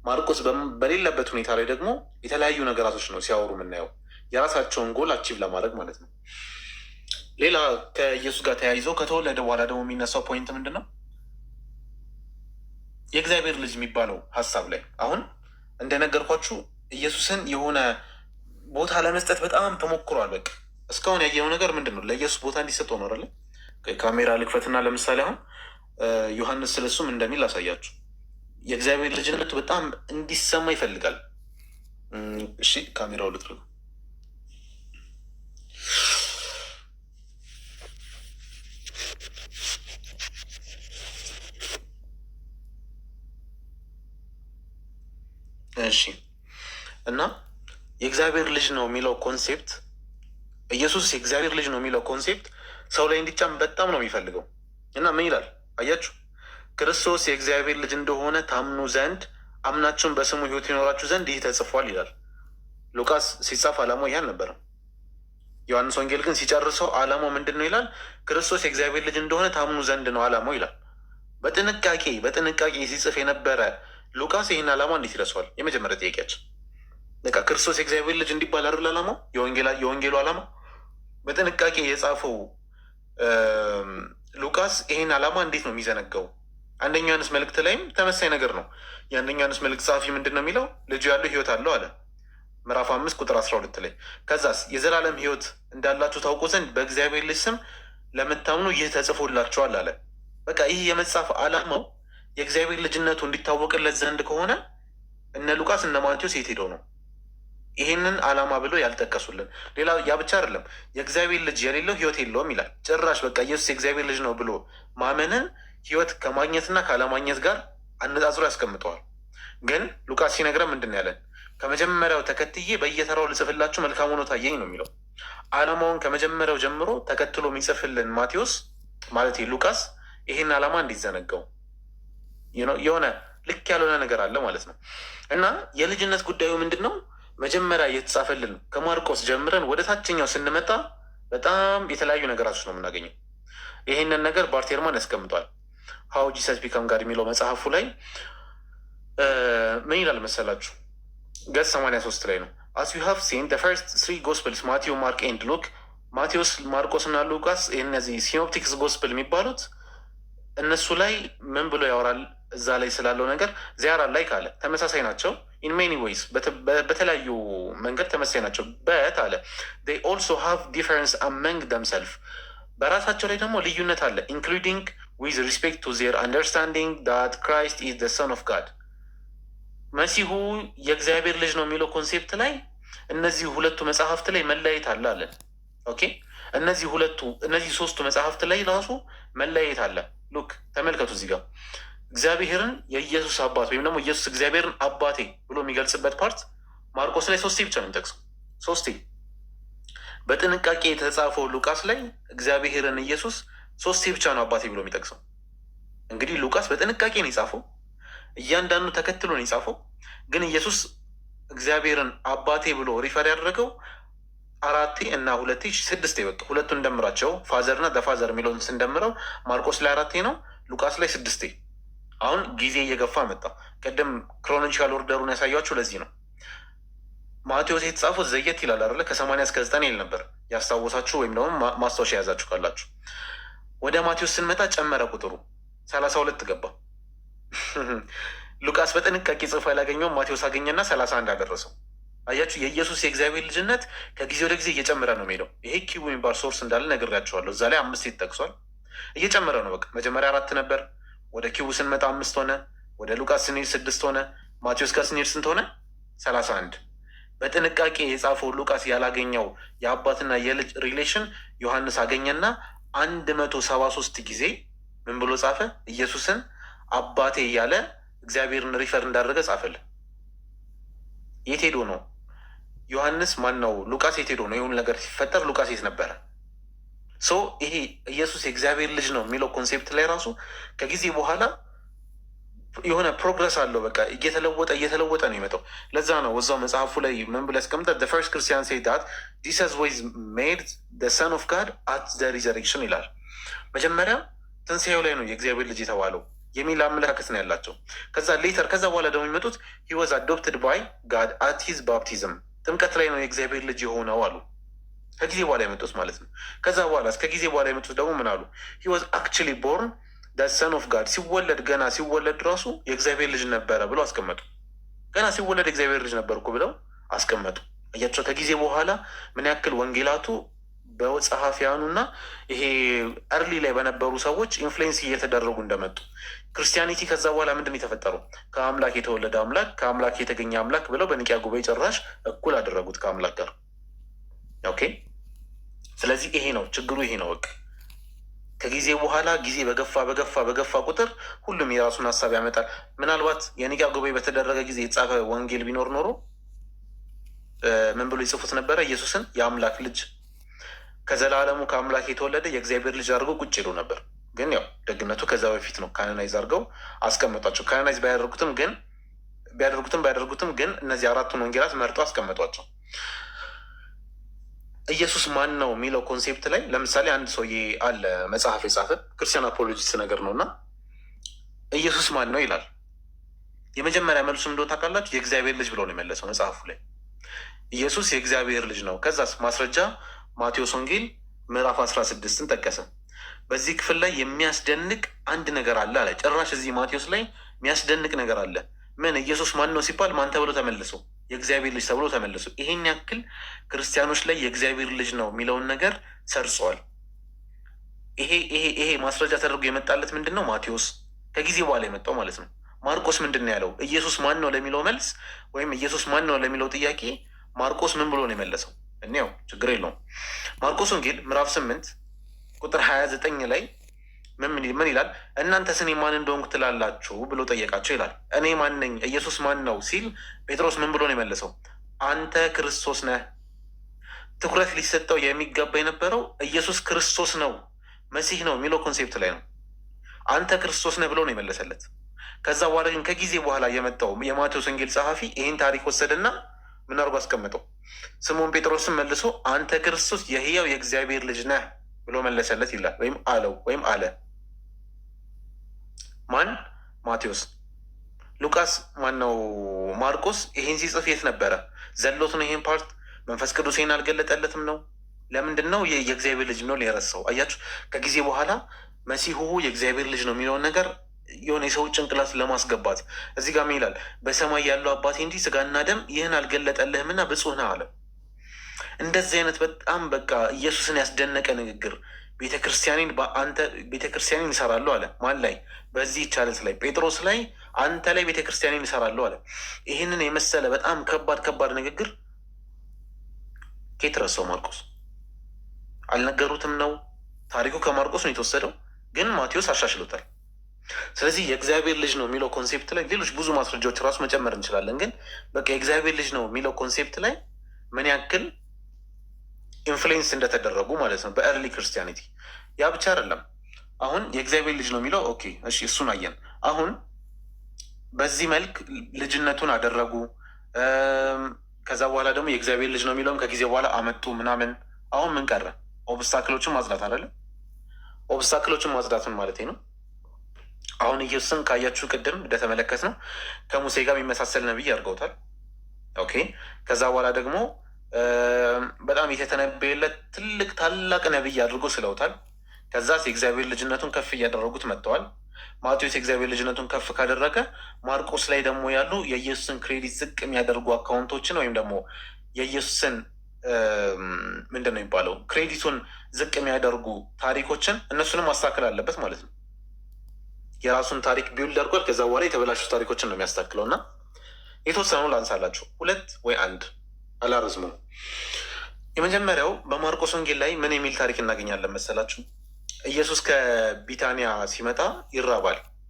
A: ማርቆስ በሌለበት ሁኔታ ላይ ደግሞ የተለያዩ ነገራቶች ነው ሲያወሩ የምናየው፣ የራሳቸውን ጎል አቺቭ ለማድረግ ማለት ነው። ሌላ ከኢየሱስ ጋር ተያይዘው ከተወለደ በኋላ ደግሞ የሚነሳው ፖይንት ምንድን ነው? የእግዚአብሔር ልጅ የሚባለው ሀሳብ ላይ አሁን እንደነገርኳችሁ ኢየሱስን የሆነ ቦታ ለመስጠት በጣም ተሞክሯል። በቃ እስካሁን ያየነው ነገር ምንድን ነው? ለኢየሱስ ቦታ እንዲሰጠው ነው አይደለ? ካሜራ ልክፈትና ለምሳሌ አሁን ዮሐንስ ስለሱም እንደሚል አሳያችሁ። የእግዚአብሔር ልጅነቱ በጣም እንዲሰማ ይፈልጋል። እሺ ካሜራው ልጥረው። እሺ እና የእግዚአብሔር ልጅ ነው የሚለው ኮንሴፕት፣ ኢየሱስ የእግዚአብሔር ልጅ ነው የሚለው ኮንሴፕት ሰው ላይ እንዲጫን በጣም ነው የሚፈልገው። እና ምን ይላል አያችሁ? ክርስቶስ የእግዚአብሔር ልጅ እንደሆነ ታምኑ ዘንድ አምናችሁን በስሙ ሕይወት ይኖራችሁ ዘንድ ይህ ተጽፏል ይላል። ሉቃስ ሲጻፍ ዓላማው ይህ አልነበረም። ዮሐንስ ወንጌል ግን ሲጨርሰው ዓላማው ምንድን ነው ይላል? ክርስቶስ የእግዚአብሔር ልጅ እንደሆነ ታምኑ ዘንድ ነው ዓላማው ይላል። በጥንቃቄ ሲጽፍ የነበረ ሉቃስ ይህን ዓላማ እንዴት ይረሳዋል? የመጀመሪያ ጥያቄያችን በቃ ክርስቶስ የእግዚአብሔር ልጅ እንዲባል አይደል ዓላማው? የወንጌሉ ዓላማ በጥንቃቄ የጻፈው ሉቃስ ይህን ዓላማ እንዴት ነው የሚዘነጋው? አንደኛ ዮሐንስ መልእክት ላይም ተመሳይ ነገር ነው። የአንደኛ ዮሐንስ መልእክት ጸሐፊ ምንድን ነው የሚለው? ልጁ ያለው ሕይወት አለው አለ ምዕራፍ 5 ቁጥር 12 ላይ። ከዛስ የዘላለም ሕይወት እንዳላችሁ ታውቁ ዘንድ በእግዚአብሔር ልጅ ስም ለምታምኑ ይህ ተጽፎላችኋል አለ። በቃ ይህ የመጽሐፍ ዓላማው የእግዚአብሔር ልጅነቱ እንዲታወቅለት ዘንድ ከሆነ እነ ሉቃስ እነ ማቴዎስ የት ሄደው ነው ይህንን ዓላማ ብሎ ያልጠቀሱልን? ሌላ ያ ብቻ አይደለም፣ የእግዚአብሔር ልጅ የሌለው ሕይወት የለውም ይላል። ጭራሽ በቃ ኢየሱስ የእግዚአብሔር ልጅ ነው ብሎ ማመንን ሕይወት ከማግኘትና ካለማግኘት ጋር አነጻጽሮ ያስቀምጠዋል። ግን ሉቃስ ሲነግረን ምንድን ያለን? ከመጀመሪያው ተከትዬ በየተራው ልጽፍላችሁ መልካም ሆኖ ታየኝ ነው የሚለው። ዓላማውን ከመጀመሪያው ጀምሮ ተከትሎ የሚጽፍልን ማቴዎስ ማለት ሉቃስ ይህን ዓላማ እንዲዘነጋው የሆነ ልክ ያልሆነ ነገር አለ ማለት ነው። እና የልጅነት ጉዳዩ ምንድን ነው? መጀመሪያ እየተጻፈልን ከማርቆስ ጀምረን ወደ ታችኛው ስንመጣ በጣም የተለያዩ ነገራቶች ነው የምናገኘው። ይህንን ነገር ባርቴርማን ያስቀምጧል። ሀው ጂሰስ ቢካም ጋድ የሚለው መጽሐፉ ላይ ምን ይላል መሰላችሁ? ገጽ 83 ላይ ነው። አስ ዩ ሃቭ ሲን ዘ ፈርስት ስሪ ጎስፕልስ ማቴዎ፣ ማርክ ኤንድ ሉክ። ማቴዎስ፣ ማርቆስ እና ሉቃስ እነዚህ ሲኖፕቲክስ ጎስፕል የሚባሉት እነሱ ላይ ምን ብሎ ያወራል? እዛ ላይ ስላለው ነገር ዚያራ ላይ ካለ ተመሳሳይ ናቸው። ኢን ሜኒ ዌይስ በተለያዩ መንገድ ተመሳሳይ ናቸው። በት አለ they also have difference among themselves በራሳቸው ላይ ደግሞ ልዩነት አለ። ኢንክሉዲንግ with respect to their understanding that Christ is the son of God መሲሁ የእግዚአብሔር ልጅ ነው የሚለው ኮንሴፕት ላይ እነዚህ ሁለቱ መጽሐፍት ላይ መለያየት አለ አለን። ኦኬ እነዚህ ሶስቱ መጽሐፍት ላይ ራሱ መለያየት አለ። ሉክ ተመልከቱ እዚህ ጋር እግዚአብሔርን የኢየሱስ አባት ወይም ደግሞ ኢየሱስ እግዚአብሔርን አባቴ ብሎ የሚገልጽበት ፓርት ማርቆስ ላይ 3 ብቻ ነው የሚጠቅሰው። 3 በጥንቃቄ የተጻፈው ሉቃስ ላይ እግዚአብሔርን ኢየሱስ 3 ብቻ ነው አባቴ ብሎ የሚጠቅሰው። እንግዲህ ሉቃስ በጥንቃቄ ነው የጻፈው፣ እያንዳንዱ ተከትሎ ነው የጻፈው። ግን ኢየሱስ እግዚአብሔርን አባቴ ብሎ ሪፈር ያደረገው 4 እና 2 6 በቃ ሁለቱን እንደምራቸው ፋዘር እና ደፋዘር የሚለውን ስንደምረው ማርቆስ ላይ 4 ነው፣ ሉቃስ ላይ 6። አሁን ጊዜ እየገፋ መጣ። ቅድም ክሮኖሎጂካል ኦርደሩን ያሳያችሁ ለዚህ ነው። ማቴዎስ የተጻፈው ዘየት ይላል አይደለ? ከ80 እስከ 9 ይል ነበር ያስታወሳችሁ፣ ወይም ደግሞ ማስታወሻ የያዛችሁ ካላችሁ። ወደ ማቴዎስ ስንመጣ ጨመረ ቁጥሩ 32 ገባ። ሉቃስ በጥንቃቄ ጽፎ ያላገኘው ማቴዎስ አገኘና 31 አደረሰው። አያችሁ፣ የኢየሱስ የእግዚአብሔር ልጅነት ከጊዜ ወደ ጊዜ እየጨመረ ነው የሚሄደው። ይሄ ኪቡ የሚባል ሶርስ እንዳለ ነግሬያችኋለሁ። እዛ ላይ 5 ይጠቅሷል። እየጨመረ ነው። በቃ መጀመሪያ 4 ነበር፣ ወደ ኪቡ ስንመጣ 5 ሆነ፣ ወደ ሉቃስ ስንሄድ 6 ሆነ፣ ማቴዎስ ጋር ስንሄድ ስንት ሆነ? 31። በጥንቃቄ የጻፈው ሉቃስ ያላገኘው የአባትና የልጅ ሪሌሽን ዮሐንስ አገኘና 173 ጊዜ ምን ብሎ ጻፈ? ኢየሱስን አባቴ እያለ እግዚአብሔርን ሪፈር እንዳደረገ ጻፈልን። የት ሄዶ ነው ዮሐንስ? ማን ነው ሉቃስ? የት ሄዶ ነው? ይሁን ነገር ሲፈጠር ሉቃስ የት ነበረ? ሶ ይሄ ኢየሱስ የእግዚአብሔር ልጅ ነው የሚለው ኮንሴፕት ላይ ራሱ ከጊዜ በኋላ የሆነ ፕሮግረስ አለው። በቃ እየተለወጠ ነው የመጣው። ለዛ ነው እዛው መጽሐፉ ላይ ምን ብሎ ያስቀምጠ ፈርስት ክርስቲያን ሴድ ዳት ጂሰስ ዋዝ ሜድ ሰን ኦፍ ጋድ አት ዘ ሪዘሬክሽን ይላል። መጀመሪያ ትንሣኤው ላይ ነው የእግዚአብሔር ልጅ የተባለው የሚል አመለካከት ነው ያላቸው። ከዛ በኋላ ደግሞ የሚመጡት ሂ ዋዝ አዶፕትድ ባይ ጋድ አት ሂዝ ባፕቲዝም፣ ጥምቀት ላይ ነው የእግዚአብሔር ልጅ የሆነው አሉ። ከጊዜ በኋላ የመጡት ማለት ነው። ከዛ በኋላ ከጊዜ በኋላ የመጡት ደግሞ ምን አሉ? ሂ ዋዝ አክቹዋሊ ቦርን ሰን ኦፍ ጋድ፣ ገና ሲወለድ ራሱ የእግዚአብሔር ልጅ ነበረ ብሎ አስቀመጡ። ገና ሲወለድ የእግዚአብሔር ልጅ ነበርኩ ብለው አስቀመጡ። እያቸው ከጊዜ በኋላ ምን ያክል ወንጌላቱ በጸሐፊያኑ እና ይሄ እርሊ ላይ በነበሩ ሰዎች ኢንፍሉዌንስ እየተደረጉ እንደመጡ ክርስቲያኒቲ ከዛ በኋላ ምንድን የተፈጠረው? ከአምላክ የተወለደ አምላክ ከአምላክ የተገኘ አምላክ ብለው በኒቅያ ጉባኤ ጭራሽ እኩል አደረጉት ከአምላክ ጋር። ኦኬ። ስለዚህ ይሄ ነው ችግሩ፣ ይሄ ነው በቃ። ከጊዜ በኋላ ጊዜ በገፋ ቁጥር ሁሉም የራሱን ሀሳብ ያመጣል። ምናልባት የኒቅያ ጉባኤ በተደረገ ጊዜ የተጻፈ ወንጌል ቢኖር ኖሮ ምን ብሎ ይጽፉት ነበረ? ኢየሱስን የአምላክ ልጅ ከዘላለሙ ከአምላክ የተወለደ የእግዚአብሔር ልጅ አድርገው ቁጭ ይሉ ነበር። ግን ያው ደግነቱ ከዛ በፊት ነው ካናናይዝ አድርገው አስቀመጧቸው። ካናናይዝ ባያደርጉትም ግን እነዚህ 4ቱን ወንጌላት መርጦ አስቀመጧቸው። ኢየሱስ ማን ነው የሚለው ኮንሴፕት ላይ ለምሳሌ አንድ ሰውዬ አለ መጽሐፍ የጻፈ ክርስቲያን አፖሎጂስት ነገር ነው እና ኢየሱስ ማን ነው ይላል። የመጀመሪያ መልሱ እንደው ታውቃላችሁ፣ የእግዚአብሔር ልጅ ብሎ ነው የመለሰው መጽሐፉ ላይ። ኢየሱስ የእግዚአብሔር ልጅ ነው። ከዛስ ማስረጃ ማቴዎስ ወንጌል ምዕራፍ 16ን ጠቀሰ። በዚህ ክፍል ላይ የሚያስደንቅ አንድ ነገር አለ አለ። ጭራሽ እዚህ ማቴዎስ ላይ የሚያስደንቅ ነገር አለ። ምን? ኢየሱስ ማን ነው ሲባል ማን ተብሎ ተመልሶ? የእግዚአብሔር ልጅ ተብሎ ተመልሶ። ይሄን ያክል ክርስቲያኖች ላይ የእግዚአብሔር ልጅ ነው የሚለውን ነገር ሰርጸዋል። ይሄ ማስረጃ ተደርጎ የመጣለት ምንድን ነው? ማቴዎስ ከጊዜ በኋላ የመጣው ማለት ነው። ማርቆስ ምንድን ነው ያለው? ኢየሱስ ማን ነው ለሚለው መልስ ወይም ኢየሱስ ማን ነው ለሚለው ጥያቄ ማርቆስ ምን ብሎ ነው የመለሰው? እኔው ችግር የለውም። ማርቆስ ወንጌል ምዕራፍ 8 ቁጥር 29 ላይ ምን ይላል? እናንተስ እኔ ማን እንደሆንኩ ትላላችሁ ብሎ ጠየቃቸው ይላል። እኔ ማን ነኝ? ኢየሱስ ማን ነው ሲል ጴጥሮስ ምን ብሎ ነው የመለሰው? አንተ ክርስቶስ ነህ። ትኩረት ሊሰጠው የሚገባ የነበረው ኢየሱስ ክርስቶስ ነው መሲህ ነው የሚለው ኮንሴፕት ላይ ነው። አንተ ክርስቶስ ነህ ብሎ ነው የመለሰለት። ከዛ በኋላ ግን ከጊዜ በኋላ የመጣው የማቴዎስ ወንጌል ጸሐፊ ይህን ታሪክ ወሰደና ምን አድርጎ አስቀመጠው? ስምዖን ጴጥሮስን መልሶ አንተ ክርስቶስ የሕያው የእግዚአብሔር ልጅ ነህ ብሎ መለሰለት ይላል። ወይም አለው ወይም አለ። ማን? ማቴዎስ። ሉቃስ ማን ነው? ማርቆስ ይሄን ሲጽፍ የት ነበረ? ዘሎት ነው ይሄን ፓርት? መንፈስ ቅዱስ ይሄን አልገለጠለትም ነው? ለምንድን ነው የእግዚአብሔር ልጅ ነው ሊረሳው? አያችሁ፣ ከጊዜ በኋላ መሲሁ የእግዚአብሔር ልጅ ነው የሚለውን ነገር የሆነ የሰው ጭንቅላት ለማስገባት እዚህ ጋር ምን ይላል? በሰማይ ያለው አባቴ እንጂ ስጋና ደም ይህን አልገለጠልህምና ብፁህ ነህ አለ። እንደዚህ አይነት በጣም በቃ ኢየሱስን ያስደነቀ ንግግር ቤተክርስቲያኔን ይሰራሉ አለ። ማን ላይ? በዚህ ቻለት ላይ ጴጥሮስ ላይ አንተ ላይ ቤተክርስቲያኔን ይሰራሉ አለ። ይህንን የመሰለ በጣም ከባድ ንግግር ኬት ረሳው? ማርቆስ አልነገሩትም ነው? ታሪኩ ከማርቆስ ነው የተወሰደው፣ ግን ማቴዎስ አሻሽሎታል። ስለዚህ የእግዚአብሔር ልጅ ነው የሚለው ኮንሴፕት ላይ ሌሎች ብዙ ማስረጃዎች ራሱ መጨመር እንችላለን። ግን በቃ የእግዚአብሔር ልጅ ነው የሚለው ኮንሴፕት ላይ ምን ያክል ኢንፍሉዌንስ እንደተደረጉ ማለት ነው በኤርሊ ክርስቲያኒቲ። ያ ብቻ አይደለም። አሁን የእግዚአብሔር ልጅ ነው የሚለው ኦኬ፣ እሺ፣ እሱን አየን። አሁን በዚህ መልክ ልጅነቱን አደረጉ። ከዛ በኋላ ደግሞ የእግዚአብሔር ልጅ ነው የሚለውም ከጊዜ በኋላ አመጡ ምናምን። አሁን ምን ቀረ? ኦብስታክሎችን ማጽዳት አይደለም? ኦብስታክሎችን ማጽዳቱን ማለት ነው። አሁን ኢየሱስን ካያችሁ ቅድም እንደተመለከት ነው ከሙሴ ጋር የሚመሳሰል ነቢይ አድርገውታል። ኦኬ። ከዛ በኋላ ደግሞ በጣም የተተነበየለት ታላቅ ነቢይ አድርጎ ስለውታል። ከዛ የእግዚአብሔር ልጅነቱን ከፍ እያደረጉት መጥተዋል። ማቴዎስ የእግዚአብሔር ልጅነቱን ከፍ ካደረገ ማርቆስ ላይ ደግሞ ያሉ የኢየሱስን ክሬዲት ዝቅ የሚያደርጉ አካውንቶችን ወይም ደግሞ የኢየሱስን ምንድን ነው የሚባለው ክሬዲቱን ዝቅ የሚያደርጉ ታሪኮችን እነሱንም ማስተካከል አለበት ማለት ነው። የራሱን ታሪክ ቢውልድ አድርጓል። ከዛ በኋላ የተበላሹ ታሪኮችን ነው የሚያስተካክለው እና የተወሰኑ ላንሳላችሁ፣ 2 ወይ 1 አላርዝሙ። የመጀመሪያው በማርቆስ ወንጌል ላይ ምን የሚል ታሪክ እናገኛለን መሰላችሁ? ኢየሱስ ከቢታንያ ሲመጣ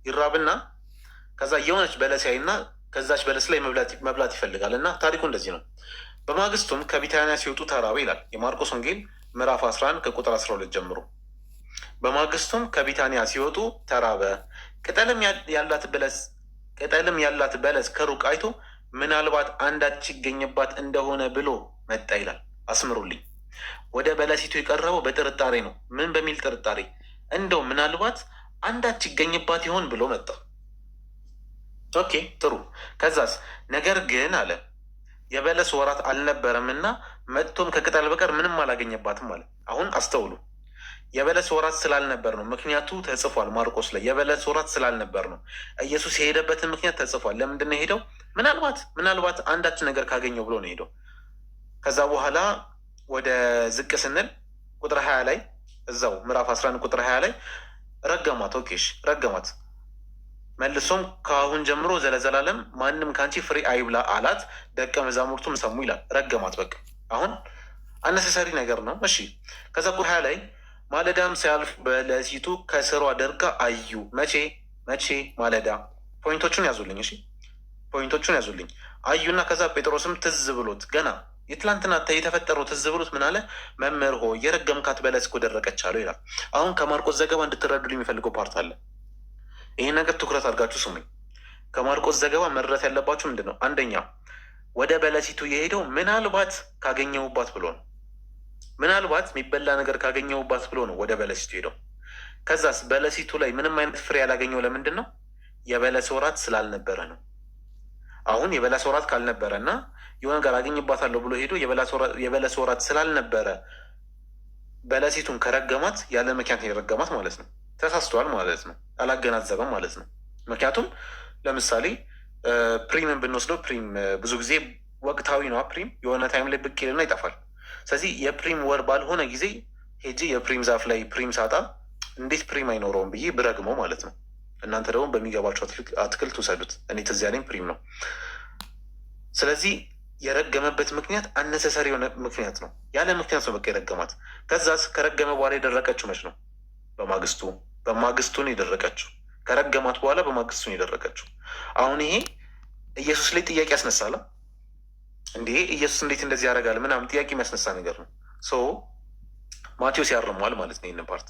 A: ይራብና ከዛ የሆነች በለስ ያይና ከዛች በለስ ላይ መብላት ይፈልጋል እና ታሪኩ እንደዚህ ነው። በማግስቱም ከቢታንያ ሲወጡ ተራበ ይላል የማርቆስ ወንጌል ምዕራፍ 11 ከቁጥር 12 ጀምሮ። በማግስቱም ከቢታንያ ሲወጡ ተራበ። ቅጠልም ያላት በለስ ከሩቅ አይቶ ምናልባት አንዳች ይገኝባት እንደሆነ ብሎ መጣ ይላል። አስምሩልኝ። ወደ በለሲቱ የቀረበው በጥርጣሬ ነው። ምን በሚል ጥርጣሬ? እንደው ምናልባት አንዳች ይገኝባት ይሆን ብሎ መጣ። ኦኬ ጥሩ። ከዛስ? ነገር ግን አለ የበለስ ወራት አልነበረም እና መጥቶም ከቅጠል በቀር ምንም አላገኘባትም አለ። አሁን አስተውሉ። የበለስ ወራት ስላልነበር ነው። ምክንያቱ ተጽፏል ማርቆስ ላይ። የበለስ ወራት ስላልነበር ነው። ኢየሱስ የሄደበትን ምክንያት ተጽፏል። ለምንድን ነው የሄደው? ምናልባት አንዳች ነገር ካገኘው ብሎ ነው የሄደው። ከዛ በኋላ ወደ ዝቅ ስንል ቁጥር 20 ላይ እዛው ምዕራፍ 11 ቁጥር 20 ላይ ረገማት። ኦኬሽ ረገማት። መልሶም ከአሁን ጀምሮ ዘለዘላለም ማንም ከአንቺ ፍሬ አይብላ አላት። ደቀ መዛሙርቱም ሰሙ ይላል። ረገማት። በቃ አሁን አነሰሰሪ ነገር ነው። እሺ ከዛ ቁጥር 20 ላይ ማለዳም ሲያልፍ በለሲቱ ከስሯ ደርቃ አዩ። መቼ ማለዳ። ፖይንቶቹን ያዙልኝ። እሺ ፖይንቶቹን ያዙልኝ። አዩና ከዛ ጴጥሮስም ትዝ ብሎት ገና የትላንትና የተፈጠረው ትዝ ብሎት ምን አለ? መምህር ሆይ የረገምካት በለስ እኮ ደረቀች አለው ይላል። አሁን ከማርቆስ ዘገባ እንድትረዱ የሚፈልገው ፓርት አለ። ይህን ነገር ትኩረት አድርጋችሁ ስሙኝ። ከማርቆስ ዘገባ መረዳት ያለባችሁ ምንድን ነው? አንደኛ ወደ በለሲቱ የሄደው ምናልባት ካገኘሁባት ብሎ ነው። ምናልባት የሚበላ ነገር ካገኘሁባት ብሎ ነው ወደ በለሲቱ ሄደው። ከዛስ በለሲቱ ላይ ምንም አይነት ፍሬ ያላገኘው ለምንድን ነው? የበለስ ወራት ስላልነበረ ነው። አሁን የበለስ ወራት ካልነበረ እና የሆነ ነገር አገኝባታለሁ ብሎ ሄዶ የበለስ ወራት ስላልነበረ በለሲቱን ከረገማት ያለ ምክንያት የረገማት ማለት ነው። ተሳስቷል ማለት ነው። አላገናዘበም ማለት ነው። ምክንያቱም ለምሳሌ ፕሪምን ብንወስደው ፕሪም ብዙ ጊዜ ወቅታዊ ነው። ፕሪም የሆነ ታይም ላይ ብቅ ይልና ይጠፋል። ስለዚህ የፕሪም ወር ባልሆነ ጊዜ ሄጂ የፕሪም ዛፍ ላይ ፕሪም ሳጣ እንዴት ፕሪም አይኖረውም ብዬ ብረግመው ማለት ነው። እናንተ ደግሞ በሚገባቸው አትክልት ውሰዱት። እኔ ትዝ ያለኝ ፕሪም ነው። ስለዚህ የረገመበት ምክንያት አነሰሰሪ የሆነ ምክንያት ነው። ያለ ምክንያት ነው በቃ የረገማት። ከዛስ ከረገመ በኋላ የደረቀችው መች ነው? በማግስቱን የደረቀችው። ከረገማት በኋላ በማግስቱን የደረቀችው። አሁን ይሄ ኢየሱስ ላይ ጥያቄ ያስነሳል። እንዲህ ኢየሱስ እንዴት እንደዚህ ያደርጋል ምናምን ጥያቄ የሚያስነሳ ነገር ነው። ማቴዎስ ያርመዋል ማለት ነው። ይህንን ፓርት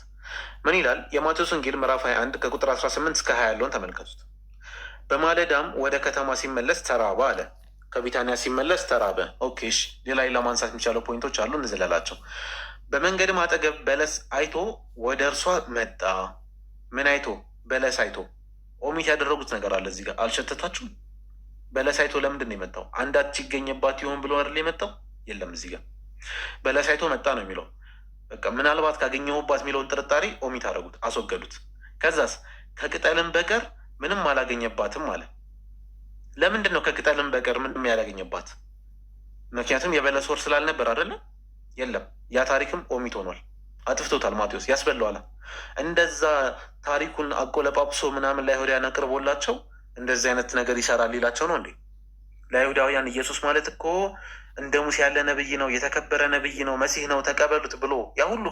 A: ምን ይላል? የማቴዎስ ወንጌል ምዕራፍ 21 ከቁጥር 18 እስከ 20 ያለውን ተመልከቱት። በማለዳም ወደ ከተማ ሲመለስ ተራበ አለ። ከቢታንያ ሲመለስ ተራበ። ኦኬ፣ ሌላ ማንሳት የሚቻለው ፖይንቶች አሉ፣ እንዝለላቸው። በመንገድም አጠገብ በለስ አይቶ ወደ እርሷ መጣ። ምን አይቶ? በለስ አይቶ። ኦሚት ያደረጉት ነገር አለ እዚህ ጋር አልሸተታችሁም? በለስ አይቶ ለምንድን ነው የመጣው? አንዳች ይገኝባት ይሆን ብሎ አይደል የመጣው? የለም እዚህ ጋር በለስ አይቶ መጣ ነው የሚለው። በቃ ምናልባት ካገኘሁባት የሚለውን ጥርጣሬ ኦሚት አደረጉት፣ አስወገዱት። ከዛስ ከቅጠልም በቀር ምንም አላገኘባትም አለ። ለምንድን ነው ከቅጠልም በቀር ምንም ያላገኘባት? ምክንያቱም የበለስ ወር ስላልነበር አይደለ? የለም። ያ ታሪክም ኦሚት ሆኗል፣ አጥፍቶታል ማቴዎስ። ያስበለዋል። እንደዛ ታሪኩን አቆለጳጵሶ ምናምን ለአይሁዳውያን አቅርቦላቸው እንደዚህ አይነት ነገር ይሰራል ሊላቸው ነው እንዴ? ለአይሁዳውያን ኢየሱስ ማለት እኮ እንደ ሙሴ ያለ ነብይ ነው፣ የተከበረ ነብይ ነው፣ መሲህ ነው፣ ተቀበሉት ብሎ ያ ሁሉ